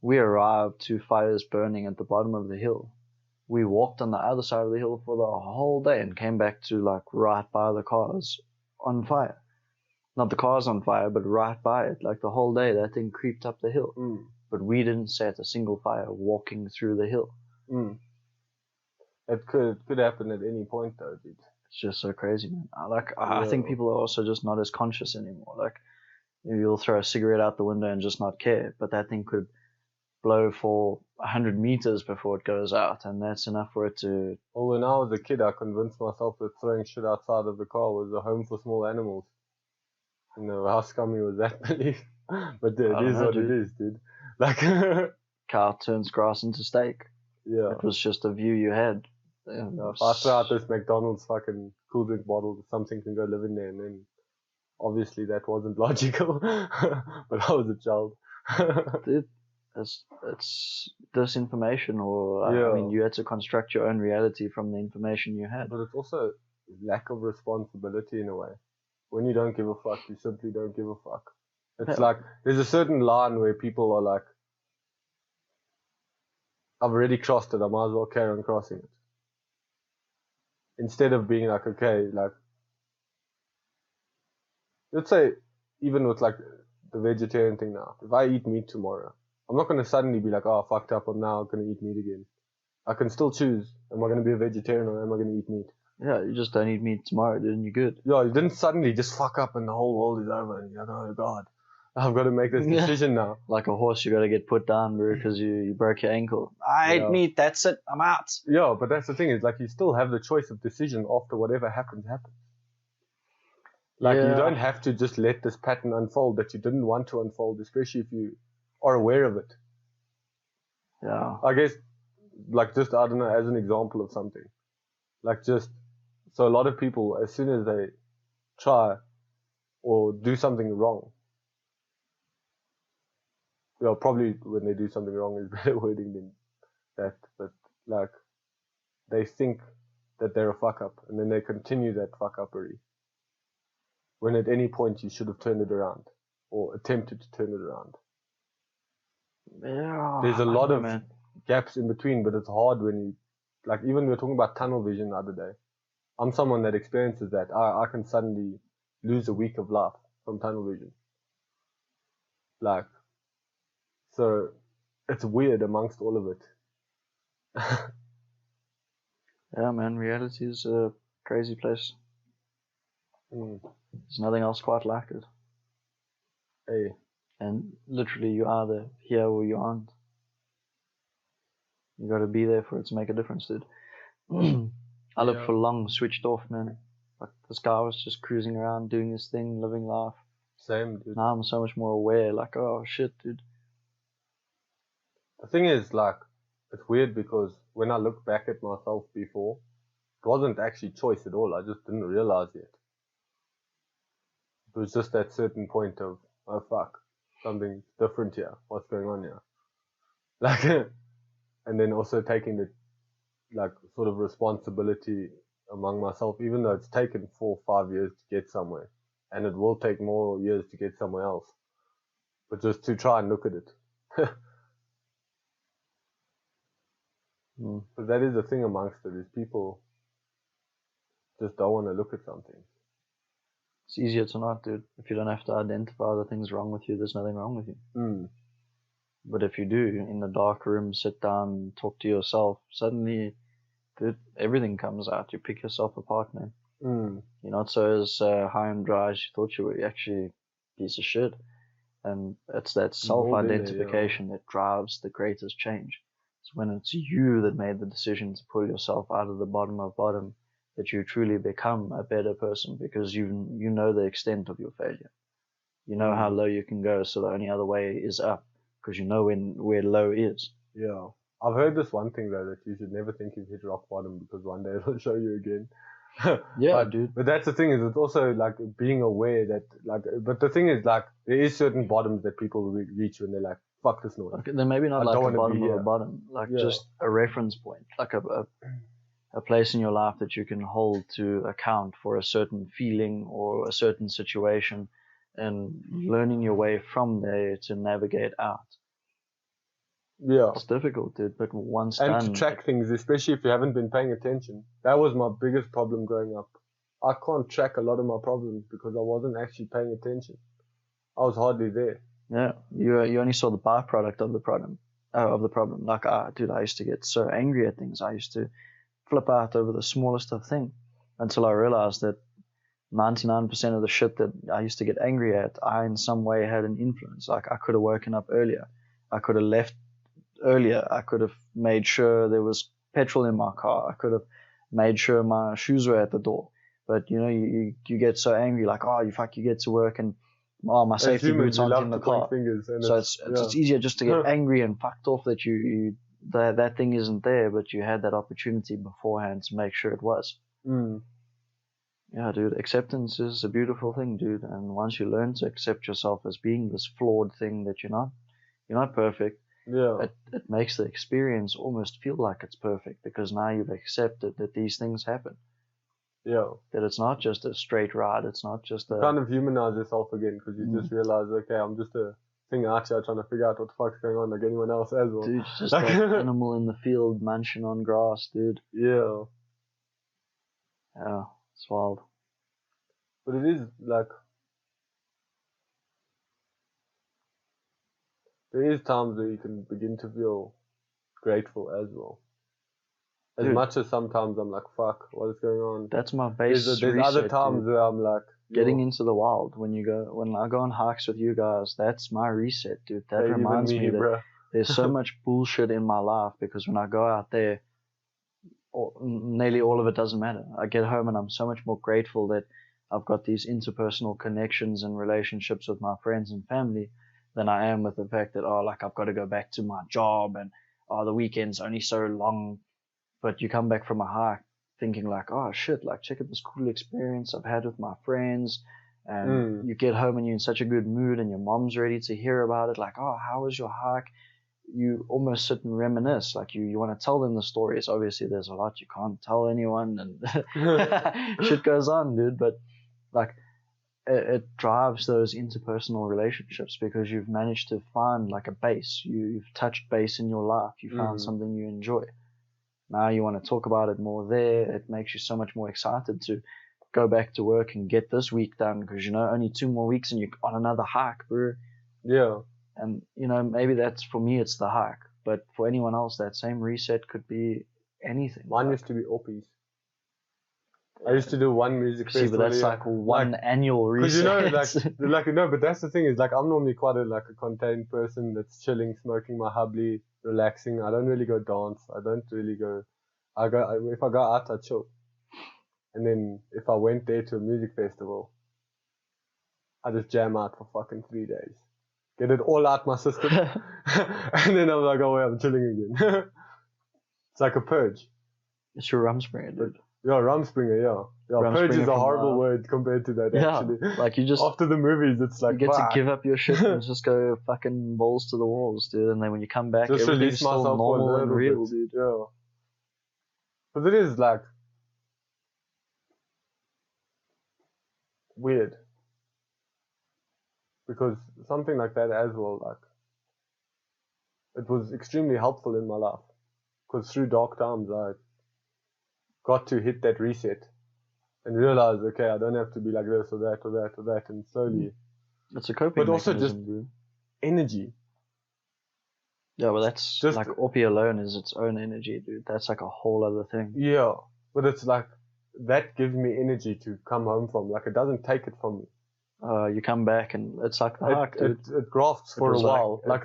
we arrived to fires burning at the bottom of the hill. We walked on the other side of the hill for the whole day and came back to like right by the cars on fire. Not the cars on fire, but right by it. Like the whole day, that thing creeped up the hill. But we didn't set a single fire walking through the hill. It could happen at any point, though, dude. It's just so crazy, man. I think people are also just not as conscious anymore. Like, you'll throw a cigarette out the window and just not care, but that thing could blow for 100 meters before it goes out, and that's enough for it to... Well, when I was a kid, I convinced myself that throwing shit outside of the car was a home for small animals. You know, how scummy was that belief? But it is what it is, dude. Like, cow turns grass into steak. Yeah. It was just a view you had. Yeah, if I throw out this McDonald's fucking cool drink bottle, something can go live in there, and then obviously that wasn't logical. But I was a child. Dude, it's disinformation, or I mean, you had to construct your own reality from the information you had. But it's also lack of responsibility in a way. When you don't give a fuck, you simply don't give a fuck. It's like, there's a certain line where people are like, I've already crossed it, I might as well carry on crossing it. Instead of being like, okay, like, let's say, even with like the vegetarian thing now, if I eat meat tomorrow, I'm not going to suddenly be like, oh, I fucked up, I'm now going to eat meat again. I can still choose, am I going to be a vegetarian or am I going to eat meat? Yeah, you just don't eat meat tomorrow, dude, and you're good. Yeah, you didn't suddenly just fuck up and the whole world is over and you're like, oh God, I've got to make this decision now. Like a horse, you got to get put down, bro, because you broke your ankle. I ate meat, that's it, I'm out. Yeah, but that's the thing, is like you still have the choice of decision after whatever happens. Like you don't have to just let this pattern unfold that you didn't want to unfold, especially if you are aware of it. Yeah. I guess, like just, I don't know, as an example of something. Like just, so a lot of people, as soon as they try or do something wrong, well, probably when they do something wrong is better wording than that, but like, they think that they're a fuck up and then they continue that fuck uppery. When at any point you should have turned it around or attempted to turn it around. Yeah. There's a lot of gaps in between, but it's hard when you, like, even we were talking about tunnel vision the other day. I'm someone that experiences that. I can suddenly lose a week of life from tunnel vision. Like, so it's weird amongst all of it. Yeah, man, reality is a crazy place. There's nothing else quite like it. Hey. And literally, you either here or you aren't. You gotta be there for it to make a difference, dude. I lived for long, switched off, man. Like, this guy was just cruising around, doing his thing, living life. Same, dude. Now I'm so much more aware, like, oh shit, dude. The thing is, like, it's weird because when I look back at myself before, it wasn't actually choice at all. I just didn't realize it. It was just that certain point of, oh fuck, something's different here. What's going on here? Like, and then also taking the, like, sort of responsibility among myself, even though it's taken 4 or 5 years to get somewhere, and it will take more years to get somewhere else, but just to try and look at it. But that is the thing amongst it, is people just don't want to look at something. It's easier to not, dude. If you don't have to identify the things wrong with you, there's nothing wrong with you. But if you do, in the dark room, sit down, talk to yourself, suddenly, dude, everything comes out. You pick yourself apart, man. You're not so as high and dry as you thought you were. You're actually a piece of shit. And it's that self-identification that drives the greatest change. It's when it's you that made the decision to pull yourself out of the bottom of bottom that you truly become a better person, because you know the extent of your failure. You know how low you can go, so the only other way is up, because you know where low is. Yeah. I've heard this one thing though, that you should never think you've hit rock bottom, because one day it'll show you again. Yeah, dude. But that's the thing, is it's also like being aware that but the thing is, like, there is certain bottoms that people reach when they're like, fuck this noise. Okay, then maybe not like a bottom of a bottom, like just a reference point, like a place in your life that you can hold to account for a certain feeling or a certain situation, and learning your way from there to navigate out. Yeah. It's difficult, dude, but once and done... to track things, especially if you haven't been paying attention. That was my biggest problem growing up. I can't track a lot of my problems because I wasn't actually paying attention. I was hardly there. Yeah, you only saw the byproduct of the problem. Like, dude, I used to get so angry at things. I used to flip out over the smallest of things, until I realized that 99% of the shit that I used to get angry at, I in some way had an influence. Like, I could have woken up earlier. I could have left earlier. I could have made sure there was petrol in my car. I could have made sure my shoes were at the door. But, you know, you get so angry, like, you get to work and, my safety boots aren't in the car. So it's easier just to get angry and fucked off that that thing isn't there, but you had that opportunity beforehand to make sure it was. Yeah, dude, acceptance is a beautiful thing, dude. And once you learn to accept yourself as being this flawed thing that you're not perfect. Yeah. It makes the experience almost feel like it's perfect, because now you've accepted that these things happen. Yeah. That it's not just a straight ride. It's not just you kind of humanize yourself again, because you just realize, okay, I'm just a thing out here trying to figure out what the fuck's going on, like anyone else as well. Dude, just that animal in the field munching on grass, dude. Yeah. Yeah, it's wild. But it is like, there is times where you can begin to feel grateful as well. As much as sometimes I'm like, fuck, what is going on? That's my base. There's other times where I'm like, getting into the wild. When I go on hikes with you guys, that's my reset, dude. That reminds me that there's so much bullshit in my life, because when I go out there, nearly all of it doesn't matter. I get home and I'm so much more grateful that I've got these interpersonal connections and relationships with my friends and family than I am with the fact that, I've got to go back to my job, and the weekend's only so long. But you come back from a hike thinking like, oh shit, like, check out this cool experience I've had with my friends. And you get home and you're in such a good mood, and your mom's ready to hear about it. Like, how was your hike? You almost sit and reminisce. Like, you want to tell them the stories. Obviously, there's a lot you can't tell anyone, and shit goes on, dude. But like, it drives those interpersonal relationships, because you've managed to find like a base. You've touched base in your life. You found something you enjoy. Now you want to talk about it more there. It makes you so much more excited to go back to work and get this week done, because, only 2 more weeks and you're on another hike, bro. Yeah. And, maybe that's, for me, it's the hike. But for anyone else, that same reset could be anything. Mine used to be Oppies. I used to do one music festival. See, but that's like one annual reset. Because but that's the thing, is like, I'm normally quite a contained person that's chilling, smoking my hubbly, relaxing. I don't really go dance. I don't really go. If I go out, I chill. And then if I went there to a music festival, I just jam out for fucking 3 days, get it all out my system, and then I'm like, oh wait, I'm chilling again. It's like a purge. It's your Rumspringa, dude. Yeah, Rumspringa, yeah. Purge is a horrible word compared to that, actually. Like, you just... After the movies, it's like, you get to give up your shit and just go fucking balls to the walls, dude. And then when you come back, just everything's still normal and real, dude. Yeah. But it is, like, weird. Because something like that as well, like, it was extremely helpful in my life. Because through dark times, I got to hit that reset and realize, okay, I don't have to be like this or that or that or that, and slowly. It's a coping mechanism, also just bro. Energy. Yeah, well, that's Just- like Oppie alone is its own energy, dude. That's like a whole other thing. Yeah, but it's like that gives me energy to come home from. Like it doesn't take it from me. You come back and it's like the hike, dude. It grafts for a was while. like-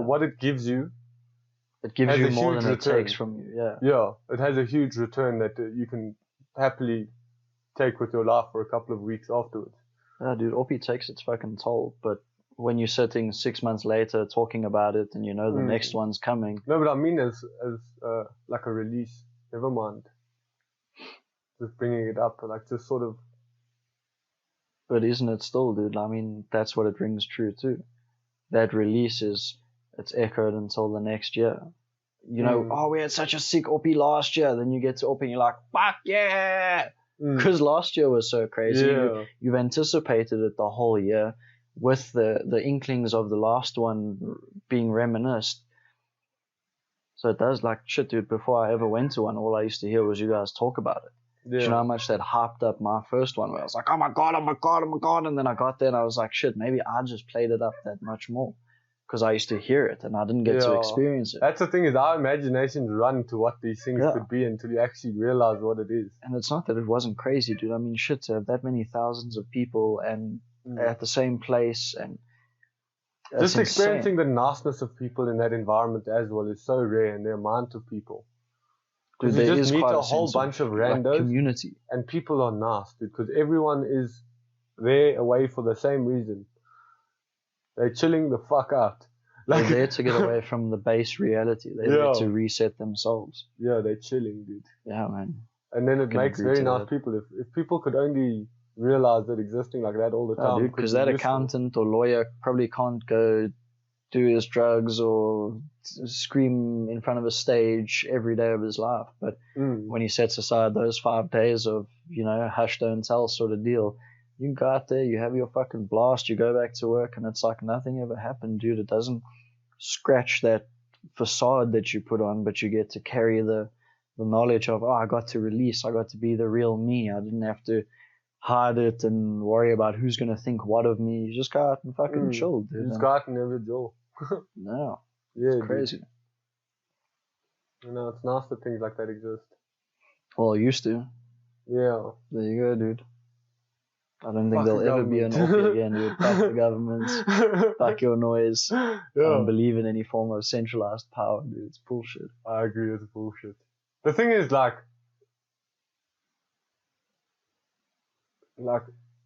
What it gives you. It gives has you a more huge than return. it takes from you. Yeah. Yeah, it has a huge return that you can happily take with your life for a couple of weeks afterwards. Yeah, dude. Oppie takes its fucking toll, but when you're sitting 6 months later talking about it and you know the next one's coming. No, but I mean as like a release. Never mind. Just bringing it up, like just sort of. But isn't it still, dude? I mean, that's what it rings true too. That release it's echoed until the next year. You know, oh, we had such a sick Oppie last year. Then you get to Oppie and you're like, fuck yeah! Because last year was so crazy. Yeah. You've anticipated it the whole year with the inklings of the last one being reminisced. So it does, like, shit, dude, before I ever went to one, all I used to hear was you guys talk about it. Yeah. Do you know how much that hyped up my first one where I was like, oh my God, oh my God, oh my God. And then I got there and I was like, shit, maybe I just played it up that much more. Because I used to hear it and I didn't get to experience it. That's the thing, is our imaginations run to what these things could be until you actually realize what it is. And it's not that it wasn't crazy, dude. I mean, shit, to have that many thousands of people and at the same place and just experiencing insane. the niceness of people in that environment as well is so rare, and the amount of people. Dude, Because you there just is meet quite a a whole sense bunch of like, randos, community. and people are nice, because everyone is there away for the same reason. They're chilling the fuck out. They're there to get away from the base reality. They're there to reset themselves. Yeah, they're chilling, dude. Yeah, man. And then it makes very nice that. people. If people could only realize that existing like that all the time. Dude, because that accountant or lawyer probably can't go do his drugs or scream in front of a stage every day of his life. But when he sets aside those 5 days of, you know, hush, don't tell sort of deal, you go out there, you have your fucking blast, you go back to work, and it's like nothing ever happened, dude. It doesn't scratch that facade that you put on, but you get to carry the knowledge of, oh, I got to release, I got to be the real me. I didn't have to hide it and worry about who's going to think what of me. You just go out and fucking chill, dude. You just go out and never chill. No. Yeah, it's crazy. You know, it's nice that things like that exist. Well, it used to. Yeah. There you go, dude. I don't think Fuck there'll the ever be an government. Oppie again, dude. Fuck the governments. Fuck your noise. I don't believe in any form of centralized power, dude. It's bullshit. I agree, it's bullshit. The thing is, like,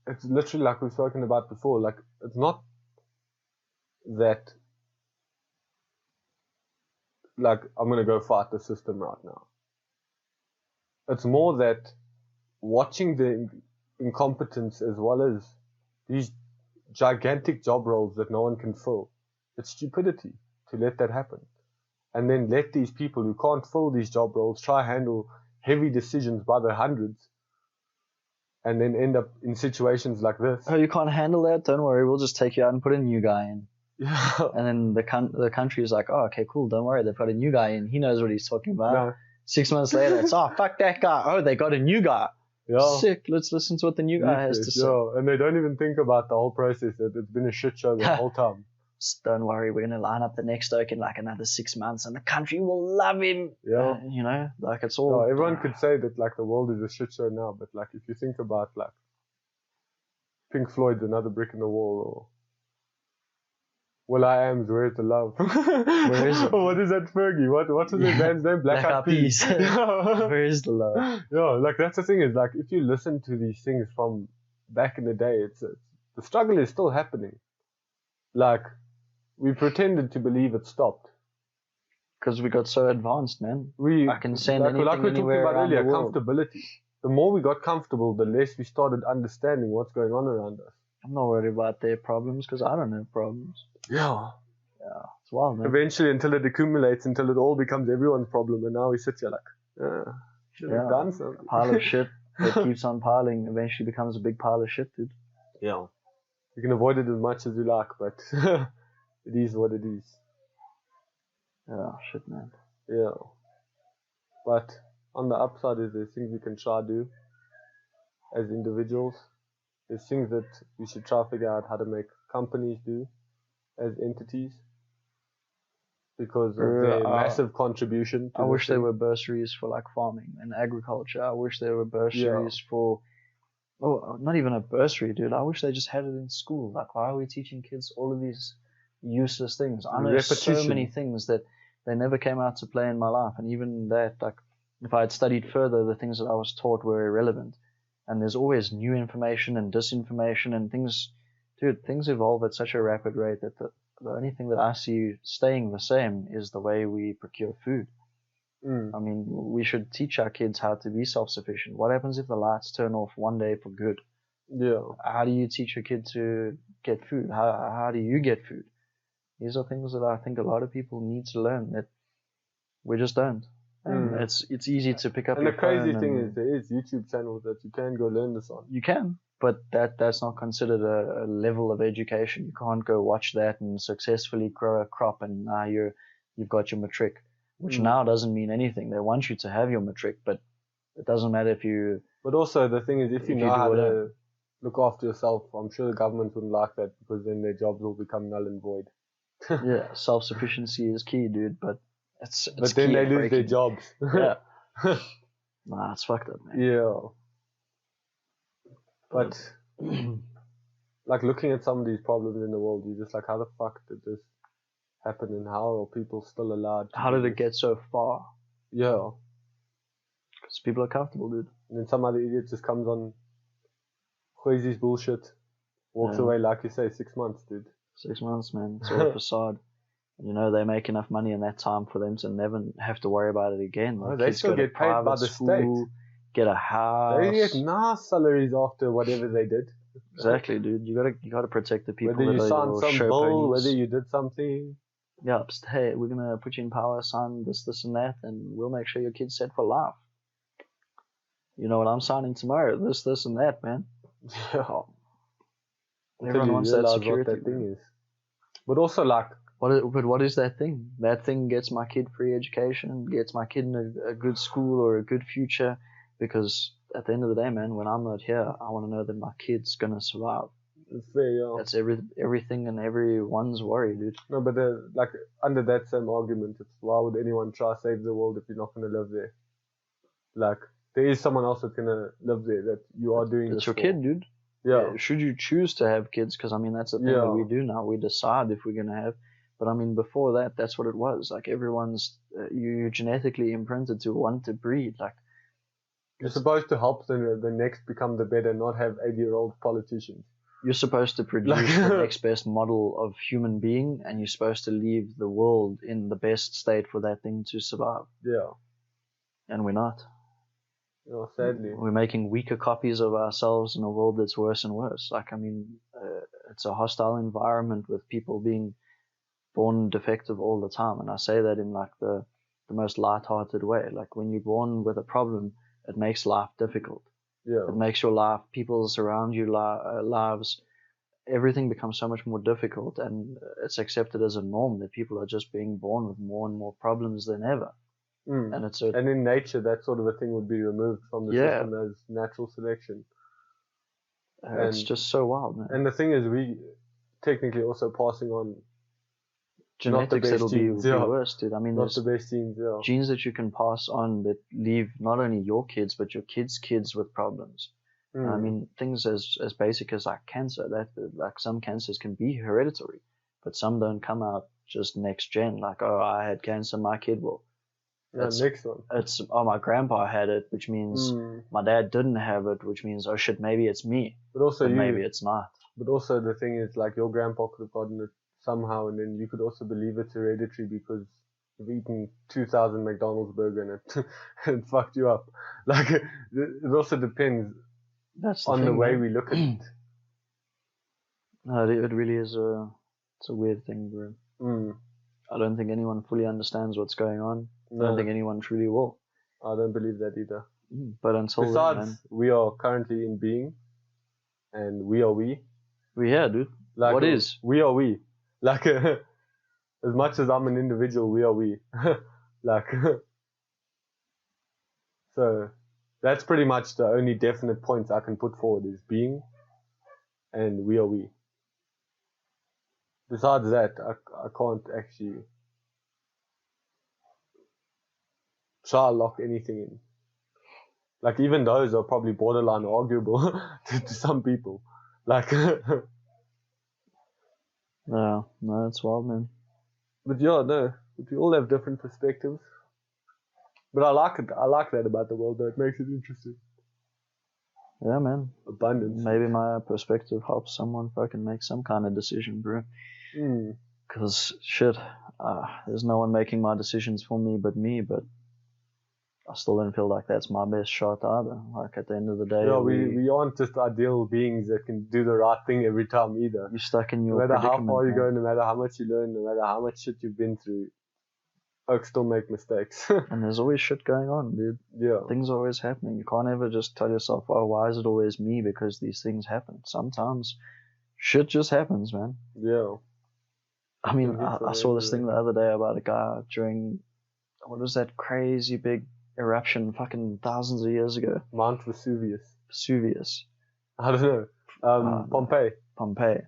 it's literally like we've spoken about before. Like, it's not that, like, I'm gonna go fight the system right now. It's more that watching the incompetence as well as these gigantic job roles that no one can fill. It's stupidity to let that happen. And then let these people who can't fill these job roles try handle heavy decisions by the hundreds, and then end up in situations like this. Oh, you can't handle that? Don't worry, we'll just take you out and put a new guy in. Yeah. And then the country is like, oh, okay, cool, don't worry, they've got a new guy in. He knows what he's talking about. No. 6 months later, it's, oh, fuck that guy. Oh, they got a new guy. Yeah. Sick, let's listen to what the new guy has to say. Yeah, and they don't even think about the whole process, that it's been a shit show the whole time. Just don't worry, we're going to line up the next oak in like another 6 months and the country will love him. Yeah. You know, like it's all... Yeah, everyone could say that like the world is a shit show now, but like if you think about like Pink Floyd's Another Brick in the Wall, or Will I Am's Where's the Love? Where is it? What is that, Fergie? What was his band's name? Black Eyed Peas. Where is the love? Yeah, like that's the thing, is like if you listen to these things from back in the day, it's the struggle is still happening. Like we pretended to believe it stopped. Because we got so advanced, man. I can send like, anything like we talked anywhere about around earlier, the world. comfortability. The more we got comfortable, the less we started understanding what's going on around us. I'm not worried about their problems because I don't have problems. Yeah. Yeah, it's wild, man. Eventually, until it accumulates, until it all becomes everyone's problem, and now we sit here like, should have done something. A pile of shit that keeps on piling eventually becomes a big pile of shit, dude. Yeah. You can avoid it as much as you like, but it is what it is. Yeah, shit, man. Yeah. But on the upside is there's things we can try to do as individuals. There's things that we should try to figure out how to make companies do as entities. because of their massive contribution. I wish there were bursaries for like farming and agriculture. I wish there were bursaries for, not even a bursary, dude. I wish they just had it in school. Like, why are we teaching kids all of these useless things? I know so many things that they never came out to play in my life, and even that, like, if I had studied further, the things that I was taught were irrelevant. And there's always new information and disinformation and things. Dude, things evolve at such a rapid rate that the only thing that I see staying the same is the way we procure food. I mean, we should teach our kids how to be self-sufficient. What happens if the lights turn off one day for good? Yeah. How do you teach a kid to get food? How do you get food? These are things that I think a lot of people need to learn that we just don't. And it's easy to pick up your phone. And the crazy thing is there is YouTube channels that you can go learn this on. You can, but that's not considered a level of education. You can't go watch that and successfully grow a crop and now you've got your matric, which now doesn't mean anything. They want you to have your matric, but it doesn't matter if you... But also the thing is, if you know how to look after yourself, I'm sure the government wouldn't like that because then their jobs will become null and void. Yeah, self-sufficiency is key, dude, but but then they lose their jobs. Yeah. Nah, it's fucked up, man. Yeah. But like looking at some of these problems in the world, you're just like, how the fuck did this happen and how are people still allowed to How did it get so far? Yeah. Because people are comfortable, dude. And then some other idiot just comes on, plays his bullshit, walks away, like you say, 6 months, dude. 6 months, man. It's all a facade. You know, they make enough money in that time for them to never have to worry about it again. Like, they still get paid by the state. Get a house. They get nice salaries after whatever they did. Exactly, dude. You gotta protect the people. Whether you signed some bill, whether you did something. Yeah, just, hey, we're gonna put you in power, sign this, and that, and we'll make sure your kid's set for life. You know what I'm signing tomorrow? This, and that, man. Yeah. Everyone wants that security. What that thing is. But also, like, what is that thing? That thing gets my kid free education, gets my kid in a good school or a good future, because at the end of the day, man, when I'm not here, I want to know that my kid's gonna survive. It's fair, yeah. That's everything and everyone's worry, dude. No, but like under that same argument, it's why would anyone try to save the world if you're not gonna live there? Like, there is someone else that's gonna live there that you are doing. It's your kid, dude. Yeah. Should you choose to have kids? Because I mean, that's the thing that we do now. We decide if we're gonna have. But I mean, before that, that's what it was. Like, everyone's you're genetically imprinted to want to breed. Like, you're supposed to help the next become the better, not have 80-year-old politicians. You're supposed to produce the next best model of human being, and you're supposed to leave the world in the best state for that thing to survive. Yeah. And we're not. Yeah, sadly. We're making weaker copies of ourselves in a world that's worse and worse. Like, I mean, it's a hostile environment with people being born defective all the time. And I say that in like the most light-hearted way. Like, when you're born with a problem, it makes life difficult. Yeah. It makes your life, people around you lives, everything becomes so much more difficult, and it's accepted as a norm that people are just being born with more and more problems than ever. And and in nature, that sort of a thing would be removed from the system as natural selection. It's just so wild, man. And the thing is, we technically also passing on genetics that'll be worse, dude. I mean, not the best genes, genes that you can pass on that leave not only your kids but your kids' with problems. I mean, things as basic as like cancer. That like some cancers can be hereditary, but some don't come out just next gen. Like, oh, I had cancer, my kid will. Next one. It's my grandpa had it, which means my dad didn't have it, which means oh shit, maybe it's me. But also maybe it's not. But also the thing is, like, your grandpa could have gotten it somehow, and then you could also believe it's hereditary because you've eaten 2,000 McDonald's burger and it fucked you up. Like, it also depends on the way we look at it. No, it really is it's a weird thing, bro. I don't think anyone fully understands what's going on. I don't think anyone truly will. I don't believe that either. But until besides, then, man, we are currently in being, and we are we. We're here, dude. Like, what is? We are we. Like, as much as I'm an individual, we are we. Like, so that's pretty much the only definite points I can put forward is being, and we are we. Besides that, I can't actually try to lock anything in. Like, even those are probably borderline arguable to some people. Like, Yeah, no, it's wild, man. but yeah, no, we all have different perspectives. But I like it. I like that about the world, though. It makes it interesting. Yeah, man. Abundance. Maybe my perspective helps someone fucking make some kind of decision, bro. Because, shit, there's no one making my decisions for me but me, but I still don't feel like that's my best shot either. Like, at the end of the day, Yeah, we aren't just ideal beings that can do the right thing every time either. You're stuck in your No matter how predicament, far you man. go, no matter how much you learn, no matter how much shit you've been through, folks still make mistakes. And there's always shit going on, dude. Yeah. Things are always happening. You can't ever just tell yourself, oh, why is it always me? Because these things happen. Sometimes shit just happens, man. Yeah. I mean, Mhm, I saw this thing the other day about a guy during, what was that crazy big eruption fucking thousands of years ago? Mount Vesuvius. Vesuvius. I don't know. Pompeii. Pompeii.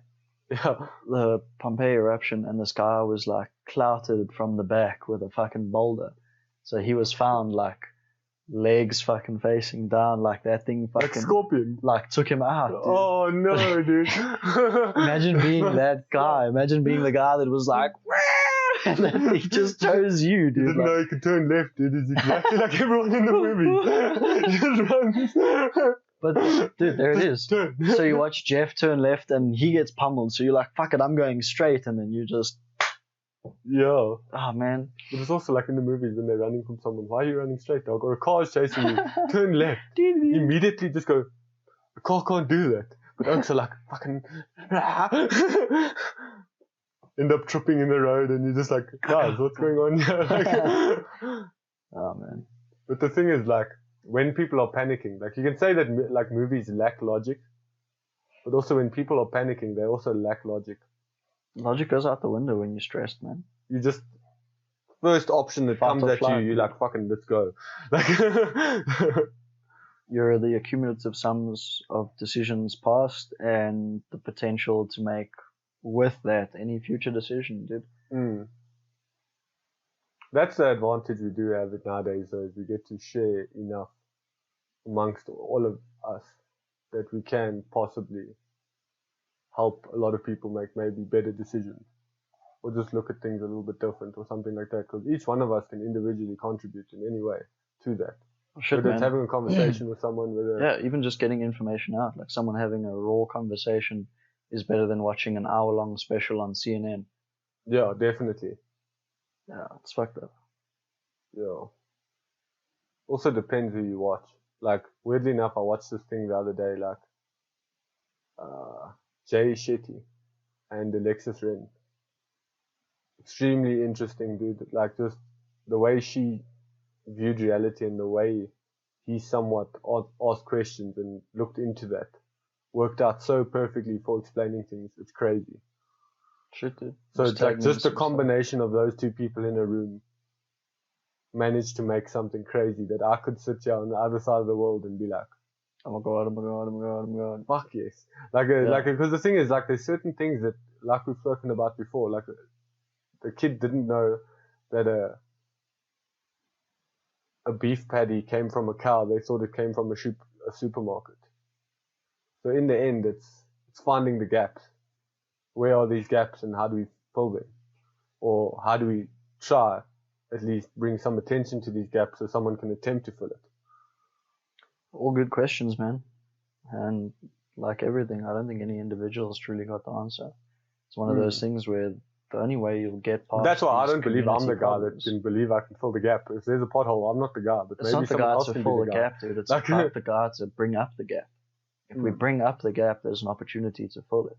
Yeah. The Pompeii eruption, and this guy was like clouted from the back with a fucking boulder. So he was found like legs fucking facing down, like that thing fucking Like Scorpion. like took him out, dude. Oh no, dude. Imagine being that guy. Imagine being the guy that was like, and then he just chose you, You dude. didn't Like, know you could turn left, dude. It's exactly like everyone in the movie. He just runs. but dude, there it is. Turn. So you watch Jeff turn left and he gets pummeled. So you're like, fuck it, I'm going straight. And then you just, Yeah. oh man. But it's also like in the movies when they're running from someone. Why are you running straight, dog? Or a car is chasing you. Turn left. Immediately just go, the car can't do that. But dogs are like, fucking... End up tripping in the road and you're just like, guys, what's going on here? Like, Oh man. but the thing is, like, when people are panicking, like, you can say that, like, movies lack logic. But also when people are panicking, they also lack logic. Logic goes out the window when you're stressed, man. You just... First option that Fight comes or at you, flight, you're dude. like, fucking, let's go. Like... You're the accumulative sums of decisions past and the potential to make with that any future decision, dude. That's the advantage we do have it nowadays, though, is we get to share enough amongst all of us that we can possibly help a lot of people make maybe better decisions, or just look at things a little bit different or something like that, because each one of us can individually contribute in any way to that. Shit, Whether man. it's having a conversation with someone, whether... Yeah, even just getting information out. Like someone having a raw conversation is better than watching an hour-long special on CNN. Yeah, definitely. Yeah, it's fucked up. Yeah. Also depends who you watch. Like, weirdly enough, I watched this thing the other day, like, Jay Shetty and Alexis Ren. Extremely interesting, dude. Like, just the way she viewed reality and the way he somewhat asked questions and looked into that worked out so perfectly for explaining things. It's crazy. Shit, dude. So it's like just the some combination of those two people in a room managed to make something crazy that I could sit here on the other side of the world and be like, stuff. Oh my god, oh my god, oh my god, oh my god. fuck yes. Because the thing is, like, there's certain things that, like we've spoken about before, like, the kid didn't know that a beef patty came from a cow. They thought it came from a supermarket. So in the end, it's finding the gaps. Where are these gaps and how do we fill them? Or how do we try at least bring some attention to these gaps so someone can attempt to fill it? All good questions, man. And like everything, I don't think any individual's truly got the answer. It's one of those things where the only way you'll get past. That's why I these don't believe I'm the community guy that problems- can believe I can fill the gap. If there's a pothole, I'm not the guy. But It's maybe not the someone guy else to can fill be the the guy. gap, dude. It's Like- about the guy to bring up the gap. If we bring up the gap, there's an opportunity to fill it.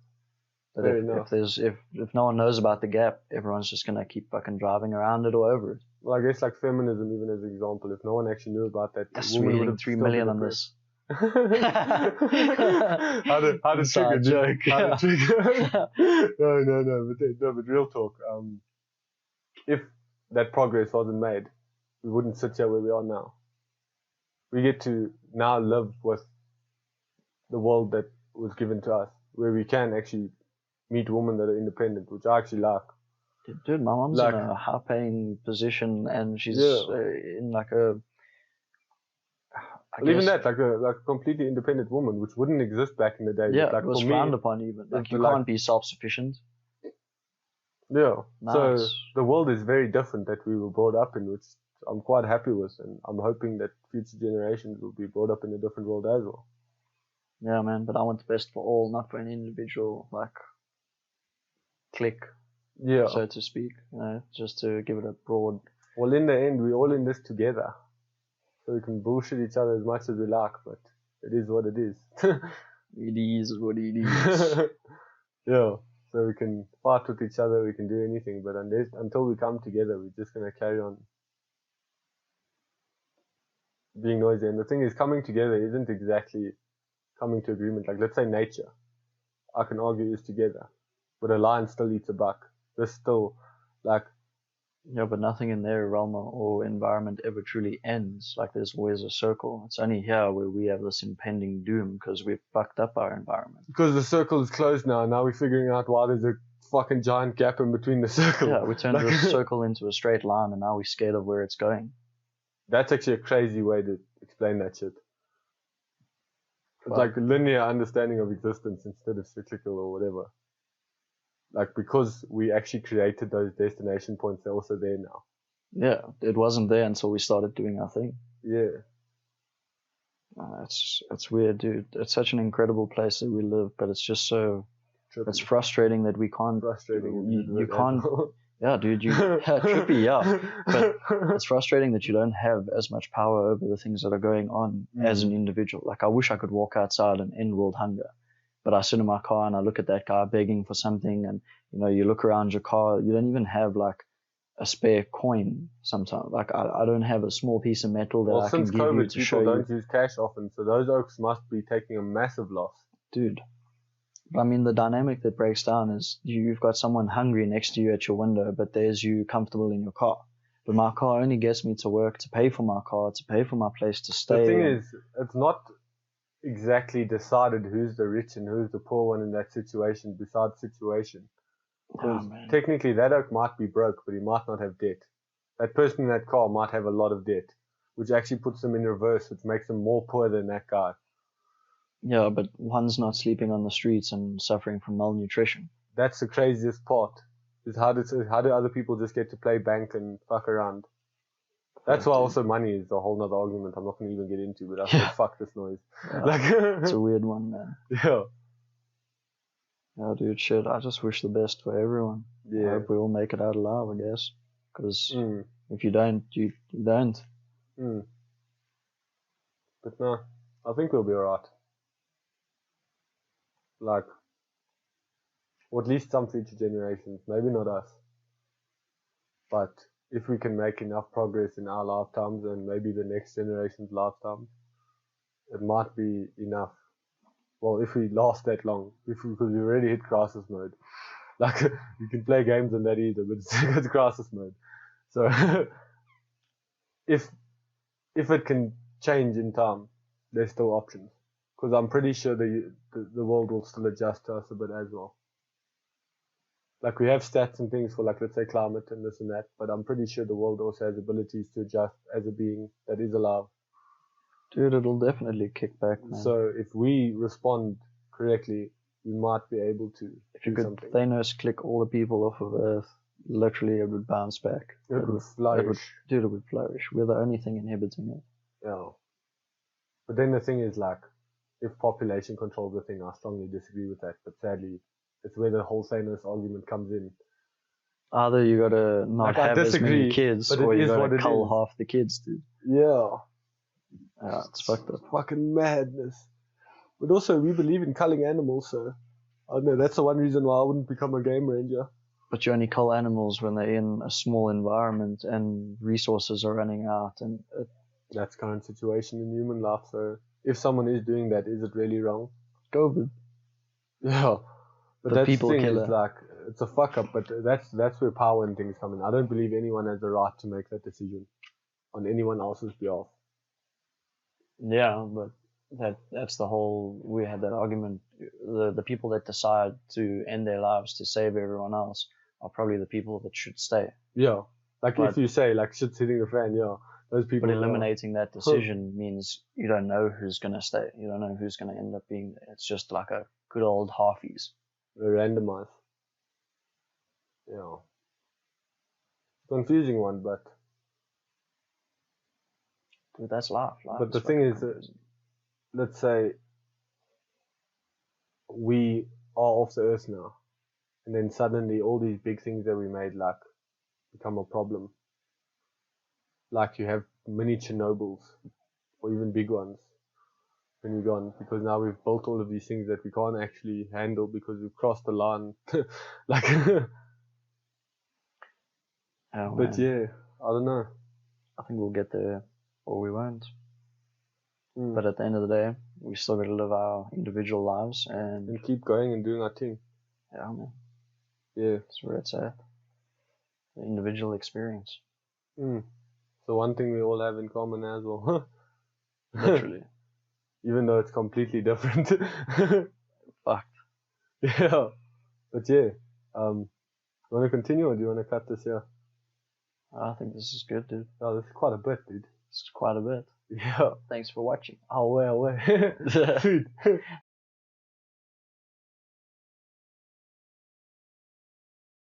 But Fair if enough. if no one knows about the gap, everyone's just gonna keep fucking driving around it or over it. Well, I guess like feminism, even as an example, if no one actually knew about that, Yes, women we're would hitting have 3 still million been on oppressed. this. how to Inside trigger, dude. joke. How to trigger. no, but real talk. If that progress wasn't made, we wouldn't sit here where we are now. We get to now live with the world that was given to us, where we can actually meet women that are independent, which I actually like. Dude, my mom's Like- in a high-paying position, and she's Yeah. in like a. Well, even that, like a completely independent woman, which wouldn't exist back in the day. Yeah, but like it was for frowned me, upon even. Like it's you like- can't be self-sufficient. yeah. So Nice. the world is very different that we were brought up in, which I'm quite happy with, and I'm hoping that future generations will be brought up in a different world as well. Yeah, man. But I want the best for all, not for an individual like clique, Yeah. so to speak. You know, just to give it a broad. Well, in the end, we're all in this together. So we can bullshit each other as much as we like, but it is what it is. It is what it is. Yeah. So we can fight with each other, we can do anything, but until we come together, we're just going to carry on being noisy. And the thing is, coming together isn't exactly coming to agreement. Like, let's say nature, I can argue, is together, but a lion still eats a buck. There's still, like, Yeah, but nothing in their realm or environment ever truly ends. Like there's always a circle. It's only here where we have this impending doom because we've fucked up our environment. because the circle is closed now. Now we're figuring out why there's a fucking giant gap in between the circle. Yeah, we turned Like- the circle into a straight line, and now we're scared of where it's going. That's actually a crazy way to explain that shit. It's Wow. like a linear understanding of existence instead of cyclical or whatever. Like, because we actually created those destination points, they're also there now. Yeah, it wasn't there until we started doing our thing. Yeah. It's weird, dude. It's such an incredible place that we live, but it's just so. Trippy. It's frustrating that we can't. frustrating. You can't. Yeah, dude. Trippy, yeah. But it's frustrating that you don't have as much power over the things that are going on as an individual. Like, I wish I could walk outside and end world hunger, but I sit in my car and I look at that guy begging for something, and you look around your car, you don't even have like a spare coin sometimes. Like, I don't have a small piece of metal that well, I can since give you COVID, to show people you. don't use cash often, so those oaks must be taking a massive loss. Dude. But I mean, the dynamic that breaks down is you've got someone hungry next to you at your window, but there's you comfortable in your car. But my car only gets me to work, to pay for my car, to pay for my place to stay. The thing is, it's not exactly decided who's the rich and who's the poor one in that situation, besides situation. Because man. technically that oak might be broke, but he might not have debt. That person in that car might have a lot of debt, which actually puts them in reverse, which makes them more poor than that guy. Yeah, but one's not sleeping on the streets and suffering from malnutrition. That's the craziest part. Is how do other people just get to play bank and fuck around? That's why also money is a whole nother argument I'm not going to even get into, but I Yeah. said fuck this noise. Yeah, Like, it's a weird one, man. yeah. Yeah, dude, shit. I just wish the best for everyone. I Yeah. hope we all make it out alive, I guess. Because Mm, if you don't, you don't. mm. But no, I think we'll be alright. Like, or at least some future generations. Maybe not us. But if we can make enough progress in our lifetimes and maybe the next generation's lifetime, it might be enough. Well, if we last that long, because we already hit crisis mode. Like, you can play games on that either, but it's crisis mode. So, if it can change in time, there's still options. Because I'm pretty sure the world will still adjust to us a bit as well. Like, we have stats and things for, like, let's say climate and this and that, but I'm pretty sure the world also has abilities to adjust as a being that is alive. Dude, it'll definitely kick back, man. So if we respond correctly, we might be able to if you do could something. Thanos click all the people off of Earth, literally it would bounce back. It would flourish. Dude, it would flourish. We're the only thing inhibiting it. Yeah. But then the thing is, like, if population controls the thing, I strongly disagree with that. But sadly, it's where the whole Thanos argument comes in. Either you gotta not Like, I have as many disagree, kids, but it or you is what gotta it cull is. half the kids, dude. Yeah. Yeah, it's fucked up. Fucking madness. But also, we believe in culling animals, so I don't know. That's the one reason why I wouldn't become a game ranger. But you only cull animals when they're in a small environment and resources are running out. And That's current situation in human life. So if someone is doing that, is it really wrong? COVID. Yeah. But The that's people the thing killer. is, like, it's a fuck up. But that's where power and things come in. I don't believe anyone has the right to make that decision on anyone else's behalf. Yeah, but that's the whole. We had that argument. The people that decide to end their lives to save everyone else are probably the people that should stay. Yeah. Like But- if you say like shit's hitting the fan, yeah, those people. But are- eliminating that decision means you don't know who's going to stay. You don't know who's going to end up being there. It's just like a good old halfies. randomize. Yeah. Confusing one, but Dude, that's life. But the thing is that- confusing. let's say we are off the earth now, and then suddenly all these big things that we made like become a problem. Like you have mini Chernobyls, or even big ones, when you're gone, because now we've built all of these things that we can't actually handle because we've crossed the line. Like, Oh, but man. yeah, I don't know. I think we'll get there, or we won't. Mm. But at the end of the day, we still got to live our individual lives, and And keep going and doing our thing. yeah, man, Yeah. that's where it's at. The individual experience, Mm. So one thing we all have in common as well. literally. Even though it's completely different. Fuck. Yeah. But yeah. You want to continue or do you want to cut this here? I think this is good, dude. Oh, this is quite a bit, dude. This is quite a bit. Yeah. Thanks for watching. Oh, well. Dude.